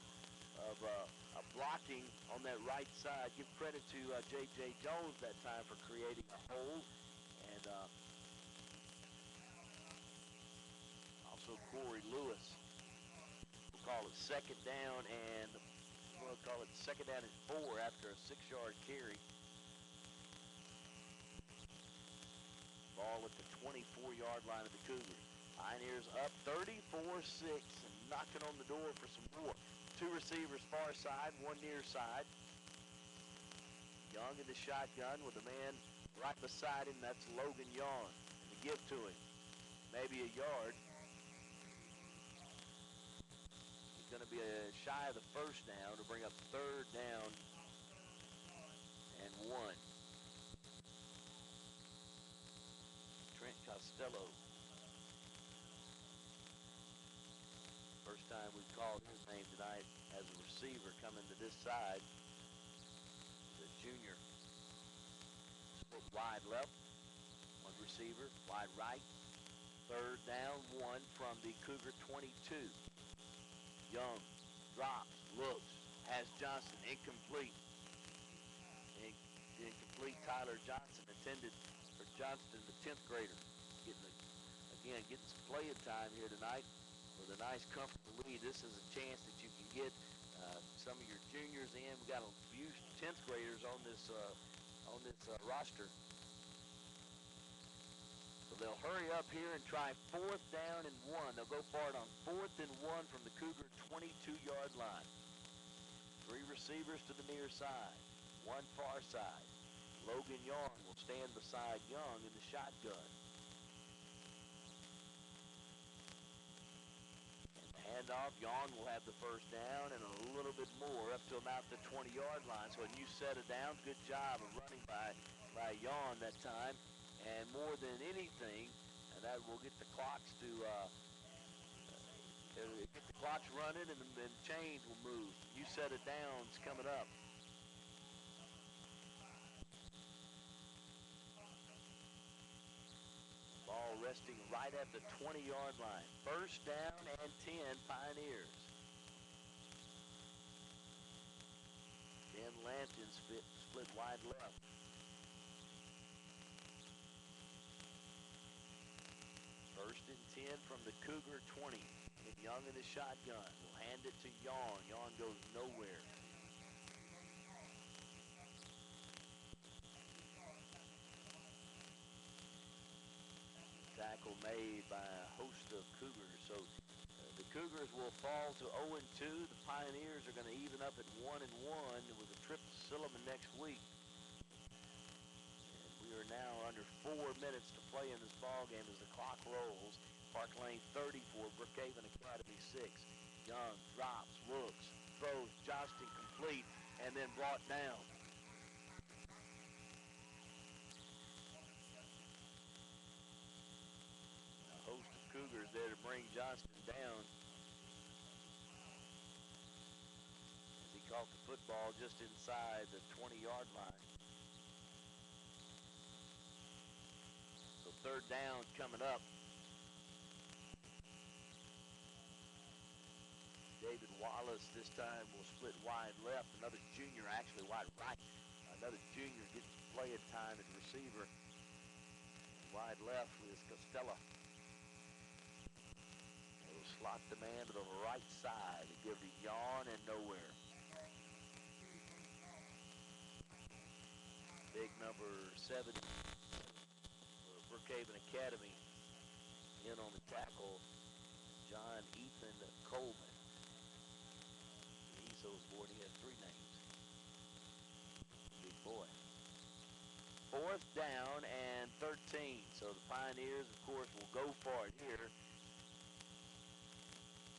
blocking on that right side. Give credit to J.J. Jones that time for creating a hole. And also Corey Lewis. We'll call it second down and we'll call it second down and 4 after a 6-yard carry. Ball at the 24-yard line of the Cougars. Pioneers up 34-6 and knocking on the door for some more. 2 receivers far side, 1 near side. Young in the shotgun with a man right beside him. That's Logan Yawn. And the give to him, maybe a yard. He's going to be shy of the first down to bring up third down 1. Trent Costello. First time we've called his name tonight as a receiver coming to this side. The junior. Split wide left. One receiver, wide right. Third down, 1 from the Cougar 22. Young drops, looks, has Johnson, incomplete. Incomplete. Tyler Johnson intended for Johnston, the 10th grader. Getting some playing time here tonight with a nice comfortable lead. This is a chance that you can get some of your juniors in. We got a few 10th graders on this roster. So they'll hurry up here and try 4th down and 1. They'll go for it on 4th and 1 from the Cougar 22-yard line. 3 receivers to the near side, 1 far side. Logan Yarn will stand beside Young in the shotgun. And the handoff, Yarn will have the first down and a little bit more up to about the 20-yard line. So a new set of downs. Good job of running by Yarn that time. And more than anything, that will get the clocks to get the clocks running, and then chains will move. New set of downs coming up. Ball resting right at the 20-yard line. First down and 10, Pioneers. Ben Lampton split wide left. First and 10 from the Cougar 20. And Young in the shotgun. Will hand it to Yawn. Yawn goes nowhere. Tackle made by a host of Cougars. So the Cougars will fall to 0-2. The Pioneers are going to even up at 1-1 with a trip to Silliman next week. We are now under 4 minutes to play in this ball game as the clock rolls. Parklane 30 for Brookhaven Academy 6. Young drops, looks, throws, Johnston complete, and then brought down. A host of Cougars there to bring Johnston down. As he caught the football just inside the 20-yard line. Third down coming up. David Wallace this time will split wide left. Another junior, actually wide right. Another junior getting playing time at receiver. Wide left is Costello. They'll slot the man to the right side to give the Yawn and nowhere. Big number 7. Brookhaven Academy in on the tackle, John Ethan Coleman. Eso's board, he had 3 names. Big boy. 4th down and 13. So the Pioneers, of course, will go for it here.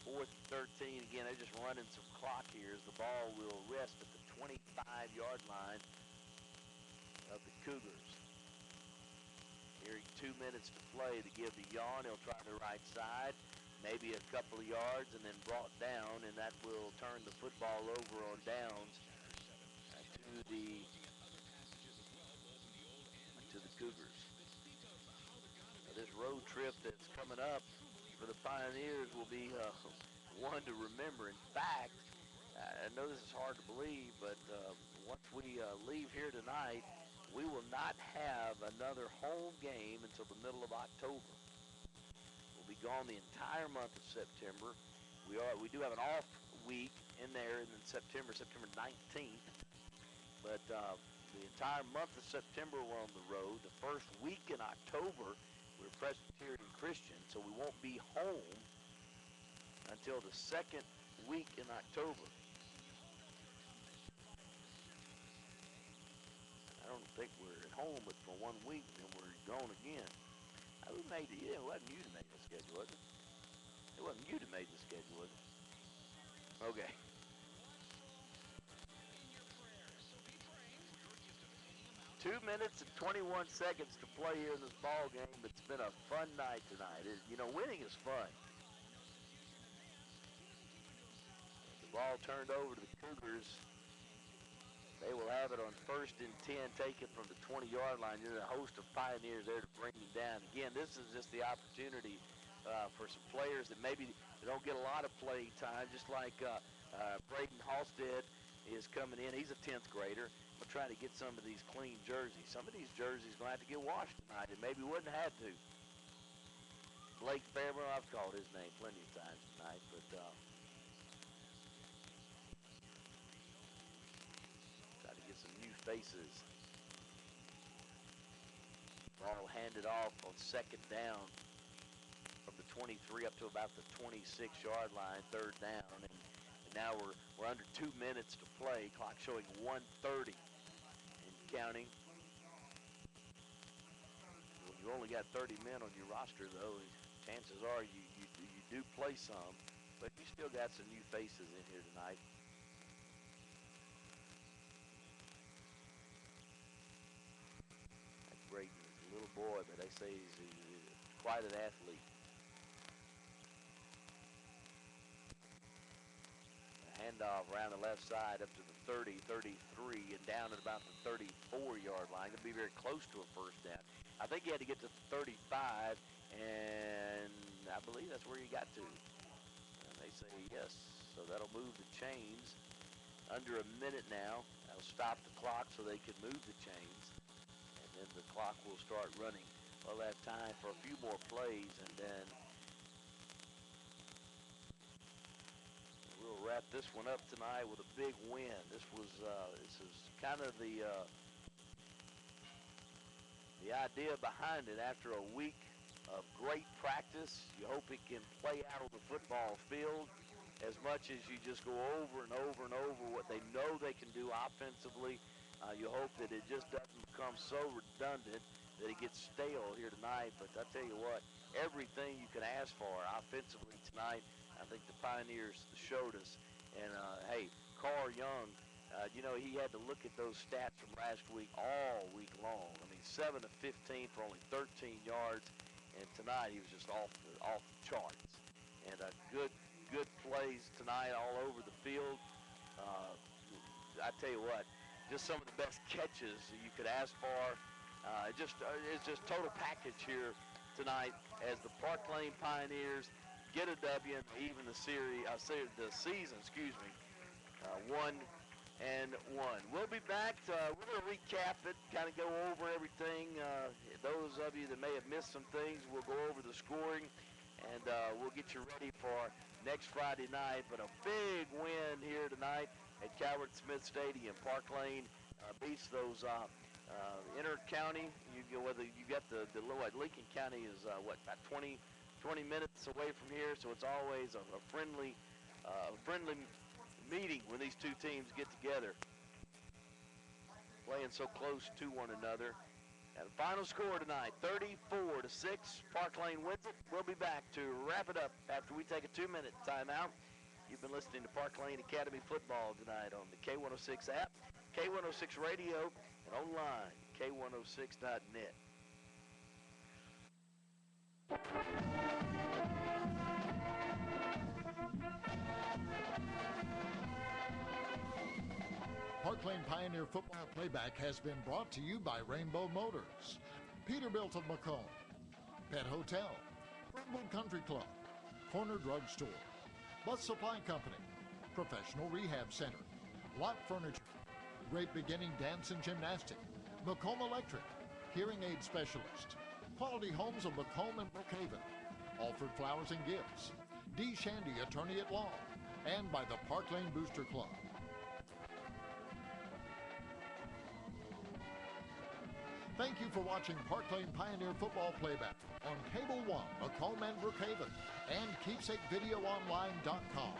4th and 13. Again, they're just running some clock here as the ball will rest at the 25-yard line of the Cougars. Hearing 2 minutes to play to give the Yawn. He'll try the right side, maybe a couple of yards, and then brought down, and that will turn the football over on downs to the Cougars. Now, this road trip that's coming up for the Pioneers will be one to remember. In fact, I know this is hard to believe, but once we leave here tonight, we will not have another home game until the middle of October. We'll be gone the entire month of September. We do have an off week in there in September 19th. But the entire month of September we're on the road. The first week in October we're Presbyterian Christian, so we won't be home until the second week in October. I don't think we're at home but for 1 week, then we're gone again. Who made it? Yeah, it wasn't you that made the schedule, was it? It wasn't you that made the schedule, was it? Okay. 2 minutes and 21 seconds to play here in this ball game. It's been a fun night tonight. Winning is fun. The ball turned over to the Cougars. They will have it on 1st and 10, taken from the 20-yard line. There's a host of Pioneers there to bring him down. Again, this is just the opportunity for some players that maybe don't get a lot of playing time, just like Braden Halstead is coming in. He's a 10th grader. We're trying to get some of these clean jerseys. Some of these jerseys going to have to get washed tonight, and maybe wouldn't have to. Blake Fairmore, I've called his name plenty of times tonight, but try to get some new faces. Ball handed off on 2nd down from the 23 up to about the 26-yard line, 3rd down, and now we're under 2 minutes to play. Clock showing 1:30 and counting. When you only got 30 men on your roster, though, chances are you do play some, but you still got some new faces in here tonight. That's Braden, a little boy, but they say he's quite an athlete. Handoff around the left side up to the 30, 33, and down at about the 34-yard line. Going to be very close to a 1st down. I think he had to get to the 35, and I believe that's where he got to. And they say yes, so that'll move the chains. Under a minute now. That'll stop the clock so they can move the chains, and then the clock will start running. We'll have time for a few more plays, and then we'll wrap this one up tonight with a big win. This is kind of the idea behind it. After a week of great practice, you hope it can play out on the football field as much as you just go over and over and over what they know they can do offensively. You hope that it just doesn't become so redundant that it gets stale here tonight. But I tell you what, everything you can ask for offensively tonight, I think the Pioneers showed us. And, hey, Carl Young, he had to look at those stats from last week all week long. I mean, 7 of 15 for only 13 yards. And tonight he was just off the charts. And good plays tonight all over the field. I tell you what, just some of the best catches you could ask for. It's just total package here tonight as the Parklane Pioneers get a W and even the season, 1-1. We'll be back. We're going to recap it, kind of go over everything. Those of you that may have missed some things, we'll go over the scoring, and we'll get you ready for next Friday night. But a big win here tonight at Calvert Smith Stadium. Parklane beats those inter-county. Whether you got the Lincoln County is about 20 minutes away from here, so it's always a friendly meeting when these two teams get together, playing so close to one another. And the final score tonight, 34-6. Parklane wins it. We'll be back to wrap it up after we take a 2-minute timeout. You've been listening to Parklane Academy Football tonight on the K106 app, K106 Radio, and online, K106.net. Parklane Pioneer Football Playback has been brought to you by Rainbow Motors, Peterbilt of Macomb, Pet Hotel, Brentwood Country Club, Corner Drug Store, Bus Supply Company, Professional Rehab Center, Lot Furniture, Great Beginning Dance and Gymnastic, Macomb Electric, Hearing Aid Specialist, Quality Homes of Macomb and Brookhaven, Alfred Flowers and Gifts, D. Shandy, Attorney at Law, and by the Parklane Booster Club. Thank you for watching Parklane Pioneer Football Playback on Cable 1, Macomb and Brookhaven, and KeepsakeVideoOnline.com.